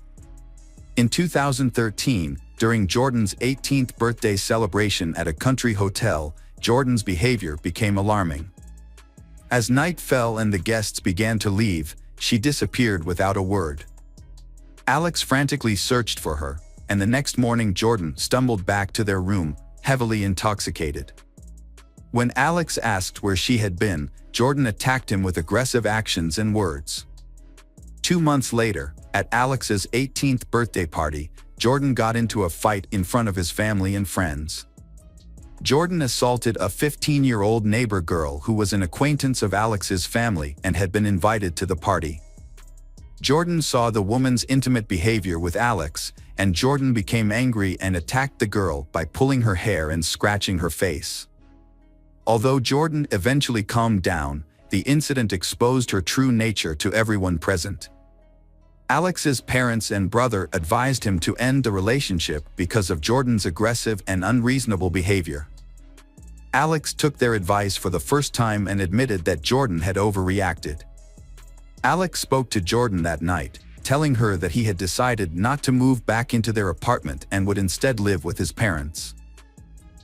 In 2013, During Jordan's 18th birthday celebration at a country hotel, Jordan's behavior became alarming. As night fell and the guests began to leave, she disappeared without a word. Alex frantically searched for her, and the next morning Jordan stumbled back to their room, heavily intoxicated. When Alex asked where she had been, Jordan attacked him with aggressive actions and words. 2 months later, at Alex's 18th birthday party, Jordan got into a fight in front of his family and friends. Jordan assaulted a 15-year-old neighbor girl who was an acquaintance of Alex's family and had been invited to the party. Jordan saw the woman's intimate behavior with Alex, and Jordan became angry and attacked the girl by pulling her hair and scratching her face. Although Jordan eventually calmed down, the incident exposed her true nature to everyone present. Alex's parents and brother advised him to end the relationship because of Jordan's aggressive and unreasonable behavior. Alex took their advice for the first time and admitted that Jordan had overreacted. Alex spoke to Jordan that night, telling her that he had decided not to move back into their apartment and would instead live with his parents.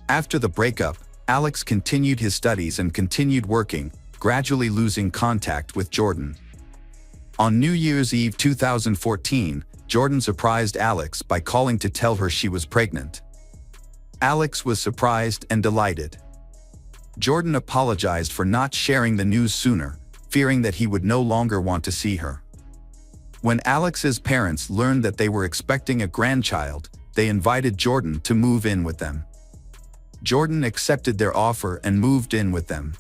After the breakup, Alex continued his studies and continued working, gradually losing contact with Jordan. On New Year's Eve 2014, Jordan surprised Alex by calling to tell her she was pregnant. Alex was surprised and delighted. Jordan apologized for not sharing the news sooner, fearing that he would no longer want to see her. When Alex's parents learned that they were expecting a grandchild, they invited Jordan to move in with them. Jordan accepted their offer and moved in with them.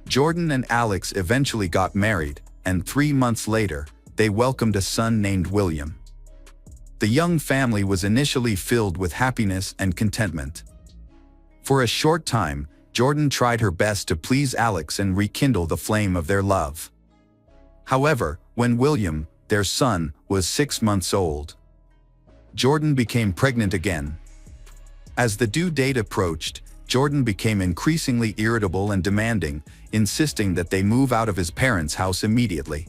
Jordan and Alex eventually got married, and 3 months later, they welcomed a son named William. The young family was initially filled with happiness and contentment. For a short time, Jordan tried her best to please Alex and rekindle the flame of their love. However, when William, their son, was 6 months old, Jordan became pregnant again. As the due date approached, Jordan became increasingly irritable and demanding, insisting that they move out of his parents' house immediately.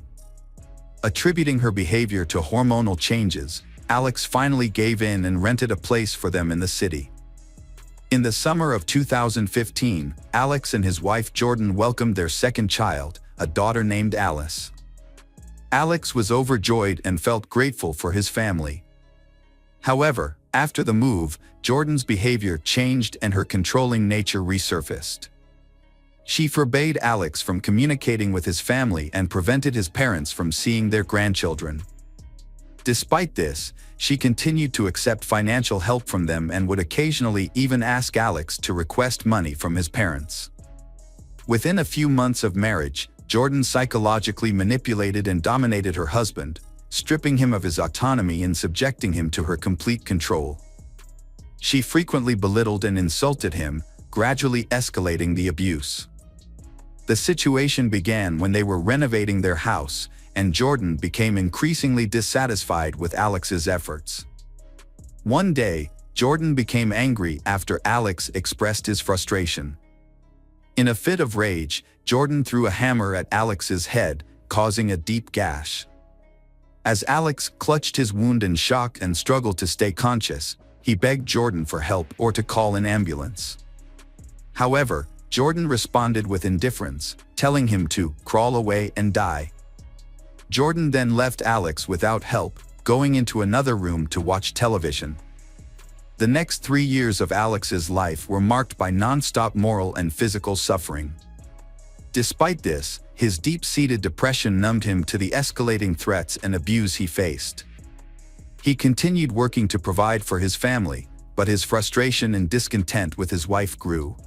Attributing her behavior to hormonal changes, Alex finally gave in and rented a place for them in the city. In the summer of 2015, Alex and his wife Jordan welcomed their second child, a daughter named Alice. Alex was overjoyed and felt grateful for his family. However, after the move, Jordan's behavior changed and her controlling nature resurfaced. She forbade Alex from communicating with his family and prevented his parents from seeing their grandchildren. Despite this, she continued to accept financial help from them and would occasionally even ask Alex to request money from his parents. Within a few months of marriage, Jordan psychologically manipulated and dominated her husband, stripping him of his autonomy and subjecting him to her complete control. She frequently belittled and insulted him, gradually escalating the abuse. The situation began when they were renovating their house, and Jordan became increasingly dissatisfied with Alex's efforts. One day, Jordan became angry after Alex expressed his frustration. In a fit of rage, Jordan threw a hammer at Alex's head, causing a deep gash. As Alex clutched his wound in shock and struggled to stay conscious, he begged Jordan for help or to call an ambulance. However, Jordan responded with indifference, telling him to crawl away and die. Jordan then left Alex without help, going into another room to watch television. The next 3 years of Alex's life were marked by non-stop moral and physical suffering. Despite this, his deep-seated depression numbed him to the escalating threats and abuse he faced. He continued working to provide for his family, but his frustration and discontent with his wife grew.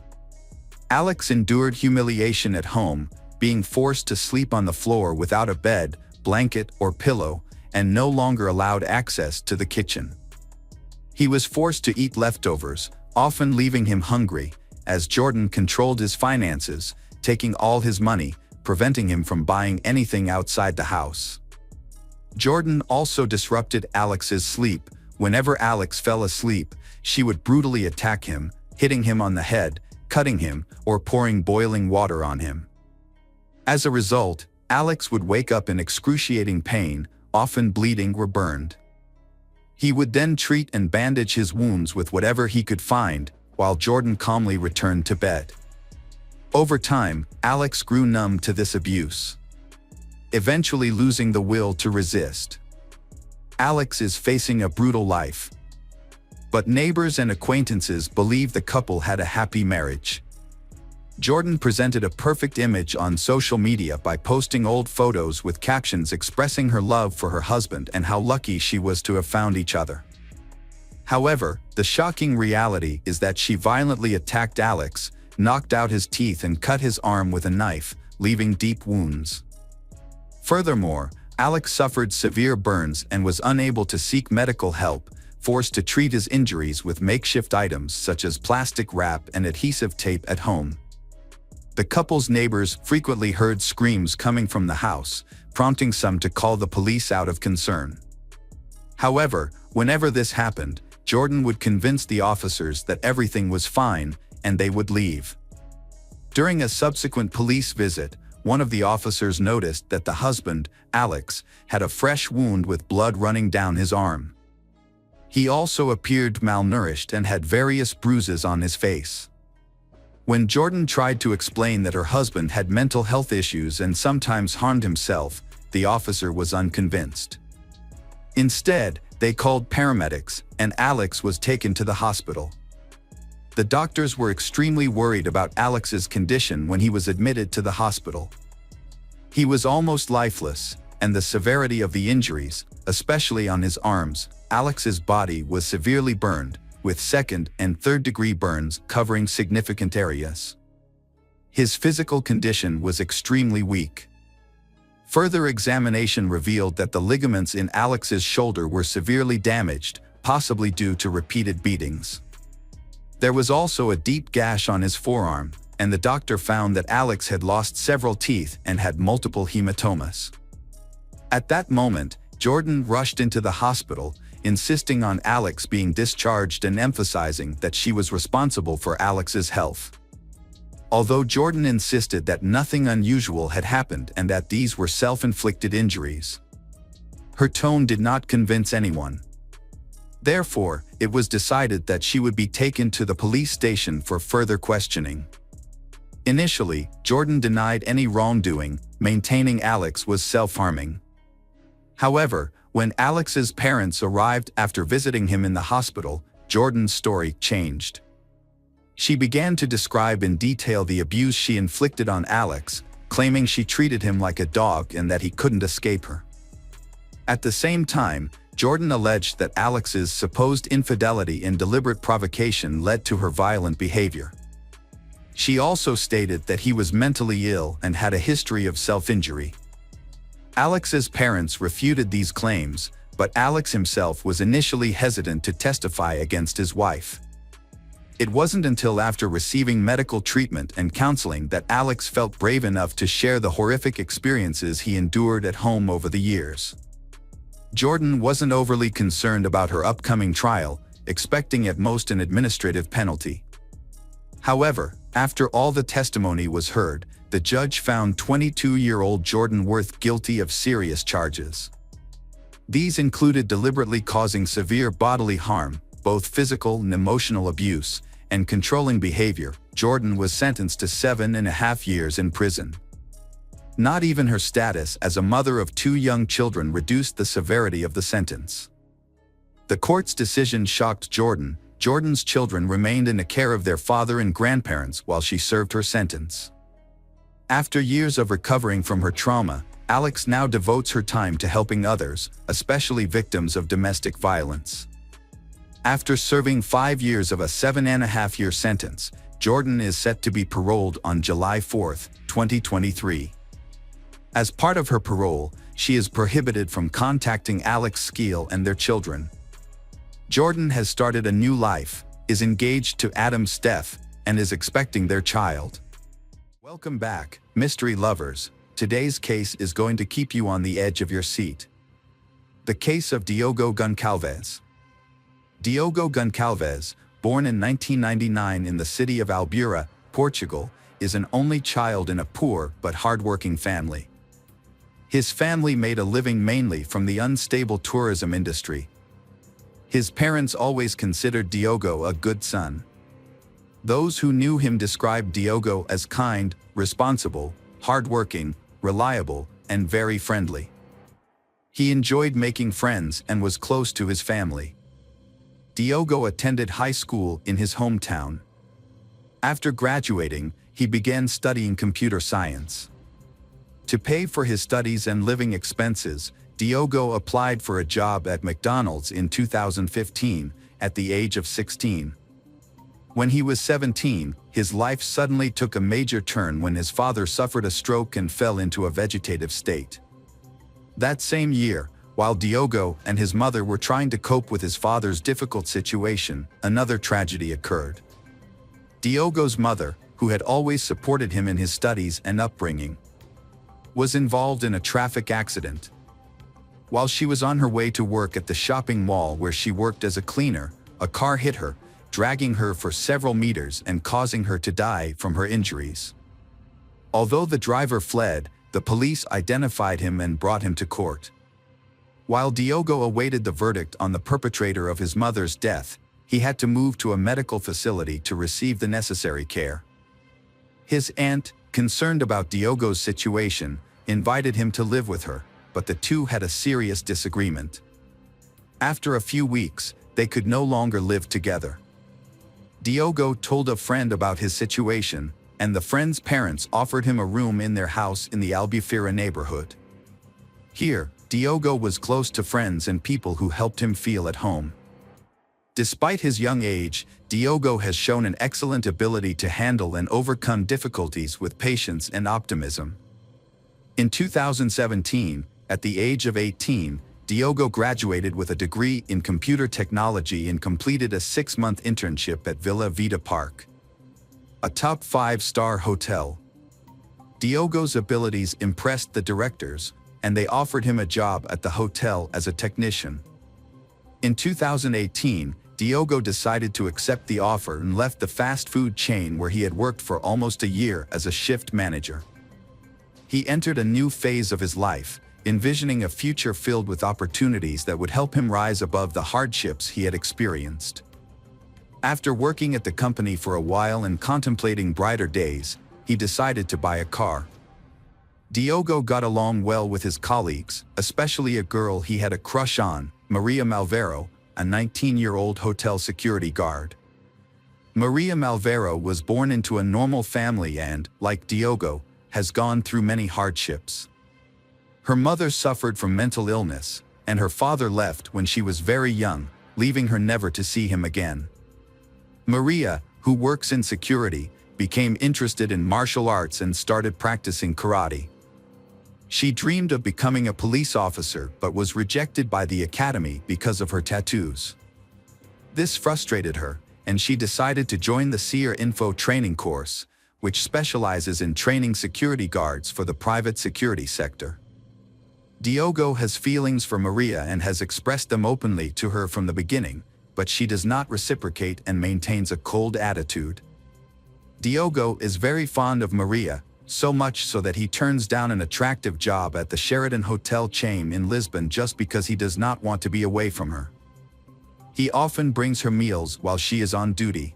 Alex endured humiliation at home, being forced to sleep on the floor without a bed, blanket, or pillow, and no longer allowed access to the kitchen. He was forced to eat leftovers, often leaving him hungry, as Jordan controlled his finances, taking all his money, preventing him from buying anything outside the house. Jordan also disrupted Alex's sleep. Whenever Alex fell asleep, she would brutally attack him, hitting him on the head, cutting him, or pouring boiling water on him. As a result, Alex would wake up in excruciating pain, often bleeding or burned. He would then treat and bandage his wounds with whatever he could find, while Jordan calmly returned to bed. Over time, Alex grew numb to this abuse, eventually losing the will to resist. Alex is facing a brutal life, but neighbors and acquaintances believe the couple had a happy marriage. Jordan presented a perfect image on social media by posting old photos with captions expressing her love for her husband and how lucky she was to have found each other. However, the shocking reality is that she violently attacked Alex, knocked out his teeth and cut his arm with a knife, leaving deep wounds. Furthermore, Alex suffered severe burns and was unable to seek medical help, forced to treat his injuries with makeshift items such as plastic wrap and adhesive tape at home. The couple's neighbors frequently heard screams coming from the house, prompting some to call the police out of concern. However, whenever this happened, Jordan would convince the officers that everything was fine and they would leave. During a subsequent police visit, one of the officers noticed that the husband, Alex, had a fresh wound with blood running down his arm. He also appeared malnourished and had various bruises on his face. When Jordan tried to explain that her husband had mental health issues and sometimes harmed himself, the officer was unconvinced. Instead, they called paramedics, and Alex was taken to the hospital. The doctors were extremely worried about Alex's condition when he was admitted to the hospital. He was almost lifeless, and the severity of the injuries, especially on his arms, Alex's body was severely burned, with second and third-degree burns covering significant areas. His physical condition was extremely weak. Further examination revealed that the ligaments in Alex's shoulder were severely damaged, possibly due to repeated beatings. There was also a deep gash on his forearm, and the doctor found that Alex had lost several teeth and had multiple hematomas. At that moment, Jordan rushed into the hospital, insisting on Alex being discharged and emphasizing that she was responsible for Alex's health. Although Jordan insisted that nothing unusual had happened and that these were self-inflicted injuries, her tone did not convince anyone. Therefore, it was decided that she would be taken to the police station for further questioning. Initially, Jordan denied any wrongdoing, maintaining Alex was self-harming. However, when Alex's parents arrived after visiting him in the hospital, Jordan's story changed. She began to describe in detail the abuse she inflicted on Alex, claiming she treated him like a dog and that he couldn't escape her. At the same time, Jordan alleged that Alex's supposed infidelity and deliberate provocation led to her violent behavior. She also stated that he was mentally ill and had a history of self-injury. Alex's parents refuted these claims, but Alex himself was initially hesitant to testify against his wife. It wasn't until after receiving medical treatment and counseling that Alex felt brave enough to share the horrific experiences he endured at home over the years. Jordan wasn't overly concerned about her upcoming trial, expecting at most an administrative penalty. However, after all the testimony was heard, the judge found 22-year-old Jordan Worth guilty of serious charges. These included deliberately causing severe bodily harm, both physical and emotional abuse, and controlling behavior. Jordan was sentenced to 7.5 years in prison. Not even her status as a mother of 2 young children reduced the severity of the sentence. The court's decision shocked Jordan. Jordan's children remained in the care of their father and grandparents while she served her sentence. After years of recovering from her trauma, Alex now devotes her time to helping others, especially victims of domestic violence. After serving 5 years of a 7.5-year sentence, Jordan is set to be paroled on July 4, 2023. As part of her parole, she is prohibited from contacting Alex Skeel and their children. Jordan has started a new life, is engaged to Adam Steph, and is expecting their child. Welcome back, mystery lovers. Today's case is going to keep you on the edge of your seat. The case of Diogo Goncalves. Diogo Goncalves, born in 1999 in the city of Albura, Portugal, is an only child in a poor but hardworking family. His family made a living mainly from the unstable tourism industry. His parents always considered Diogo a good son. Those who knew him described Diogo as kind, responsible, hardworking, reliable, and very friendly. He enjoyed making friends and was close to his family. Diogo attended high school in his hometown. After graduating, he began studying computer science. To pay for his studies and living expenses, Diogo applied for a job at McDonald's in 2015, at the age of 16. When he was 17, his life suddenly took a major turn when his father suffered a stroke and fell into a vegetative state. That same year, while Diogo and his mother were trying to cope with his father's difficult situation, another tragedy occurred. Diogo's mother, who had always supported him in his studies and upbringing, was involved in a traffic accident. While she was on her way to work at the shopping mall where she worked as a cleaner, a car hit her, dragging her for several meters and causing her to die from her injuries. Although the driver fled, the police identified him and brought him to court. While Diogo awaited the verdict on the perpetrator of his mother's death, he had to move to a medical facility to receive the necessary care. His aunt, concerned about Diogo's situation, invited him to live with her, but the two had a serious disagreement. After a few weeks, they could no longer live together. Diogo told a friend about his situation, and the friend's parents offered him a room in their house in the Albufeira neighborhood. Here, Diogo was close to friends and people who helped him feel at home. Despite his young age, Diogo has shown an excellent ability to handle and overcome difficulties with patience and optimism. In 2017, at the age of 18, Diogo graduated with a degree in computer technology and completed a 6-month internship at Villa Vita Park, a top 5-star hotel. Diogo's abilities impressed the directors, and they offered him a job at the hotel as a technician. In 2018, Diogo decided to accept the offer and left the fast food chain where he had worked for almost a year as a shift manager. He entered a new phase of his life, envisioning a future filled with opportunities that would help him rise above the hardships he had experienced. After working at the company for a while and contemplating brighter days, he decided to buy a car. Diogo got along well with his colleagues, especially a girl he had a crush on, Maria Malvero, a 19-year-old hotel security guard. Maria Malvero was born into a normal family and, like Diogo, has gone through many hardships. Her mother suffered from mental illness, and her father left when she was very young, leaving her never to see him again. Maria, who works in security, became interested in martial arts and started practicing karate. She dreamed of becoming a police officer but was rejected by the academy because of her tattoos. This frustrated her, and she decided to join the Seer Info training course, which specializes in training security guards for the private security sector. Diogo has feelings for Maria and has expressed them openly to her from the beginning, but she does not reciprocate and maintains a cold attitude. Diogo is very fond of Maria, so much so that he turns down an attractive job at the Sheraton hotel chain in Lisbon just because he does not want to be away from her. He often brings her meals while she is on duty.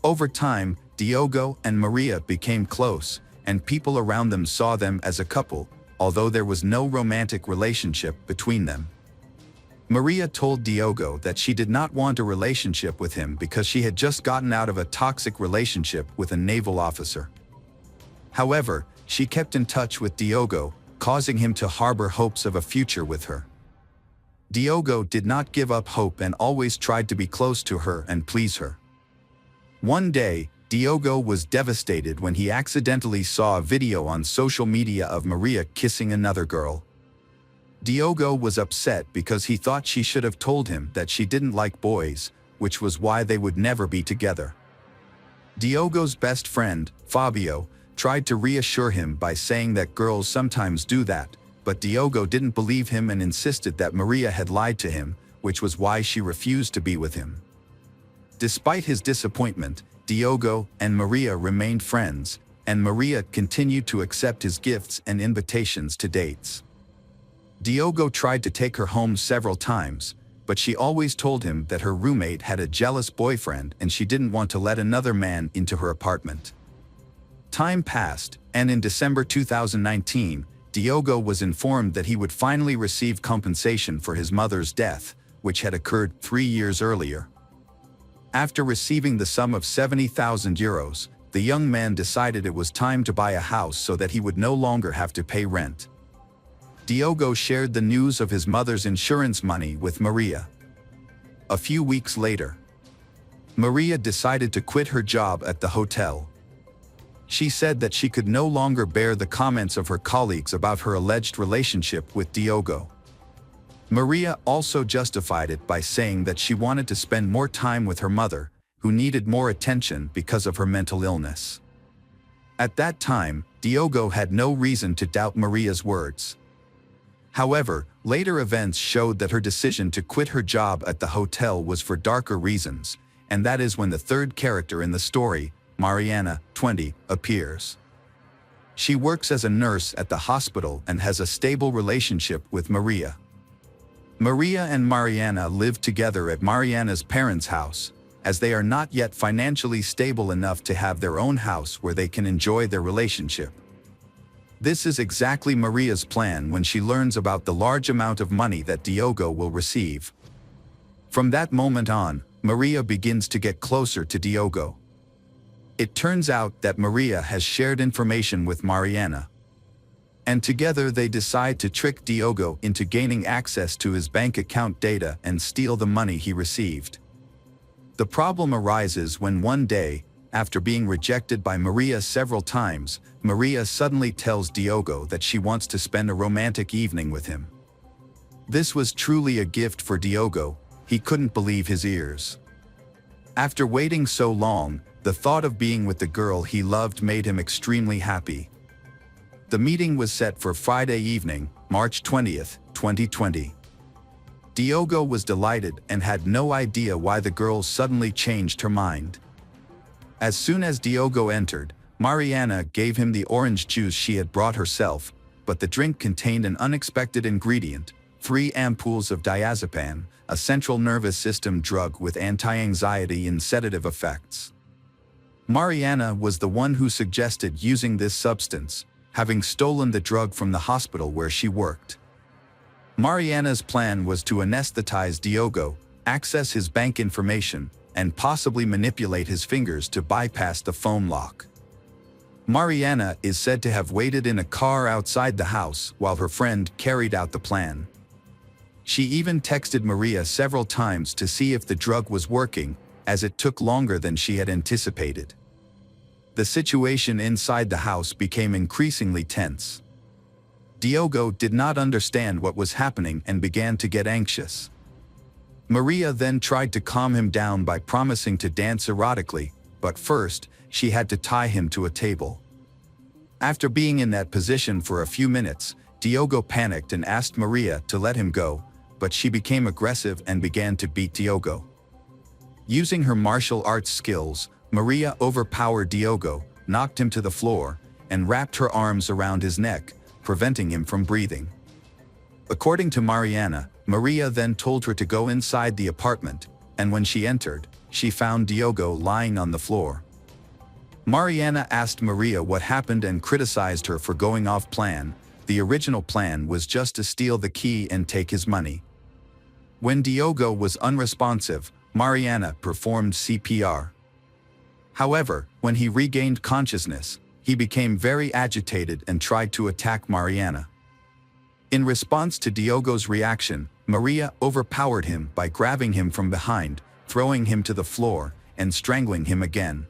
Over time, Diogo and Maria became close, and people around them saw them as a couple, although there was no romantic relationship between them. Maria told Diogo that she did not want a relationship with him because she had just gotten out of a toxic relationship with a naval officer. However, she kept in touch with Diogo, causing him to harbor hopes of a future with her. Diogo did not give up hope and always tried to be close to her and please her. One day, Diogo was devastated when he accidentally saw a video on social media of Maria kissing another girl. Diogo was upset because he thought she should have told him that she didn't like boys, which was why they would never be together. Diogo's best friend, Fabio, tried to reassure him by saying that girls sometimes do that, but Diogo didn't believe him and insisted that Maria had lied to him, which was why she refused to be with him. Despite his disappointment, Diogo and Maria remained friends, and Maria continued to accept his gifts and invitations to dates. Diogo tried to take her home several times, but she always told him that her roommate had a jealous boyfriend and she didn't want to let another man into her apartment. Time passed, and in December 2019, Diogo was informed that he would finally receive compensation for his mother's death, which had occurred 3 years earlier. After receiving the sum of €70,000, the young man decided it was time to buy a house so that he would no longer have to pay rent. Diogo shared the news of his mother's insurance money with Maria. A few weeks later, Maria decided to quit her job at the hotel. She said that she could no longer bear the comments of her colleagues about her alleged relationship with Diogo. Maria also justified it by saying that she wanted to spend more time with her mother, who needed more attention because of her mental illness. At that time, Diogo had no reason to doubt Maria's words. However, later events showed that her decision to quit her job at the hotel was for darker reasons, and that is when the third character in the story, Mariana, 20, appears. She works as a nurse at the hospital and has a stable relationship with Maria. Maria and Mariana live together at Mariana's parents' house, as they are not yet financially stable enough to have their own house where they can enjoy their relationship. This is exactly Maria's plan when she learns about the large amount of money that Diogo will receive. From that moment on, Maria begins to get closer to Diogo. It turns out that Maria has shared information with Mariana, and together they decide to trick Diogo into gaining access to his bank account data and steal the money he received. The problem arises when one day, after being rejected by Maria several times, Maria suddenly tells Diogo that she wants to spend a romantic evening with him. This was truly a gift for Diogo. He couldn't believe his ears. After waiting so long, the thought of being with the girl he loved made him extremely happy. The meeting was set for Friday evening, March 20th, 2020. Diogo was delighted and had no idea why the girl suddenly changed her mind. As soon as Diogo entered, Mariana gave him the orange juice she had brought herself, but the drink contained an unexpected ingredient: 3 ampoules of diazepam, a central nervous system drug with anti-anxiety and sedative effects. Mariana was the one who suggested using this substance, having stolen the drug from the hospital where she worked. Mariana's plan was to anesthetize Diogo, access his bank information, and possibly manipulate his fingers to bypass the phone lock. Mariana is said to have waited in a car outside the house while her friend carried out the plan. She even texted Maria several times to see if the drug was working, as it took longer than she had anticipated. The situation inside the house became increasingly tense. Diogo did not understand what was happening and began to get anxious. Maria then tried to calm him down by promising to dance erotically, but first, she had to tie him to a table. After being in that position for a few minutes, Diogo panicked and asked Maria to let him go, but she became aggressive and began to beat Diogo. Using her martial arts skills, Maria overpowered Diogo, knocked him to the floor, and wrapped her arms around his neck, preventing him from breathing. According to Mariana, Maria then told her to go inside the apartment, and when she entered, she found Diogo lying on the floor. Mariana asked Maria what happened and criticized her for going off plan. The original plan was just to steal the key and take his money. When Diogo was unresponsive, Mariana performed CPR. However, when he regained consciousness, he became very agitated and tried to attack Mariana. In response to Diogo's reaction, Maria overpowered him by grabbing him from behind, throwing him to the floor, and strangling him again.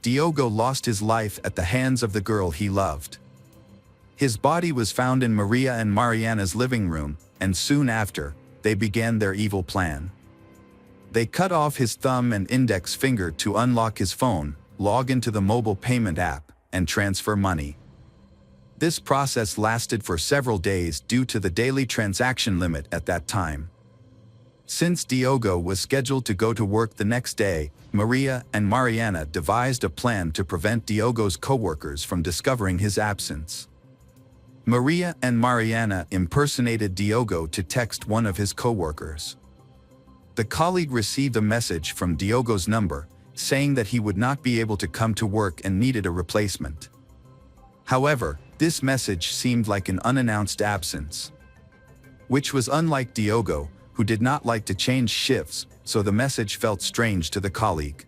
Diogo lost his life at the hands of the girl he loved. His body was found in Maria and Mariana's living room, and soon after, they began their evil plan. They cut off his thumb and index finger to unlock his phone, log into the mobile payment app, and transfer money. This process lasted for several days due to the daily transaction limit at that time. Since Diogo was scheduled to go to work the next day, Maria and Mariana devised a plan to prevent Diogo's coworkers from discovering his absence. Maria and Mariana impersonated Diogo to text one of his coworkers. The colleague received a message from Diogo's number, saying that he would not be able to come to work and needed a replacement. However, this message seemed like an unannounced absence, which was unlike Diogo, who did not like to change shifts, so the message felt strange to the colleague.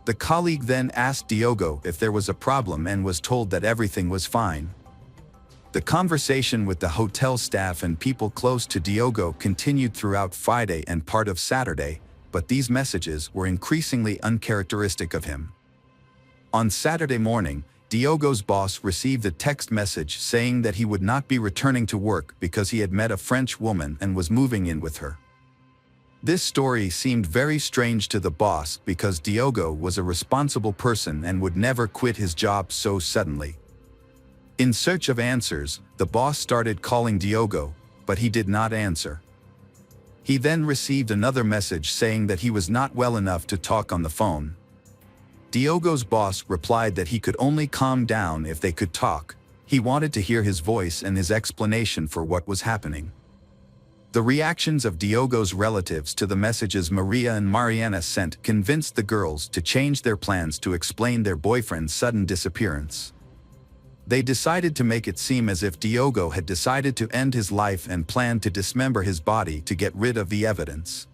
The colleague then asked Diogo if there was a problem and was told that everything was fine. The conversation with the hotel staff and people close to Diogo continued throughout Friday and part of Saturday, but these messages were increasingly uncharacteristic of him. On Saturday morning, Diogo's boss received a text message saying that he would not be returning to work because he had met a French woman and was moving in with her. This story seemed very strange to the boss because Diogo was a responsible person and would never quit his job so suddenly. In search of answers, the boss started calling Diogo, but he did not answer. He then received another message saying that he was not well enough to talk on the phone. Diogo's boss replied that he could only calm down if they could talk. He wanted to hear his voice and his explanation for what was happening. The reactions of Diogo's relatives to the messages Maria and Mariana sent convinced the girls to change their plans to explain their boyfriend's sudden disappearance. They decided to make it seem as if Diogo had decided to end his life and planned to dismember his body to get rid of the evidence.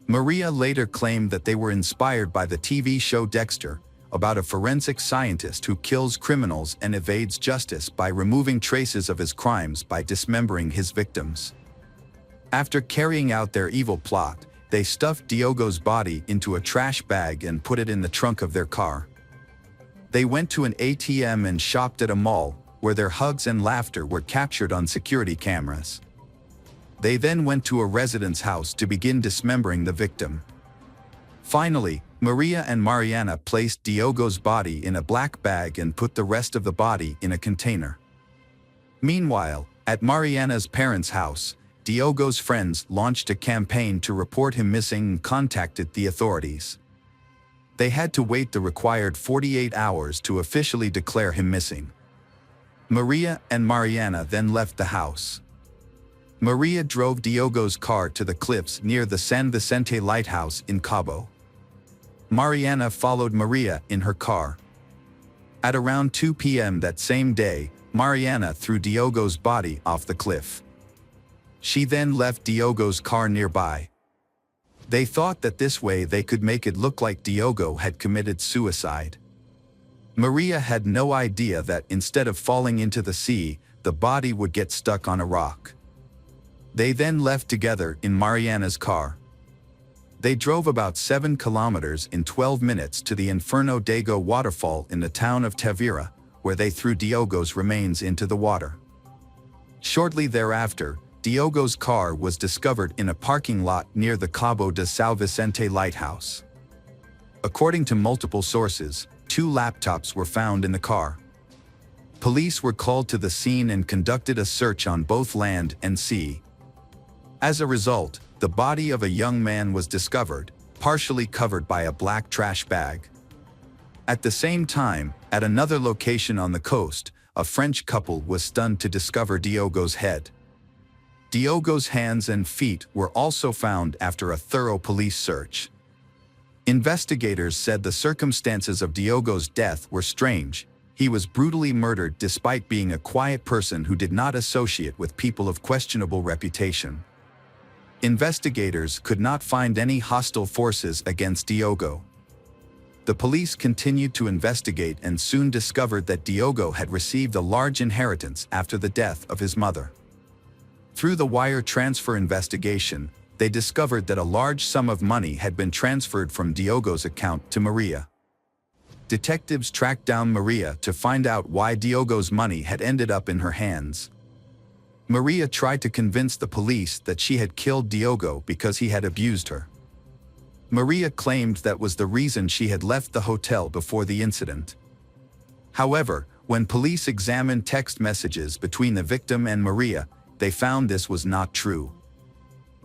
Maria later claimed that they were inspired by the TV show Dexter, about a forensic scientist who kills criminals and evades justice by removing traces of his crimes by dismembering his victims. After carrying out their evil plot, they stuffed Diogo's body into a trash bag and put it in the trunk of their car. They went to an ATM and shopped at a mall, where their hugs and laughter were captured on security cameras. They then went to a resident's house to begin dismembering the victim. Finally, Maria and Mariana placed Diogo's body in a black bag and put the rest of the body in a container. Meanwhile, at Mariana's parents' house, Diogo's friends launched a campaign to report him missing and contacted the authorities. They had to wait the required 48 hours to officially declare him missing. Maria and Mariana then left the house. Maria drove Diogo's car to the cliffs near the San Vicente Lighthouse in Cabo. Mariana followed Maria in her car. At around 2 p.m. that same day, Mariana threw Diogo's body off the cliff. She then left Diogo's car nearby. They thought that this way they could make it look like Diogo had committed suicide. Maria had no idea that instead of falling into the sea, the body would get stuck on a rock. They then left together in Mariana's car. They drove about 7 kilometers in 12 minutes to the Inferno Dago waterfall in the town of Tavira, where they threw Diogo's remains into the water. Shortly thereafter, Diogo's car was discovered in a parking lot near the Cabo de São Vicente lighthouse. According to multiple sources, 2 laptops were found in the car. Police were called to the scene and conducted a search on both land and sea. As a result, the body of a young man was discovered, partially covered by a black trash bag. At the same time, at another location on the coast, a French couple was stunned to discover Diogo's head. Diogo's hands and feet were also found after a thorough police search. Investigators said the circumstances of Diogo's death were strange. He was brutally murdered despite being a quiet person who did not associate with people of questionable reputation. Investigators could not find any hostile forces against Diogo. The police continued to investigate and soon discovered that Diogo had received a large inheritance after the death of his mother. Through the wire transfer investigation, they discovered that a large sum of money had been transferred from Diogo's account to Maria. Detectives tracked down Maria to find out why Diogo's money had ended up in her hands. Maria tried to convince the police that she had killed Diogo because he had abused her. Maria claimed that was the reason she had left the hotel before the incident. However, when police examined text messages between the victim and Maria, they found this was not true.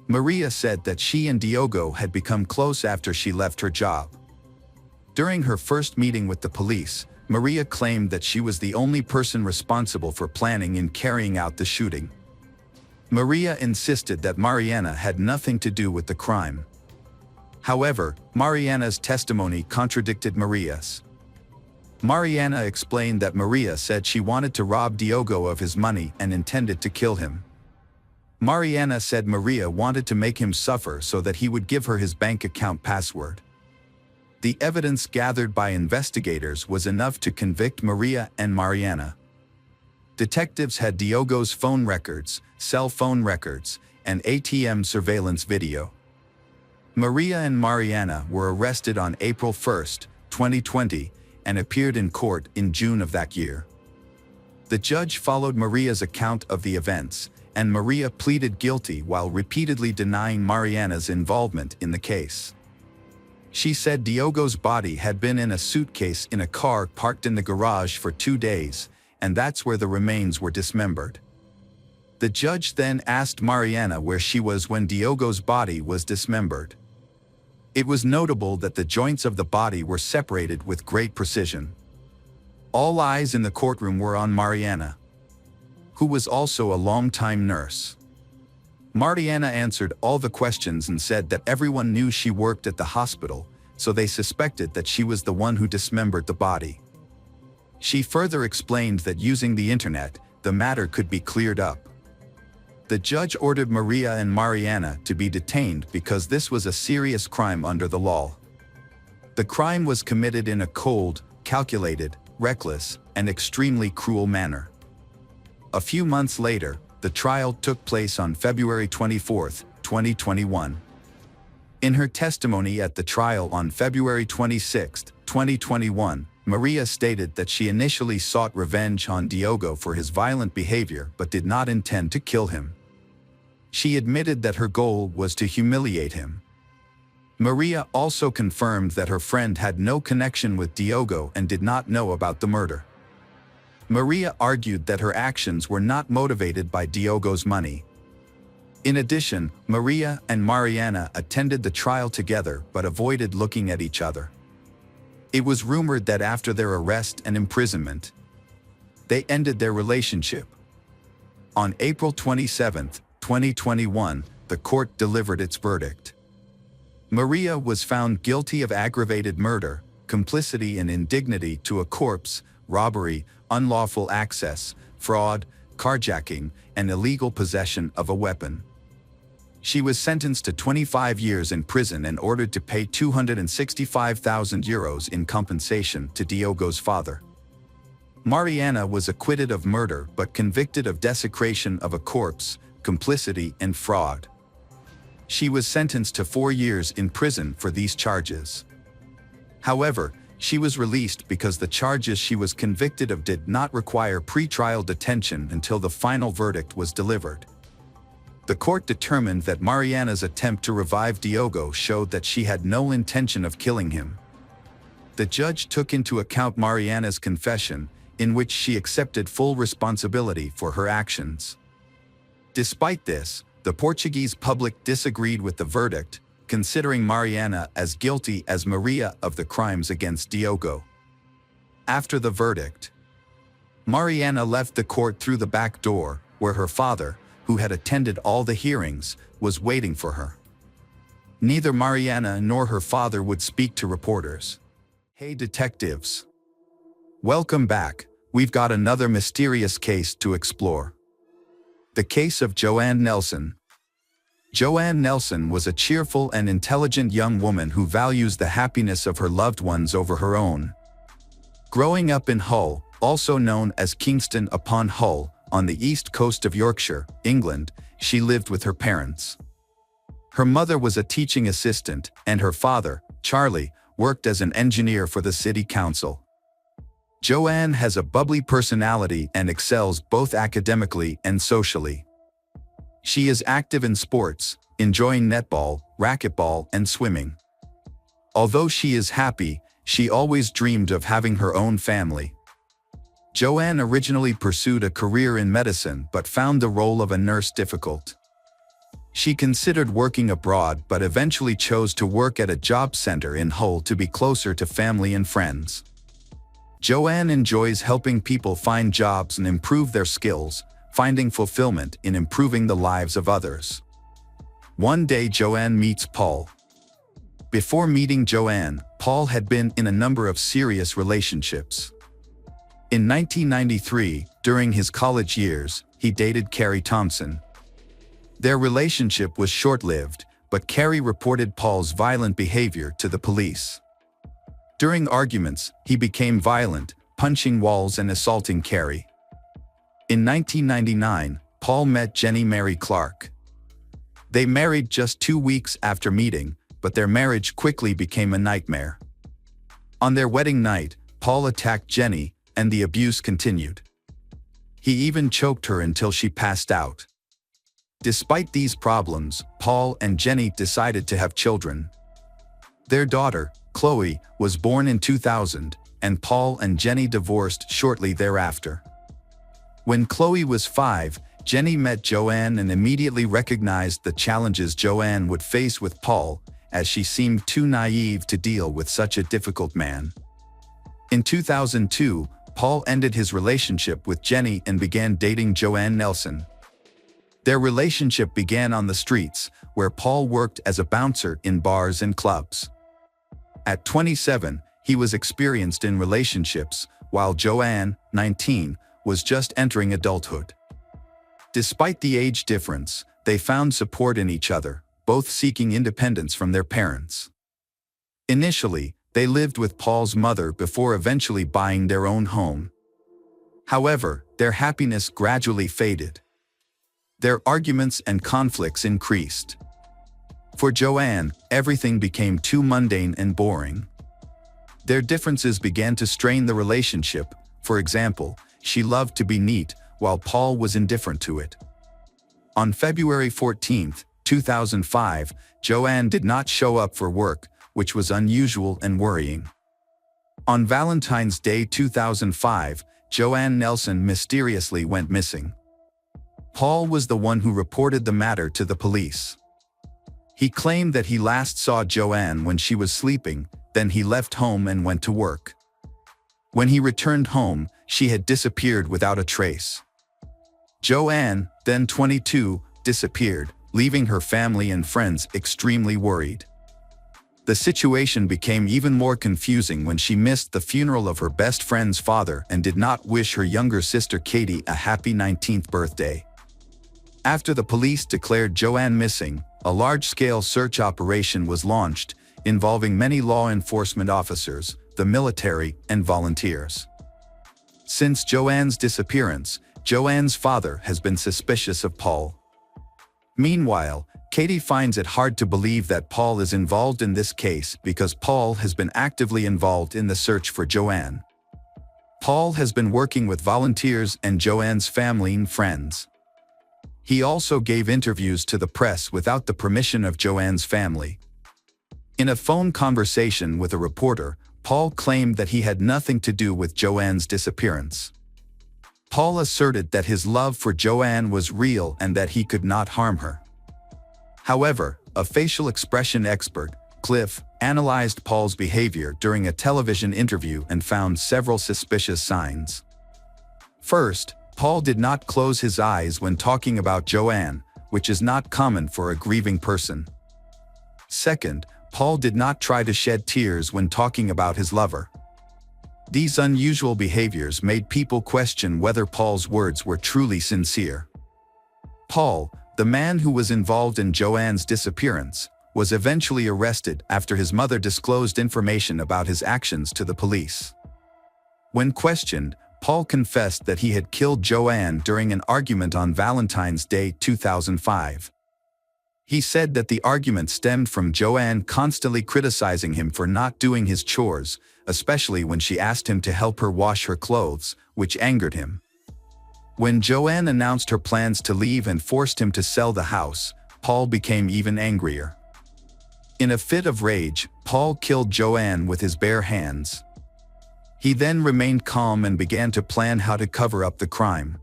Maria said that she and Diogo had become close after she left her job. During her first meeting with the police, Maria claimed that she was the only person responsible for planning and carrying out the shooting. Maria insisted that Mariana had nothing to do with the crime. However, Mariana's testimony contradicted Maria's. Mariana explained that Maria said she wanted to rob Diogo of his money and intended to kill him. Mariana said Maria wanted to make him suffer so that he would give her his bank account password. The evidence gathered by investigators was enough to convict Maria and Mariana. Detectives had Diogo's phone records, cell phone records, and ATM surveillance video. Maria and Mariana were arrested on April 1, 2020, and appeared in court in June of that year. The judge followed Maria's account of the events, and Maria pleaded guilty while repeatedly denying Mariana's involvement in the case. She said Diogo's body had been in a suitcase in a car parked in the garage for 2 days, and that's where the remains were dismembered. The judge then asked Mariana where she was when Diogo's body was dismembered. It was notable that the joints of the body were separated with great precision. All eyes in the courtroom were on Mariana, who was also a longtime nurse. Mariana answered all the questions and said that everyone knew she worked at the hospital, so they suspected that she was the one who dismembered the body. She further explained that using the internet, the matter could be cleared up. The judge ordered Maria and Mariana to be detained because this was a serious crime under the law. The crime was committed in a cold, calculated, reckless, and extremely cruel manner. A few months later, the trial took place on February 24, 2021. In her testimony at the trial on February 26, 2021, Maria stated that she initially sought revenge on Diogo for his violent behavior but did not intend to kill him. She admitted that her goal was to humiliate him. Maria also confirmed that her friend had no connection with Diogo and did not know about the murder. Maria argued that her actions were not motivated by Diogo's money. In addition, Maria and Mariana attended the trial together but avoided looking at each other. It was rumored that after their arrest and imprisonment, they ended their relationship. On April 27, 2021, the court delivered its verdict. Maria was found guilty of aggravated murder, complicity in indignity to a corpse, robbery, unlawful access, fraud, carjacking, and illegal possession of a weapon. She was sentenced to 25 years in prison and ordered to pay €265,000 in compensation to Diogo's father. Mariana was acquitted of murder but convicted of desecration of a corpse, complicity, and fraud. She was sentenced to 4 years in prison for these charges. However, she was released because the charges she was convicted of did not require pre-trial detention until the final verdict was delivered. The court determined that Mariana's attempt to revive Diogo showed that she had no intention of killing him. The judge took into account Mariana's confession, in which she accepted full responsibility for her actions. Despite this, the Portuguese public disagreed with the verdict, considering Mariana as guilty as Maria of the crimes against Diogo. After the verdict, Mariana left the court through the back door, where her father, who had attended all the hearings, was waiting for her. Neither Mariana nor her father would speak to reporters. Hey detectives! Welcome back. We've got another mysterious case to explore. The case of Joanne Nelson. Joanne Nelson was a cheerful and intelligent young woman who values the happiness of her loved ones over her own. Growing up in Hull, also known as Kingston upon Hull, on the east coast of Yorkshire, England, she lived with her parents. Her mother was a teaching assistant, and her father, Charlie, worked as an engineer for the city council. Joanne has a bubbly personality and excels both academically and socially. She is active in sports, enjoying netball, racquetball, and swimming. Although she is happy, she always dreamed of having her own family. Joanne originally pursued a career in medicine but found the role of a nurse difficult. She considered working abroad but eventually chose to work at a job center in Hull to be closer to family and friends. Joanne enjoys helping people find jobs and improve their skills, finding fulfillment in improving the lives of others. One day Joanne meets Paul. Before meeting Joanne, Paul had been in a number of serious relationships. In 1993, during his college years, he dated Carrie Thompson. Their relationship was short-lived, but Carrie reported Paul's violent behavior to the police. During arguments, he became violent, punching walls and assaulting Carrie. In 1999, Paul met Jenny Mary Clark. They married just 2 weeks after meeting, but their marriage quickly became a nightmare. On their wedding night, Paul attacked Jenny, and the abuse continued. He even choked her until she passed out. Despite these problems, Paul and Jenny decided to have children. Their daughter, Chloe, was born in 2000, and Paul and Jenny divorced shortly thereafter. When Chloe was 5, Jenny met Joanne and immediately recognized the challenges Joanne would face with Paul, as she seemed too naive to deal with such a difficult man. In 2002, Paul ended his relationship with Jenny and began dating Joanne Nelson. Their relationship began on the streets, where Paul worked as a bouncer in bars and clubs. At 27, he was experienced in relationships, while Joanne, 19, was just entering adulthood. Despite the age difference, they found support in each other, both seeking independence from their parents. Initially, they lived with Paul's mother before eventually buying their own home. However, their happiness gradually faded. Their arguments and conflicts increased. For Joanne, everything became too mundane and boring. Their differences began to strain the relationship. For example, she loved to be neat, while Paul was indifferent to it. On February 14, 2005, Joanne did not show up for work, which was unusual and worrying. On Valentine's Day 2005, Joanne Nelson mysteriously went missing. Paul was the one who reported the matter to the police. He claimed that he last saw Joanne when she was sleeping, then he left home and went to work. When he returned home, she had disappeared without a trace. Joanne, then 22, disappeared, leaving her family and friends extremely worried. The situation became even more confusing when she missed the funeral of her best friend's father and did not wish her younger sister Katie a happy 19th birthday. After the police declared Joanne missing, a large-scale search operation was launched, involving many law enforcement officers, the military, and volunteers. Since Joanne's disappearance, Joanne's father has been suspicious of Paul. Meanwhile, Katie finds it hard to believe that Paul is involved in this case because Paul has been actively involved in the search for Joanne. Paul has been working with volunteers and Joanne's family and friends. He also gave interviews to the press without the permission of Joanne's family. In a phone conversation with a reporter, Paul claimed that he had nothing to do with Joanne's disappearance. Paul asserted that his love for Joanne was real and that he could not harm her. However, a facial expression expert, Cliff, analyzed Paul's behavior during a television interview and found several suspicious signs. First, Paul did not close his eyes when talking about Joanne, which is not common for a grieving person. Second, Paul did not try to shed tears when talking about his lover. These unusual behaviors made people question whether Paul's words were truly sincere. Paul, the man who was involved in Joanne's disappearance, was eventually arrested after his mother disclosed information about his actions to the police. When questioned, Paul confessed that he had killed Joanne during an argument on Valentine's Day 2005. He said that the argument stemmed from Joanne constantly criticizing him for not doing his chores, especially when she asked him to help her wash her clothes, which angered him. When Joanne announced her plans to leave and forced him to sell the house, Paul became even angrier. In a fit of rage, Paul killed Joanne with his bare hands. He then remained calm and began to plan how to cover up the crime.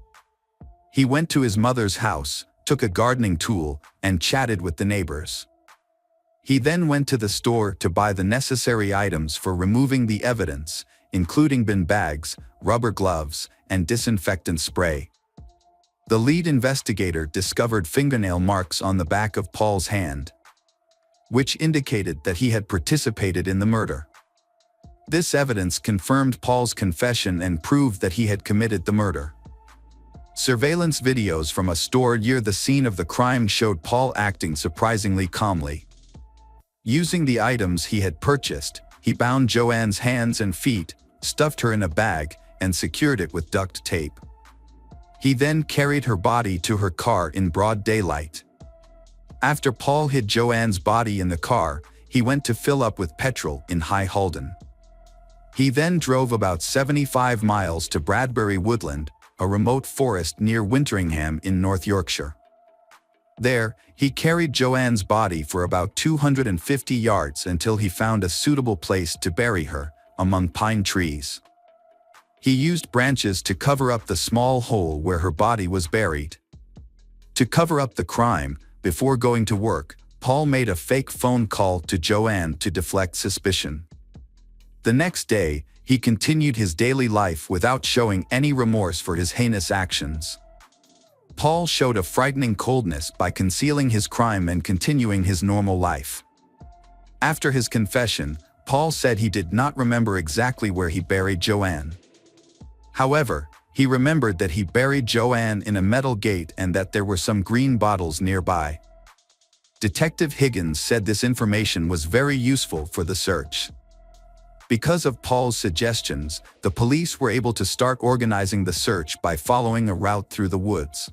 He went to his mother's house, took a gardening tool, and chatted with the neighbors. He then went to the store to buy the necessary items for removing the evidence, including bin bags, rubber gloves, and disinfectant spray. The lead investigator discovered fingernail marks on the back of Paul's hand, which indicated that he had participated in the murder. This evidence confirmed Paul's confession and proved that he had committed the murder. Surveillance videos from a store near the scene of the crime showed Paul acting surprisingly calmly. Using the items he had purchased, he bound Joanne's hands and feet, stuffed her in a bag, and secured it with duct tape. He then carried her body to her car in broad daylight. After Paul hid Joanne's body in the car, he went to fill up with petrol in High Halden. He then drove about 75 miles to Bradbury Woodland, a remote forest near Winteringham in North Yorkshire. There, he carried Joanne's body for about 250 yards until he found a suitable place to bury her, among pine trees. He used branches to cover up the small hole where her body was buried. To cover up the crime, before going to work, Paul made a fake phone call to Joanne to deflect suspicion. The next day, he continued his daily life without showing any remorse for his heinous actions. Paul showed a frightening coldness by concealing his crime and continuing his normal life. After his confession, Paul said he did not remember exactly where he buried Joanne. However, he remembered that he buried Joanne in a metal gate and that there were some green bottles nearby. Detective Higgins said this information was very useful for the search. Because of Paul's suggestions, the police were able to start organizing the search by following a route through the woods.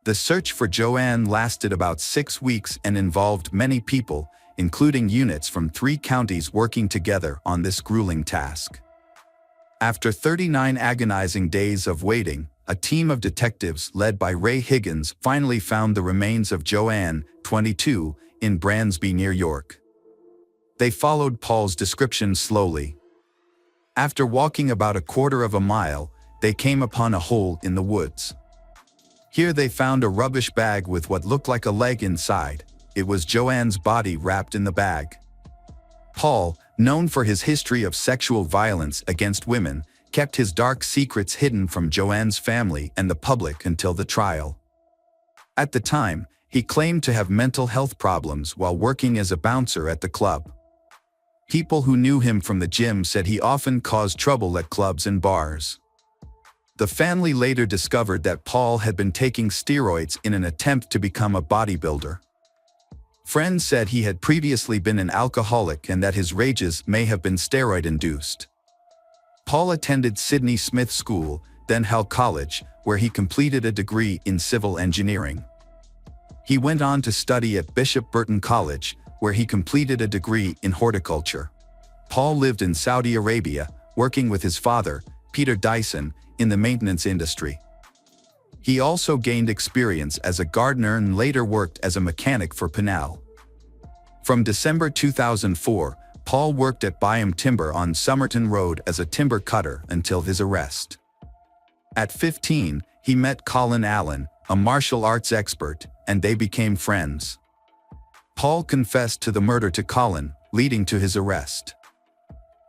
The search for Joanne lasted about 6 weeks and involved many people, including units from 3 counties working together on this grueling task. After 39 agonizing days of waiting, a team of detectives led by Ray Higgins finally found the remains of Joanne, 22, in Bransby near York. They followed Paul's description slowly. After walking about a quarter of a mile, they came upon a hole in the woods. Here they found a rubbish bag with what looked like a leg inside. It was Joanne's body wrapped in the bag. Paul, known for his history of sexual violence against women, kept his dark secrets hidden from Joanne's family and the public until the trial. At the time, he claimed to have mental health problems while working as a bouncer at the club. People who knew him from the gym said he often caused trouble at clubs and bars. The family later discovered that Paul had been taking steroids in an attempt to become a bodybuilder. Friends said he had previously been an alcoholic and that his rages may have been steroid-induced. Paul attended Sydney Smith School, then Hull College, where he completed a degree in civil engineering. He went on to study at Bishop Burton College, where he completed a degree in horticulture. Paul lived in Saudi Arabia, working with his father, Peter Dyson, in the maintenance industry. He also gained experience as a gardener and later worked as a mechanic for Pinal. From December 2004, Paul worked at Byam Timber on Somerton Road as a timber cutter until his arrest. At 15, he met Colin Allen, a martial arts expert, and they became friends. Paul confessed to the murder to Colin, leading to his arrest.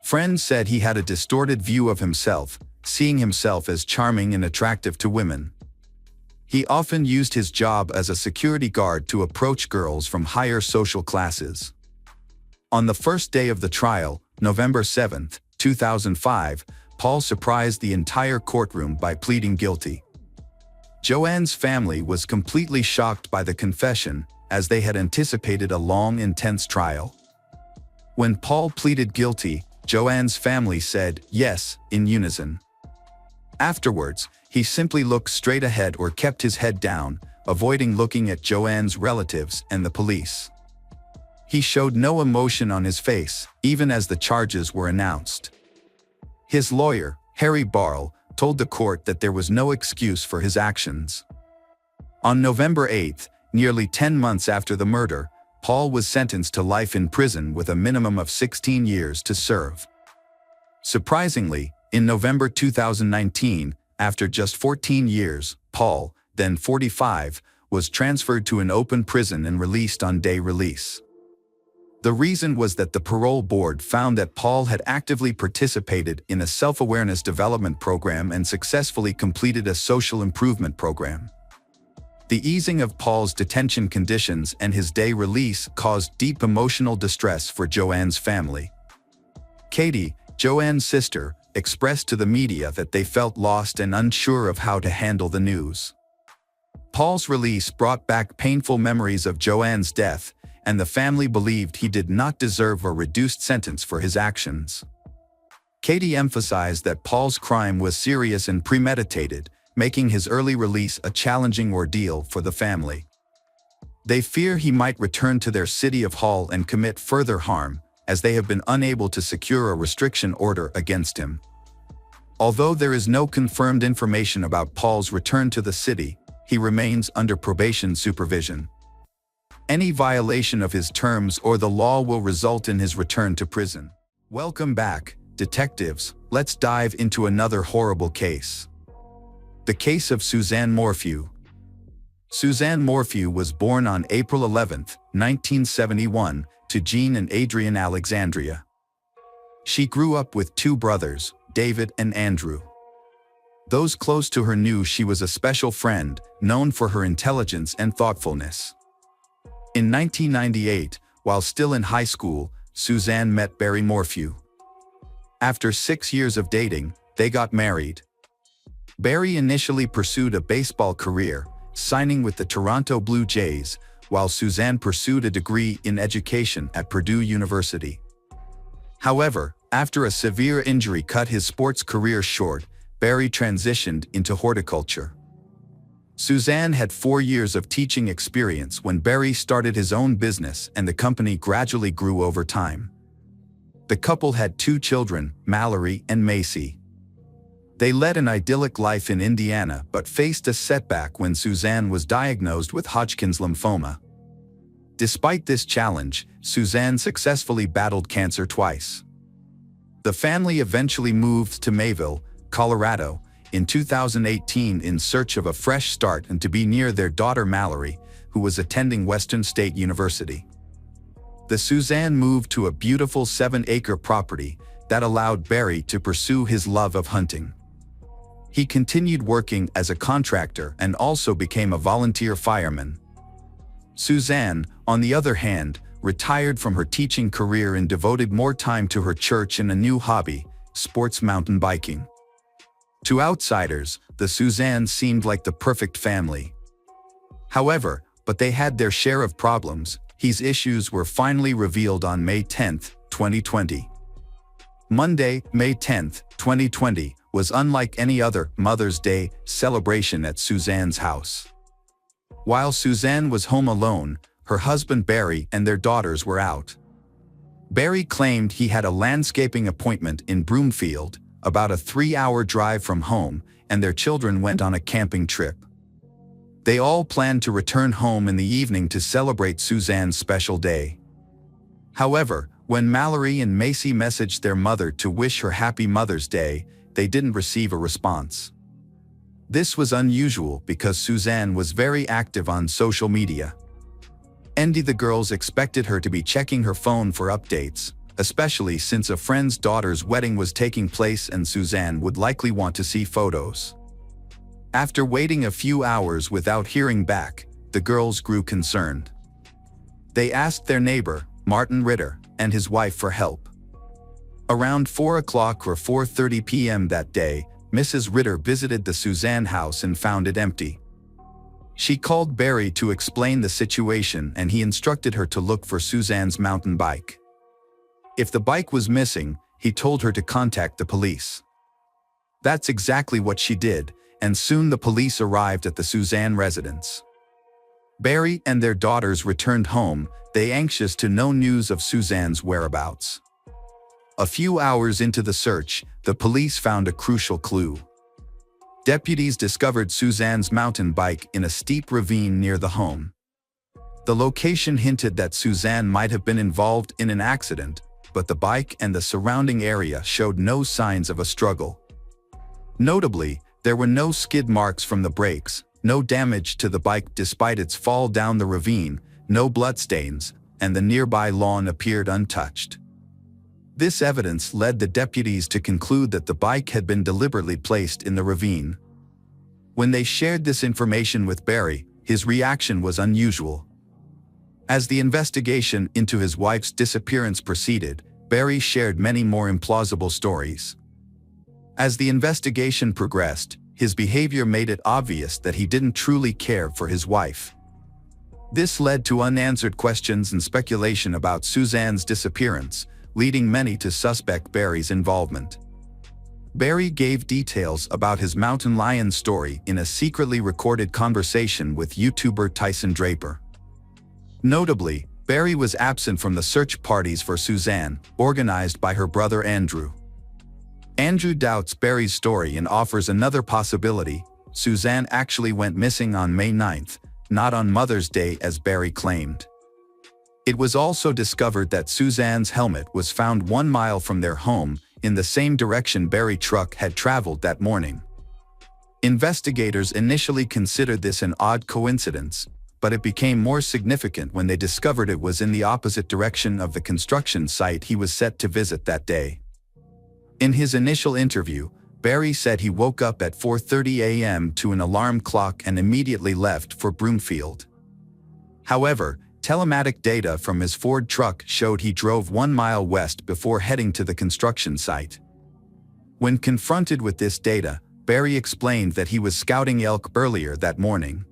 Friends said he had a distorted view of himself, seeing himself as charming and attractive to women. He often used his job as a security guard to approach girls from higher social classes. On the first day of the trial, November 7, 2005, Paul surprised the entire courtroom by pleading guilty. Joanne's family was completely shocked by the confession, as they had anticipated a long, intense trial. When Paul pleaded guilty, Joanne's family said yes in unison. Afterwards, he simply looked straight ahead or kept his head down, avoiding looking at Joanne's relatives and the police. He showed no emotion on his face, even as the charges were announced. His lawyer, Harry Barl, told the court that there was no excuse for his actions. On November 8, nearly 10 months after the murder, Paul was sentenced to life in prison with a minimum of 16 years to serve. Surprisingly, in November 2019, after just 14 years, Paul, then 45, was transferred to an open prison and released on day release. The reason was that the parole board found that Paul had actively participated in a self-awareness development program and successfully completed a social improvement program. The easing of Paul's detention conditions and his day release caused deep emotional distress for Joanne's family. Katie, Joanne's sister, expressed to the media that they felt lost and unsure of how to handle the news. Paul's release brought back painful memories of Joanne's death, and the family believed he did not deserve a reduced sentence for his actions. Katie emphasized that Paul's crime was serious and premeditated, making his early release a challenging ordeal for the family. They fear he might return to their city of Hull and commit further harm, as they have been unable to secure a restriction order against him. Although there is no confirmed information about Paul's return to the city, he remains under probation supervision. Any violation of his terms or the law will result in his return to prison. Welcome back, detectives. Let's dive into another horrible case. The case of Suzanne Morphew. Suzanne Morphew was born on April 11, 1971, to Jean and Adrian Alexandria. She grew up with two brothers, David and Andrew. Those close to her knew she was a special friend, known for her intelligence and thoughtfulness. In 1998, while still in high school, Suzanne met Barry Morphew. After 6 years of dating, they got married. Barry initially pursued a baseball career, signing with the Toronto Blue Jays, while Suzanne pursued a degree in education at Purdue University. However, after a severe injury cut his sports career short, Barry transitioned into horticulture. Suzanne had 4 years of teaching experience when Barry started his own business, and the company gradually grew over time. The couple had 2 children, Mallory and Macy. They led an idyllic life in Indiana but faced a setback when Suzanne was diagnosed with Hodgkin's lymphoma. Despite this challenge, Suzanne successfully battled cancer twice. The family eventually moved to Mayville, Colorado, in 2018 in search of a fresh start and to be near their daughter Mallory, who was attending Western State University. The Suzanne moved to a beautiful 7-acre property that allowed Barry to pursue his love of hunting. He continued working as a contractor and also became a volunteer fireman. Suzanne, on the other hand, retired from her teaching career and devoted more time to her church and a new hobby, sports mountain biking. To outsiders, the Suzannes seemed like the perfect family. However, but they had their share of problems. These issues were finally revealed on May 10, 2020. Monday, May 10, 2020, was unlike any other Mother's Day celebration at Suzanne's house. While Suzanne was home alone, her husband Barry and their daughters were out. Barry claimed he had a landscaping appointment in Broomfield, about a 3-hour drive from home, and their children went on a camping trip. They all planned to return home in the evening to celebrate Suzanne's special day. However, when Mallory and Macy messaged their mother to wish her happy Mother's Day, they didn't receive a response. This was unusual because Suzanne was very active on social media. The girls expected her to be checking her phone for updates, especially since a friend's daughter's wedding was taking place and Suzanne would likely want to see photos. After waiting a few hours without hearing back, the girls grew concerned. They asked their neighbor, Martin Ritter, and his wife for help. Around 4 o'clock or 4:30 p.m. that day, Mrs. Ritter visited the Suzanne house and found it empty. She called Barry to explain the situation and he instructed her to look for Suzanne's mountain bike. If the bike was missing, he told her to contact the police. That's exactly what she did, and soon the police arrived at the Suzanne residence. Barry and their daughters returned home, they anxious to know news of Suzanne's whereabouts. A few hours into the search, the police found a crucial clue. Deputies discovered Suzanne's mountain bike in a steep ravine near the home. The location hinted that Suzanne might have been involved in an accident, but the bike and the surrounding area showed no signs of a struggle. Notably, there were no skid marks from the brakes, no damage to the bike despite its fall down the ravine, no bloodstains, and the nearby lawn appeared untouched. This evidence led the deputies to conclude that the bike had been deliberately placed in the ravine. When they shared this information with Barry, his reaction was unusual. As the investigation into his wife's disappearance proceeded, Barry shared many more implausible stories. As the investigation progressed, his behavior made it obvious that he didn't truly care for his wife. This led to unanswered questions and speculation about Suzanne's disappearance, leading many to suspect Barry's involvement. Barry gave details about his mountain lion story in a secretly recorded conversation with YouTuber Tyson Draper. Notably, Barry was absent from the search parties for Suzanne, organized by her brother Andrew. Andrew doubts Barry's story and offers another possibility: Suzanne actually went missing on May 9th, not on Mother's Day as Barry claimed. It was also discovered that Suzanne's helmet was found 1 mile from their home, in the same direction Barry's truck had traveled that morning. Investigators initially considered this an odd coincidence, but it became more significant when they discovered it was in the opposite direction of the construction site he was set to visit that day. In his initial interview, Barry said he woke up at 4:30 a.m. to an alarm clock and immediately left for Broomfield. However, telematic data from his Ford truck showed he drove 1 mile west before heading to the construction site. When confronted with this data, Barry explained that he was scouting elk earlier that morning.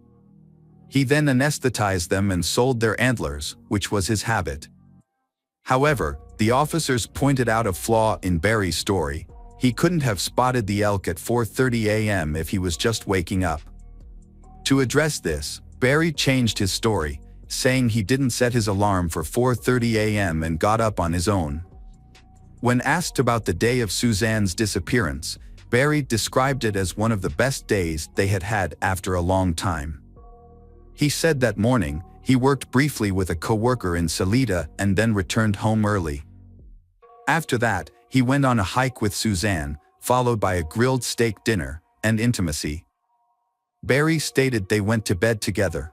He then anesthetized them and sold their antlers, which was his habit. However, the officers pointed out a flaw in Barry's story: he couldn't have spotted the elk at 4:30 a.m. if he was just waking up. To address this, Barry changed his story, saying he didn't set his alarm for 4:30 a.m. and got up on his own. When asked about the day of Suzanne's disappearance, Barry described it as one of the best days they had had after a long time. He said that morning, he worked briefly with a co-worker in Salida and then returned home early. After that, he went on a hike with Suzanne, followed by a grilled steak dinner and intimacy. Barry stated they went to bed together.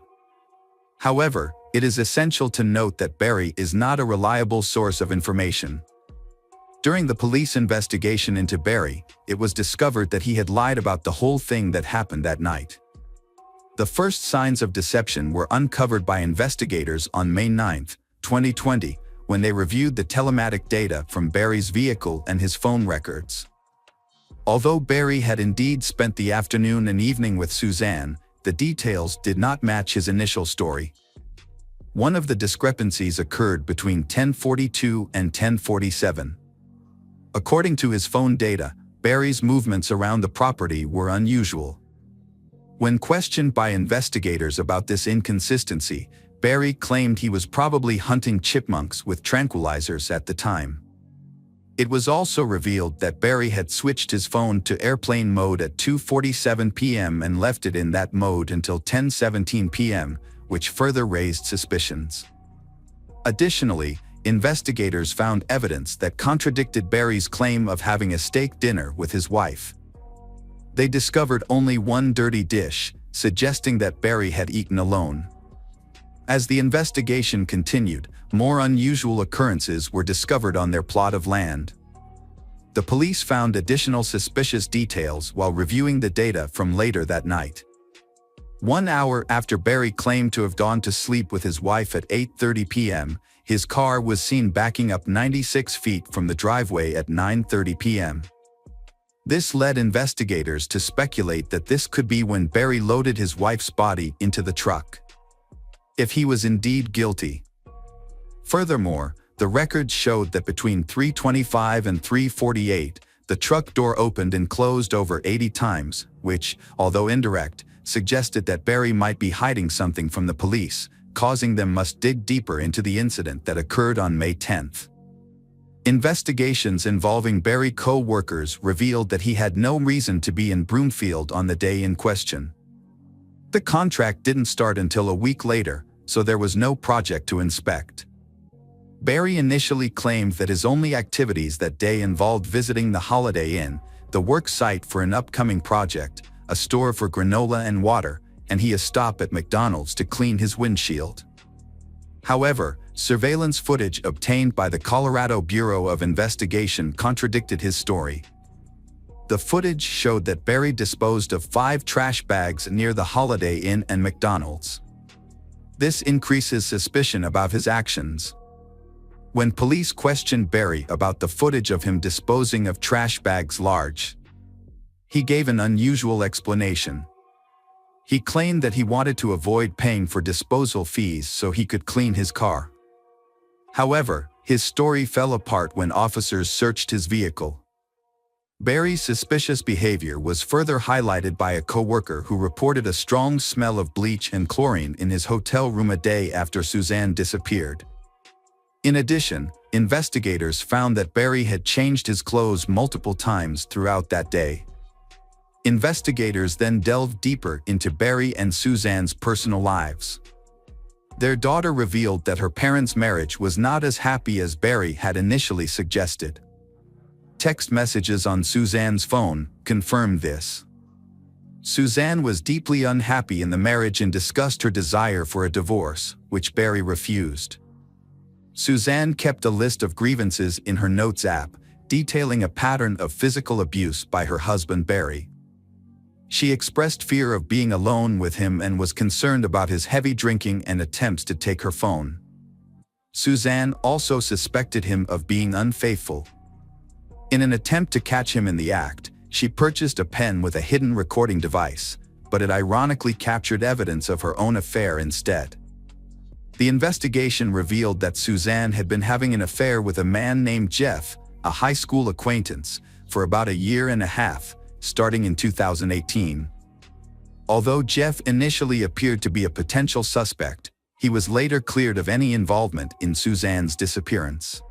However, it is essential to note that Barry is not a reliable source of information. During the police investigation into Barry, it was discovered that he had lied about the whole thing that happened that night. The first signs of deception were uncovered by investigators on May 9, 2020, when they reviewed the telematic data from Barry's vehicle and his phone records. Although Barry had indeed spent the afternoon and evening with Suzanne, the details did not match his initial story. One of the discrepancies occurred between 10:42 and 10:47. According to his phone data, Barry's movements around the property were unusual. When questioned by investigators about this inconsistency, Barry claimed he was probably hunting chipmunks with tranquilizers at the time. It was also revealed that Barry had switched his phone to airplane mode at 2:47 p.m. and left it in that mode until 10:17 p.m., which further raised suspicions. Additionally, investigators found evidence that contradicted Barry's claim of having a steak dinner with his wife. They discovered only one dirty dish, suggesting that Barry had eaten alone. As the investigation continued, more unusual occurrences were discovered on their plot of land. The police found additional suspicious details while reviewing the data from later that night. 1 hour after Barry claimed to have gone to sleep with his wife at 8:30 p.m., his car was seen backing up 96 feet from the driveway at 9:30 p.m. This led investigators to speculate that this could be when Barry loaded his wife's body into the truck. If he was indeed guilty. Furthermore, the records showed that between 3:25 and 3:48, the truck door opened and closed over 80 times, which, although indirect, suggested that Barry might be hiding something from the police, causing them must dig deeper into the incident that occurred on May 10th. Investigations involving Barry co-workers revealed that he had no reason to be in Broomfield on the day in question. The contract didn't start until a week later, so there was no project to inspect. Barry initially claimed that his only activities that day involved visiting the Holiday Inn, the work site for an upcoming project, a store for granola and water, and a stop at McDonald's to clean his windshield. However, surveillance footage obtained by the Colorado Bureau of Investigation contradicted his story. The footage showed that Berry disposed of 5 trash bags near the Holiday Inn and McDonald's. This increases suspicion about his actions. When police questioned Berry about the footage of him disposing of trash bags he gave an unusual explanation. He claimed that he wanted to avoid paying for disposal fees so he could clean his car. However, his story fell apart when officers searched his vehicle. Berry's suspicious behavior was further highlighted by a coworker who reported a strong smell of bleach and chlorine in his hotel room a day after Suzanne disappeared. In addition, investigators found that Berry had changed his clothes multiple times throughout that day. Investigators then delved deeper into Berry and Suzanne's personal lives. Their daughter revealed that her parents' marriage was not as happy as Berry had initially suggested. Text messages on Suzanne's phone confirmed this. Suzanne was deeply unhappy in the marriage and discussed her desire for a divorce, which Berry refused. Suzanne kept a list of grievances in her Notes app, detailing a pattern of physical abuse by her husband Berry. She expressed fear of being alone with him and was concerned about his heavy drinking and attempts to take her phone. Suzanne also suspected him of being unfaithful. In an attempt to catch him in the act, she purchased a pen with a hidden recording device, but it ironically captured evidence of her own affair instead. The investigation revealed that Suzanne had been having an affair with a man named Jeff, a high school acquaintance, for about a year and a half, starting in 2018. Although Jeff initially appeared to be a potential suspect, he was later cleared of any involvement in Suzanne's disappearance.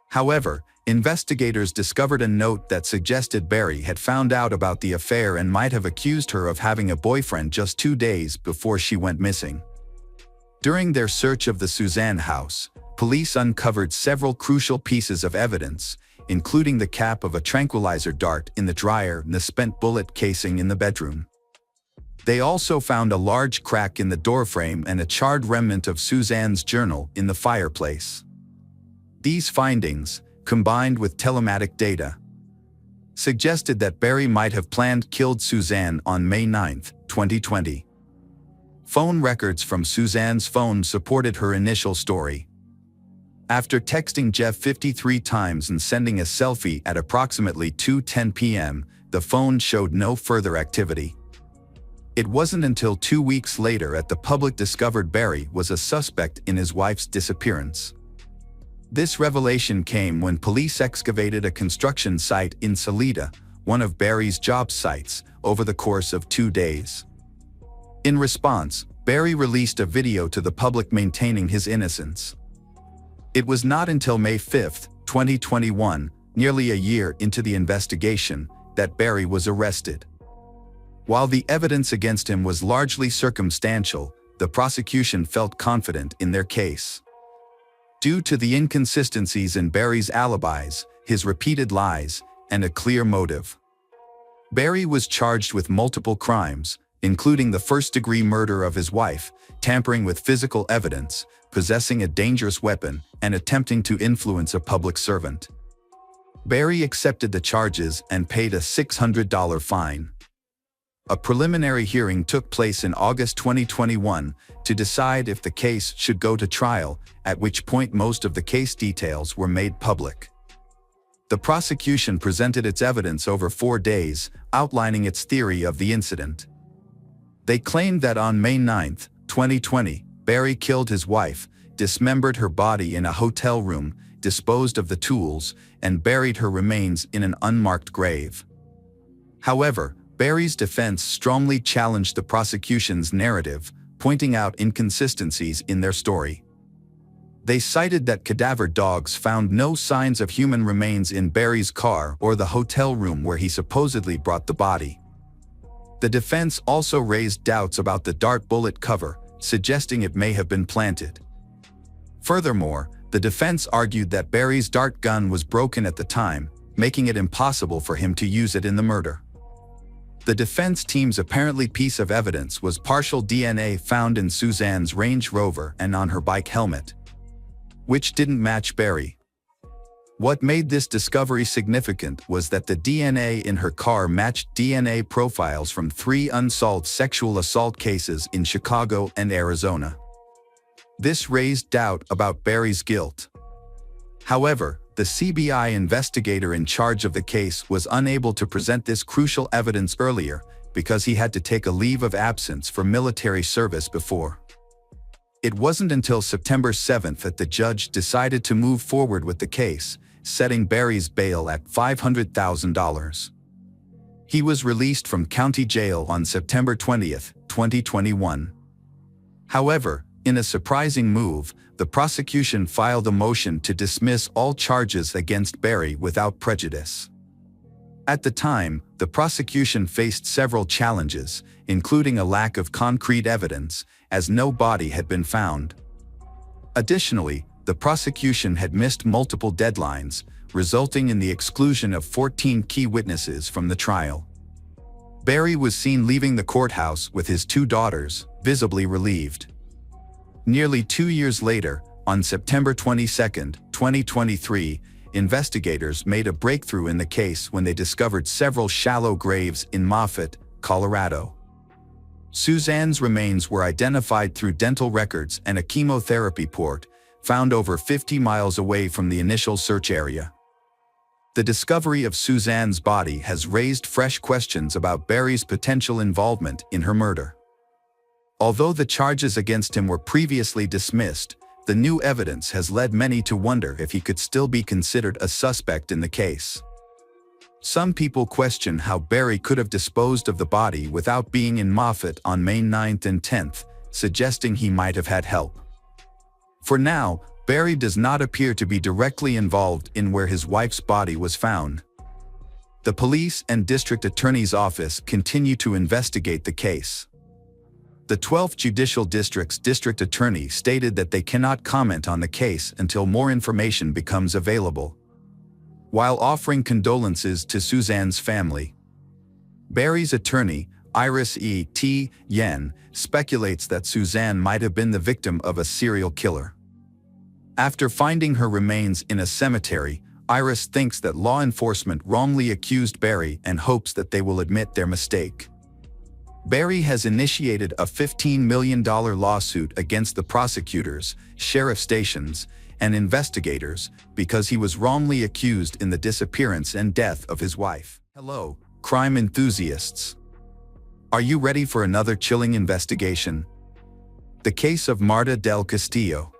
However, investigators discovered a note that suggested Berry had found out about the affair and might have accused her of having a boyfriend just 2 days before she went missing. During their search of the Suzanne house, police uncovered several crucial pieces of evidence, including the cap of a tranquilizer dart in the dryer and the spent bullet casing in the bedroom. They also found a large crack in the doorframe and a charred remnant of Suzanne's journal in the fireplace. These findings, combined with telematic data, suggested that Berry might have killed Suzanne on May 9, 2020. Phone records from Suzanne's phone supported her initial story. After texting Jeff 53 times and sending a selfie at approximately 2:10 p.m., the phone showed no further activity. It wasn't until 2 weeks later that the public discovered Berry was a suspect in his wife's disappearance. This revelation came when police excavated a construction site in Salida, one of Berry's job sites, over the course of 2 days. In response, Berry released a video to the public maintaining his innocence. It was not until May 5, 2021, nearly a year into the investigation, that Berry was arrested. While the evidence against him was largely circumstantial, the prosecution felt confident in their case. Due to the inconsistencies in Berry's alibis, his repeated lies, and a clear motive. Berry was charged with multiple crimes, including the first-degree murder of his wife, tampering with physical evidence, possessing a dangerous weapon, and attempting to influence a public servant. Berry accepted the charges and paid a $600 fine. A preliminary hearing took place in August 2021 to decide if the case should go to trial, at which point most of the case details were made public. The prosecution presented its evidence over 4 days, outlining its theory of the incident. They claimed that on May 9, 2020, Berry killed his wife, dismembered her body in a hotel room, disposed of the tools, and buried her remains in an unmarked grave. However, Berry's defense strongly challenged the prosecution's narrative, pointing out inconsistencies in their story. They cited that cadaver dogs found no signs of human remains in Berry's car or the hotel room where he supposedly brought the body. The defense also raised doubts about the dart bullet cover, suggesting it may have been planted. Furthermore, the defense argued that Berry's dart gun was broken at the time, making it impossible for him to use it in the murder. The defense team's apparently piece of evidence was partial DNA found in Suzanne's Range Rover and on her bike helmet. which didn't match Barry. What made this discovery significant was that the DNA in her car matched DNA profiles from 3 unsolved sexual assault cases in Chicago and Arizona. This raised doubt about Barry's guilt. However, the CBI investigator in charge of the case was unable to present this crucial evidence earlier because he had to take a leave of absence for military service before. It wasn't until September 7th that the judge decided to move forward with the case, setting Barry's bail at $500,000. He was released from county jail on September 20th, 2021. However, in a surprising move, the prosecution filed a motion to dismiss all charges against Barry without prejudice. At the time, the prosecution faced several challenges, including a lack of concrete evidence, as no body had been found. Additionally, the prosecution had missed multiple deadlines, resulting in the exclusion of 14 key witnesses from the trial. Barry was seen leaving the courthouse with his 2 daughters, visibly relieved. Nearly 2 years later, on September 22, 2023, investigators made a breakthrough in the case when they discovered several shallow graves in Moffat, Colorado. Suzanne's remains were identified through dental records and a chemotherapy port, found over 50 miles away from the initial search area. The discovery of Suzanne's body has raised fresh questions about Barry's potential involvement in her murder. Although the charges against him were previously dismissed, the new evidence has led many to wonder if he could still be considered a suspect in the case. Some people question how Barry could have disposed of the body without being in Moffat on May 9th and 10th, suggesting he might have had help. For now, Barry does not appear to be directly involved in where his wife's body was found. The police and district attorney's office continue to investigate the case. The 12th Judicial District's district attorney stated that they cannot comment on the case until more information becomes available, while offering condolences to Suzanne's family. Barry's attorney, Iris E.T. Yen, speculates that Suzanne might have been the victim of a serial killer. After finding her remains in a cemetery, Iris thinks that law enforcement wrongly accused Barry and hopes that they will admit their mistake. Barry has initiated a $15 million lawsuit against the prosecutors, sheriff stations, and investigators because he was wrongly accused in the disappearance and death of his wife. Hello, crime enthusiasts. Are you ready for another chilling investigation? The case of Marta del Castillo.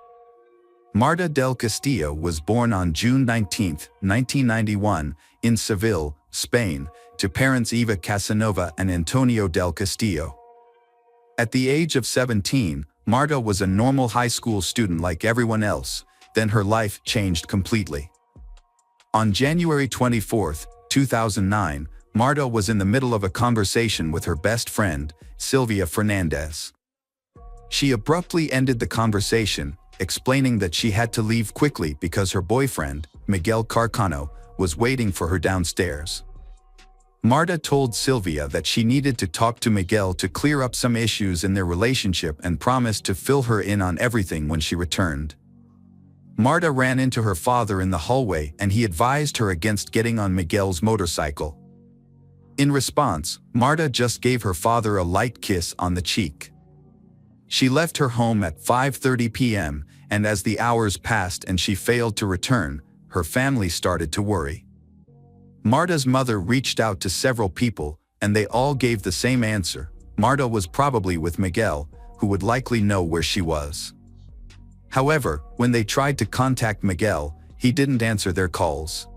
Marta del Castillo was born on June 19, 1991, in Seville, Spain, to parents Eva Casanova and Antonio del Castillo. At the age of 17, Marta was a normal high school student like everyone else, then her life changed completely. On January 24, 2009, Marta was in the middle of a conversation with her best friend, Sylvia Fernandez. She abruptly ended the conversation, explaining that she had to leave quickly because her boyfriend, Miguel Carcano, was waiting for her downstairs. Marta told Sylvia that she needed to talk to Miguel to clear up some issues in their relationship and promised to fill her in on everything when she returned. Marta ran into her father in the hallway and he advised her against getting on Miguel's motorcycle. In response, Marta just gave her father a light kiss on the cheek. She left her home at 5:30 p.m., and as the hours passed and she failed to return, her family started to worry. Marta's mother reached out to several people, and they all gave the same answer: Marta was probably with Miguel, who would likely know where she was. However, when they tried to contact Miguel, he didn't answer their calls.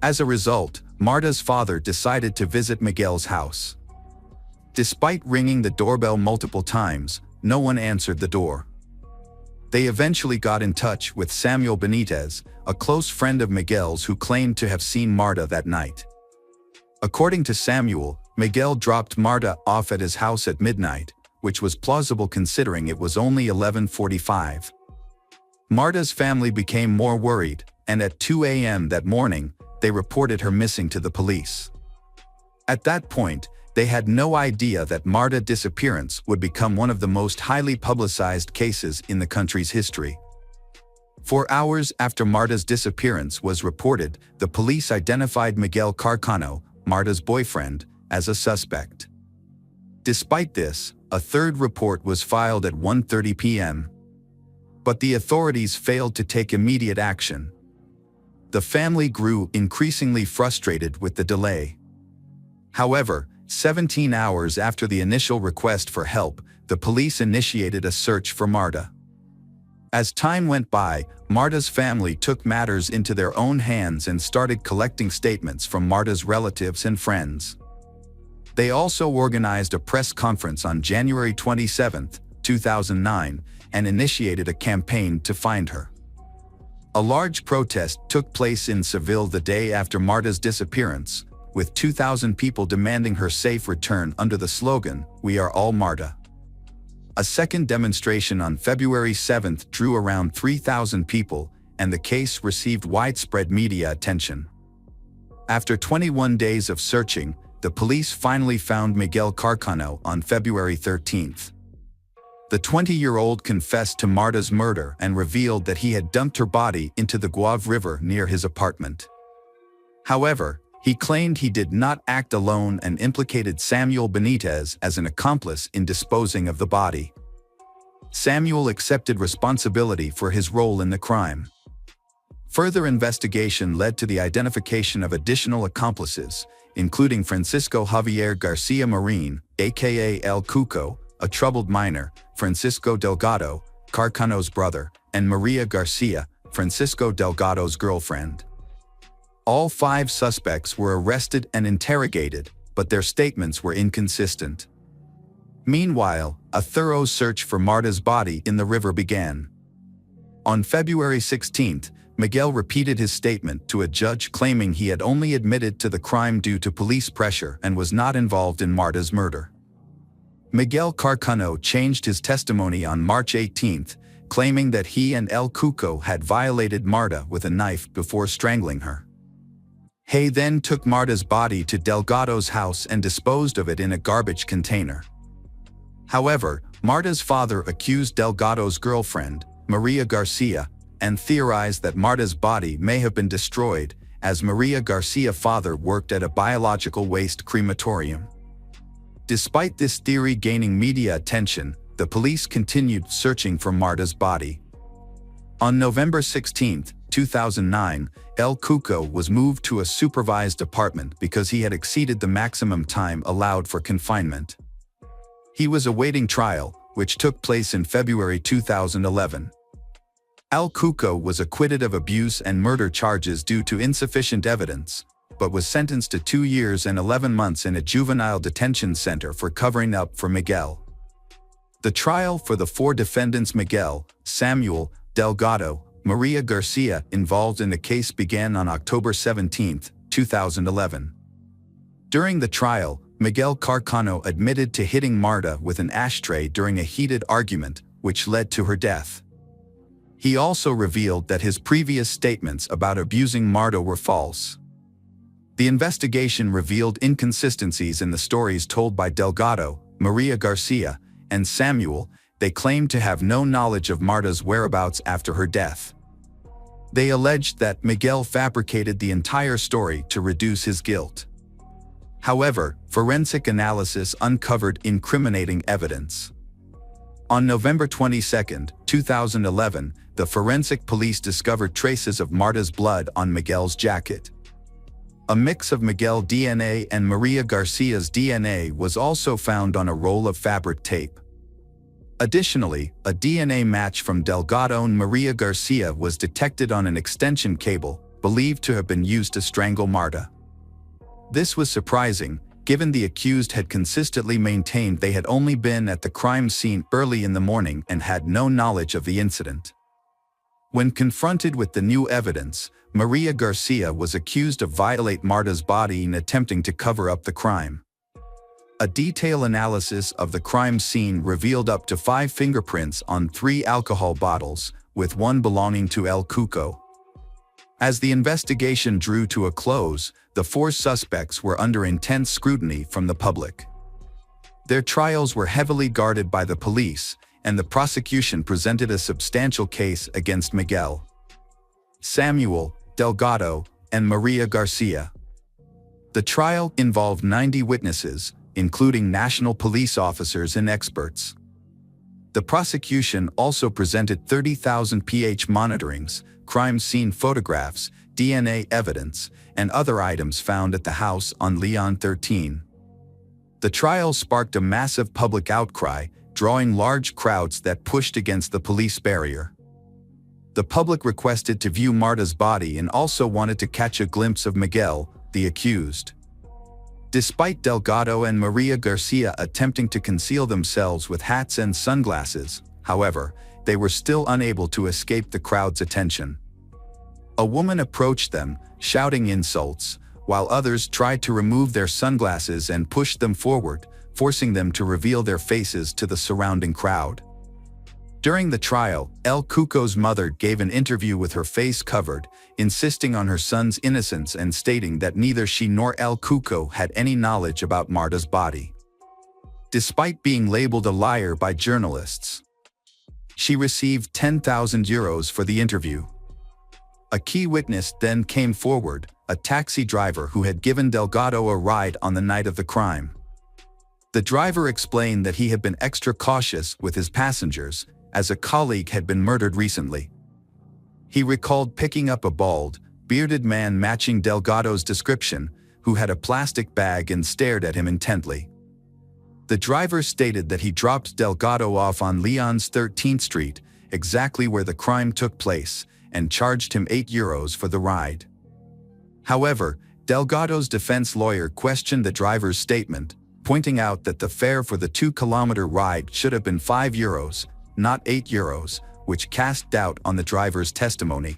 As a result, Marta's father decided to visit Miguel's house. Despite ringing the doorbell multiple times, no one answered the door. They eventually got in touch with Samuel Benitez, a close friend of Miguel's who claimed to have seen Marta that night. According to Samuel, Miguel dropped Marta off at his house at midnight, which was plausible considering it was only 11:45. Marta's family became more worried, and at 2 a.m. that morning, they reported her missing to the police. At that point, they had no idea that Marta's disappearance would become one of the most highly publicized cases in the country's history. 4 hours after Marta's disappearance was reported, the police identified Miguel Carcano, Marta's boyfriend, as a suspect. Despite this, a third report was filed at 1:30 p.m. But the authorities failed to take immediate action. The family grew increasingly frustrated with the delay. However, 17 hours after the initial request for help, the police initiated a search for Marta. As time went by, Marta's family took matters into their own hands and started collecting statements from Marta's relatives and friends. They also organized a press conference on January 27, 2009, and initiated a campaign to find her. A large protest took place in Seville the day after Marta's disappearance, with 2,000 people demanding her safe return under the slogan, "We are all Marta." A second demonstration on February 7 drew around 3,000 people, and the case received widespread media attention. After 21 days of searching, the police finally found Miguel Carcano on February 13. The 20-year-old confessed to Marta's murder and revealed that he had dumped her body into the Guave River near his apartment. However, he claimed he did not act alone and implicated Samuel Benitez as an accomplice in disposing of the body. Samuel accepted responsibility for his role in the crime. Further investigation led to the identification of additional accomplices, including Francisco Javier Garcia Marin, aka El Cuco, a troubled minor, Francisco Delgado, Carcano's brother, and Maria Garcia, Francisco Delgado's girlfriend. All 5 suspects were arrested and interrogated, but their statements were inconsistent. Meanwhile, a thorough search for Marta's body in the river began. On February 16, Miguel repeated his statement to a judge claiming he had only admitted to the crime due to police pressure and was not involved in Marta's murder. Miguel Carcano changed his testimony on March 18, claiming that he and El Cuco had violated Marta with a knife before strangling her. He then took Marta's body to Delgado's house and disposed of it in a garbage container. However, Marta's father accused Delgado's girlfriend, Maria Garcia, and theorized that Marta's body may have been destroyed, as Maria Garcia's father worked at a biological waste crematorium. Despite this theory gaining media attention, the police continued searching for Marta's body. On November 16, 2009, El Cuco was moved to a supervised apartment because he had exceeded the maximum time allowed for confinement. He was awaiting trial, which took place in February 2011. El Cuco was acquitted of abuse and murder charges due to insufficient evidence, but was sentenced to 2 years and 11 months in a juvenile detention center for covering up for Miguel. The trial for the 4 defendants Miguel, Samuel, Delgado, Maria Garcia involved in the case began on October 17, 2011. During the trial, Miguel Carcano admitted to hitting Marta with an ashtray during a heated argument, which led to her death. He also revealed that his previous statements about abusing Marta were false. The investigation revealed inconsistencies in the stories told by Delgado, Maria Garcia, and Samuel. They claimed to have no knowledge of Marta's whereabouts after her death. They alleged that Miguel fabricated the entire story to reduce his guilt. However, forensic analysis uncovered incriminating evidence. On November 22, 2011, the forensic police discovered traces of Marta's blood on Miguel's jacket. A mix of Miguel DNA and Maria Garcia's DNA was also found on a roll of fabric tape. Additionally, a DNA match from Delgado and Maria Garcia was detected on an extension cable, believed to have been used to strangle Marta. This was surprising, given the accused had consistently maintained they had only been at the crime scene early in the morning and had no knowledge of the incident. When confronted with the new evidence, Maria Garcia was accused of violating Marta's body in attempting to cover up the crime. A detailed analysis of the crime scene revealed up to 5 fingerprints on 3 alcohol bottles, with 1 belonging to El Cuco. As the investigation drew to a close, the 4 suspects were under intense scrutiny from the public. Their trials were heavily guarded by the police, and the prosecution presented a substantial case against Miguel. Samuel, Delgado, and Maria Garcia. The trial involved 90 witnesses, including national police officers and experts. The prosecution also presented 30,000 pH monitorings, crime scene photographs, DNA evidence, and other items found at the house on Leon 13. The trial sparked a massive public outcry, drawing large crowds that pushed against the police barrier. The public requested to view Marta's body and also wanted to catch a glimpse of Miguel, the accused. Despite Delgado and Maria Garcia attempting to conceal themselves with hats and sunglasses, however, they were still unable to escape the crowd's attention. A woman approached them, shouting insults, while others tried to remove their sunglasses and pushed them forward, forcing them to reveal their faces to the surrounding crowd. During the trial, El Cuco's mother gave an interview with her face covered, insisting on her son's innocence and stating that neither she nor El Cuco had any knowledge about Marta's body. Despite being labeled a liar by journalists, she received 10,000 euros for the interview. A key witness then came forward, a taxi driver who had given Delgado a ride on the night of the crime. The driver explained that he had been extra cautious with his passengers, as a colleague had been murdered recently. He recalled picking up a bald, bearded man matching Delgado's description, who had a plastic bag and stared at him intently. The driver stated that he dropped Delgado off on Leon's 13th Street, exactly where the crime took place, and charged him €8 for the ride. However, Delgado's defense lawyer questioned the driver's statement, pointing out that the fare for the 2-kilometer ride should have been €5, not €8, which cast doubt on the driver's testimony.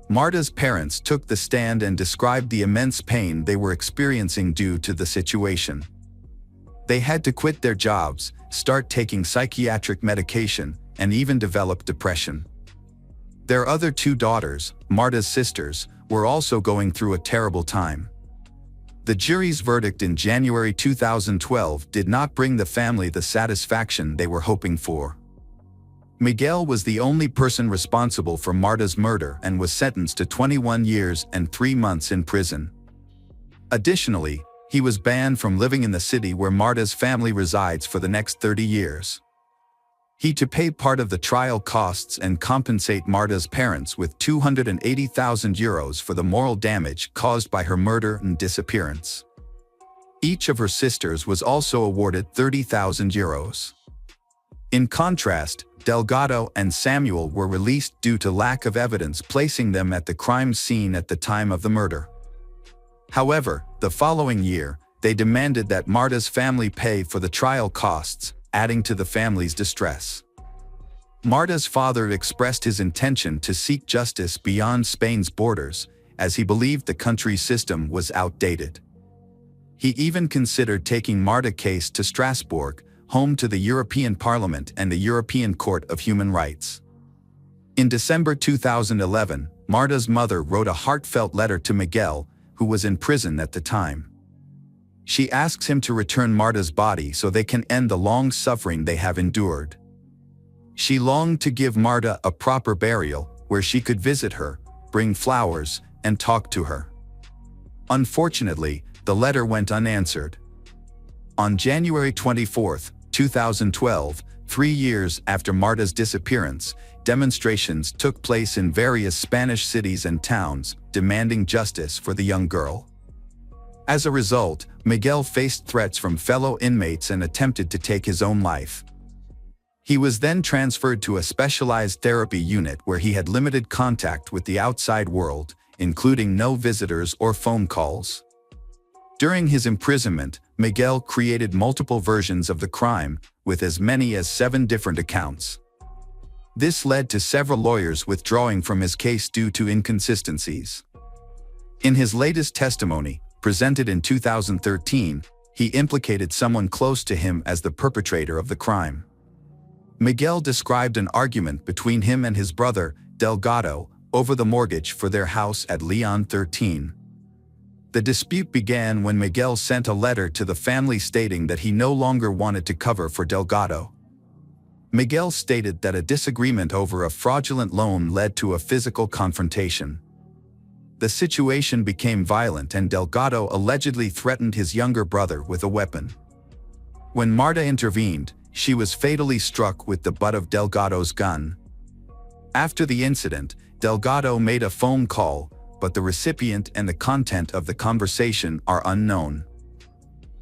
Marta's parents took the stand and described the immense pain they were experiencing due to the situation. They had to quit their jobs, start taking psychiatric medication, and even develop depression. Their other 2 daughters, Marta's sisters, were also going through a terrible time. The jury's verdict in January 2012 did not bring the family the satisfaction they were hoping for. Miguel was the only person responsible for Marta's murder and was sentenced to 21 years and 3 months in prison. Additionally, he was banned from living in the city where Marta's family resides for the next 30 years. He to pay part of the trial costs and compensate Marta's parents with €280,000 for the moral damage caused by her murder and disappearance. Each of her sisters was also awarded €30,000. In contrast, Delgado and Samuel were released due to lack of evidence placing them at the crime scene at the time of the murder. However, the following year, they demanded that Marta's family pay for the trial costs, adding to the family's distress. Marta's father expressed his intention to seek justice beyond Spain's borders, as he believed the country's system was outdated. He even considered taking Marta's case to Strasbourg, home to the European Parliament and the European Court of Human Rights. In December 2011, Marta's mother wrote a heartfelt letter to Miguel, who was in prison at the time. She asks him to return Marta's body so they can end the long suffering they have endured. She longed to give Marta a proper burial, where she could visit her, bring flowers, and talk to her. Unfortunately, the letter went unanswered. On January 24, 2012, 3 years after Marta's disappearance, demonstrations took place in various Spanish cities and towns, demanding justice for the young girl. As a result, Miguel faced threats from fellow inmates and attempted to take his own life. He was then transferred to a specialized therapy unit where he had limited contact with the outside world, including no visitors or phone calls. During his imprisonment, Miguel created multiple versions of the crime, with as many as 7 different accounts. This led to several lawyers withdrawing from his case due to inconsistencies. In his latest testimony, presented in 2013, he implicated someone close to him as the perpetrator of the crime. Miguel described an argument between him and his brother, Delgado, over the mortgage for their house at Leon 13. The dispute began when Miguel sent a letter to the family stating that he no longer wanted to cover for Delgado. Miguel stated that a disagreement over a fraudulent loan led to a physical confrontation. The situation became violent and Delgado allegedly threatened his younger brother with a weapon. When Marta intervened, she was fatally struck with the butt of Delgado's gun. After the incident, Delgado made a phone call, but the recipient and the content of the conversation are unknown.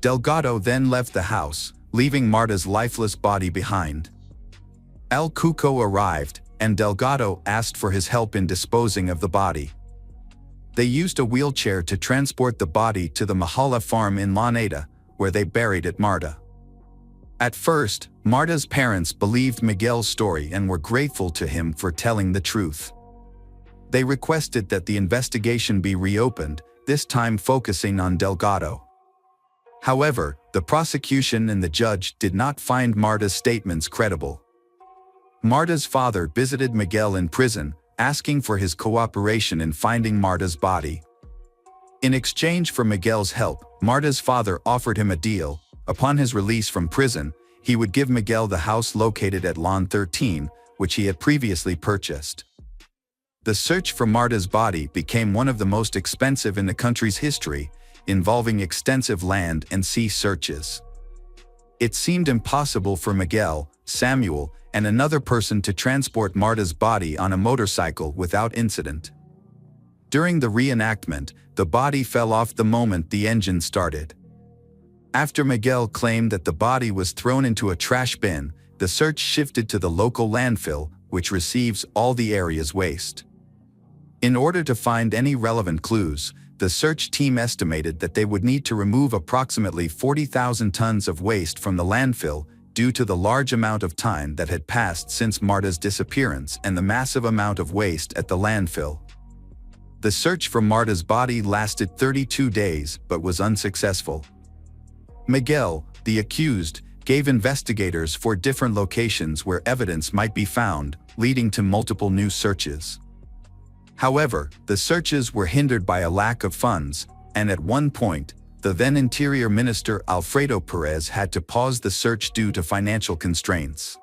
Delgado then left the house, leaving Marta's lifeless body behind. El Cuco arrived, and Delgado asked for his help in disposing of the body. They used a wheelchair to transport the body to the Mahala farm in La Neda, where they buried Marta. At first, Marta's parents believed Miguel's story and were grateful to him for telling the truth. They requested that the investigation be reopened, this time focusing on Delgado. However, the prosecution and the judge did not find Marta's statements credible. Marta's father visited Miguel in prison, asking for his cooperation in finding Marta's body. In exchange for Miguel's help, Marta's father offered him a deal. Upon his release from prison, he would give Miguel the house located at Lawn 13, which he had previously purchased. The search for Marta's body became one of the most expensive in the country's history, involving extensive land and sea searches. It seemed impossible for Miguel, Samuel, and another person to transport Marta's body on a motorcycle without incident. During the reenactment, the body fell off the moment the engine started. After Miguel claimed that the body was thrown into a trash bin, the search shifted to the local landfill, which receives all the area's waste. In order to find any relevant clues, the search team estimated that they would need to remove approximately 40,000 tons of waste from the landfill due to the large amount of time that had passed since Marta's disappearance and the massive amount of waste at the landfill. The search for Marta's body lasted 32 days but was unsuccessful. Miguel, the accused, gave investigators 4 different locations where evidence might be found, leading to multiple new searches. However, the searches were hindered by a lack of funds, and at one point, the then Interior Minister Alfredo Perez had to pause the search due to financial constraints.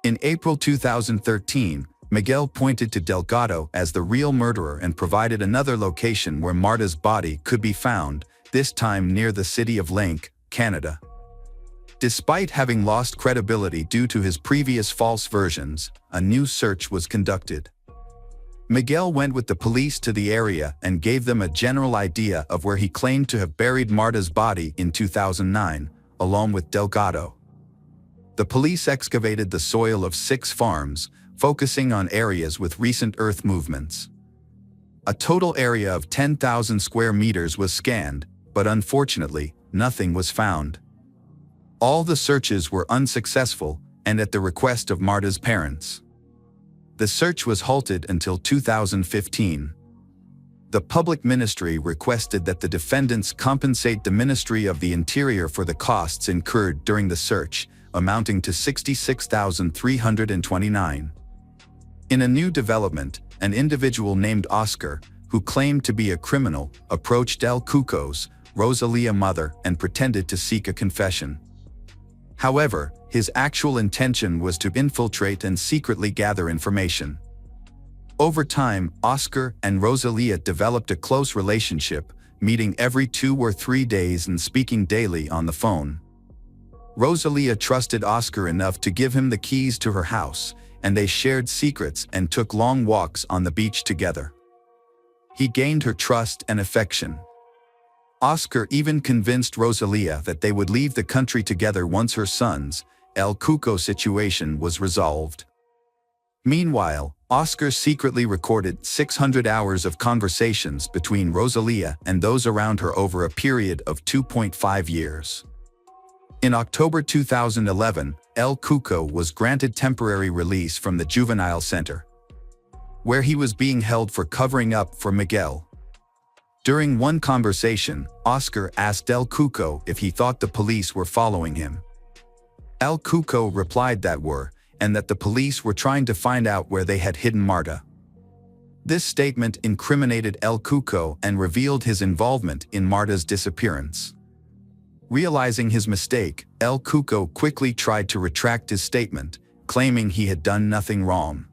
In April 2013, Miguel pointed to Delgado as the real murderer and provided another location where Marta's body could be found, this time near the city of Link, Canada. Despite having lost credibility due to his previous false versions, a new search was conducted. Miguel went with the police to the area and gave them a general idea of where he claimed to have buried Marta's body in 2009, along with Delgado. The police excavated the soil of 6 farms, focusing on areas with recent earth movements. A total area of 10,000 square meters was scanned, but unfortunately, nothing was found. All the searches were unsuccessful, and at the request of Marta's parents. The search was halted until 2015. The public ministry requested that the defendants compensate the Ministry of the Interior for the costs incurred during the search, amounting to $66,329. In a new development, an individual named Oscar, who claimed to be a criminal, approached El Cuco's, Rosalia mother, and pretended to seek a confession. However, his actual intention was to infiltrate and secretly gather information. Over time, Oscar and Rosalia developed a close relationship, meeting every 2 or 3 days and speaking daily on the phone. Rosalia trusted Oscar enough to give him the keys to her house, and they shared secrets and took long walks on the beach together. He gained her trust and affection. Oscar even convinced Rosalia that they would leave the country together once her son's, El Cuco situation was resolved. Meanwhile, Oscar secretly recorded 600 hours of conversations between Rosalia and those around her over a period of 2.5 years. In October 2011, El Cuco was granted temporary release from the juvenile center, where he was being held for covering up for Miguel. During one conversation, Oscar asked El Cuco if he thought the police were following him. El Cuco replied that were, and that the police were trying to find out where they had hidden Marta. This statement incriminated El Cuco and revealed his involvement in Marta's disappearance. Realizing his mistake, El Cuco quickly tried to retract his statement, claiming he had done nothing wrong.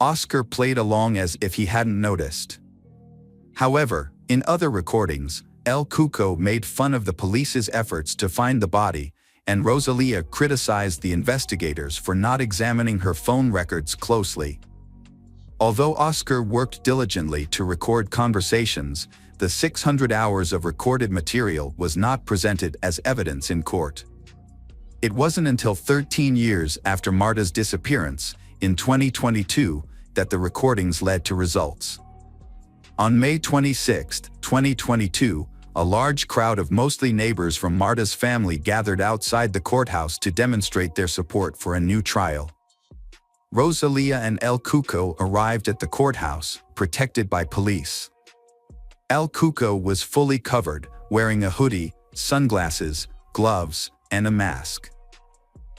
Oscar played along as if he hadn't noticed. However, in other recordings, El Cuco made fun of the police's efforts to find the body, and Rosalia criticized the investigators for not examining her phone records closely. Although Oscar worked diligently to record conversations, the 600 hours of recorded material was not presented as evidence in court. It wasn't until 13 years after Marta's disappearance, in 2022, that the recordings led to results. On May 26, 2022, a large crowd of mostly neighbors from Marta's family gathered outside the courthouse to demonstrate their support for a new trial. Rosalia and El Cuco arrived at the courthouse, protected by police. El Cuco was fully covered, wearing a hoodie, sunglasses, gloves, and a mask.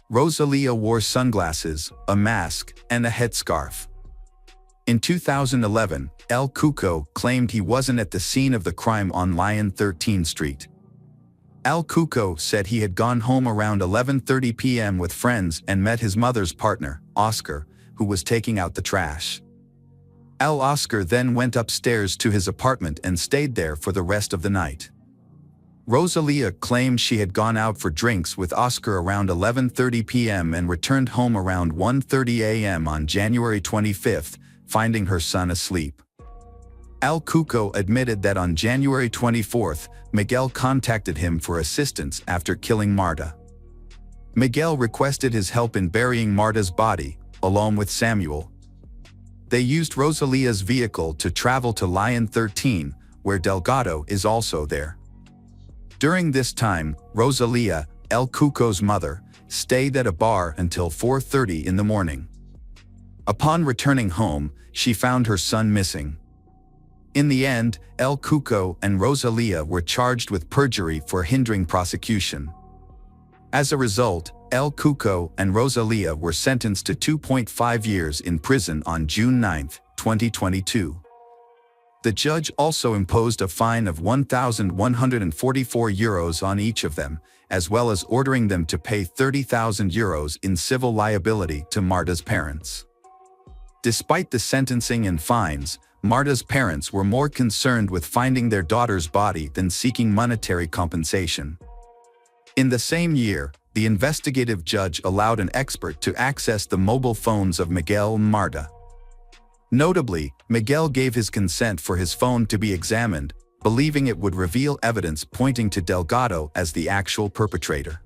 Rosalia wore sunglasses, a mask, and a headscarf. In 2011, El Cuco claimed he wasn't at the scene of the crime on Lyon 13th Street. El Cuco said he had gone home around 11:30 p.m. with friends and met his mother's partner, Oscar, who was taking out the trash. Oscar then went upstairs to his apartment and stayed there for the rest of the night. Rosalia claimed she had gone out for drinks with Oscar around 11:30 p.m. and returned home around 1:30 a.m. on January 25th, finding her son asleep. El Cuco admitted that on January 24th, Miguel contacted him for assistance after killing Marta. Miguel requested his help in burying Marta's body, along with Samuel. They used Rosalia's vehicle to travel to Lyon 13, where Delgado is also there. During this time, Rosalia, El Cuco's mother, stayed at a bar until 4:30 in the morning. Upon returning home, she found her son missing. In the end, El Cuco and Rosalia were charged with perjury for hindering prosecution. As a result, El Cuco and Rosalia were sentenced to 2.5 years in prison on June 9, 2022. The judge also imposed a fine of €1,144 on each of them, as well as ordering them to pay €30,000 in civil liability to Marta's parents. Despite the sentencing and fines, Marta's parents were more concerned with finding their daughter's body than seeking monetary compensation. In the same year, the investigative judge allowed an expert to access the mobile phones of Miguel and Marta. Notably, Miguel gave his consent for his phone to be examined, believing it would reveal evidence pointing to Delgado as the actual perpetrator.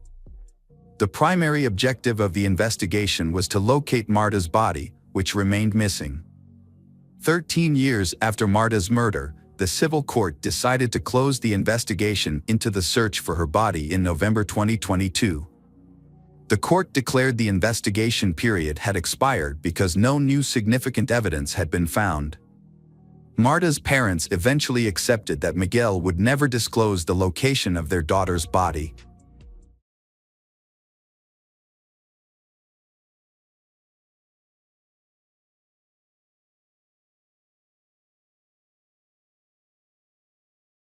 The primary objective of the investigation was to locate Marta's body, which remained missing. 13 years after Marta's murder, the civil court decided to close the investigation into the search for her body in November 2022. The court declared the investigation period had expired because no new significant evidence had been found. Marta's parents eventually accepted that Miguel would never disclose the location of their daughter's body.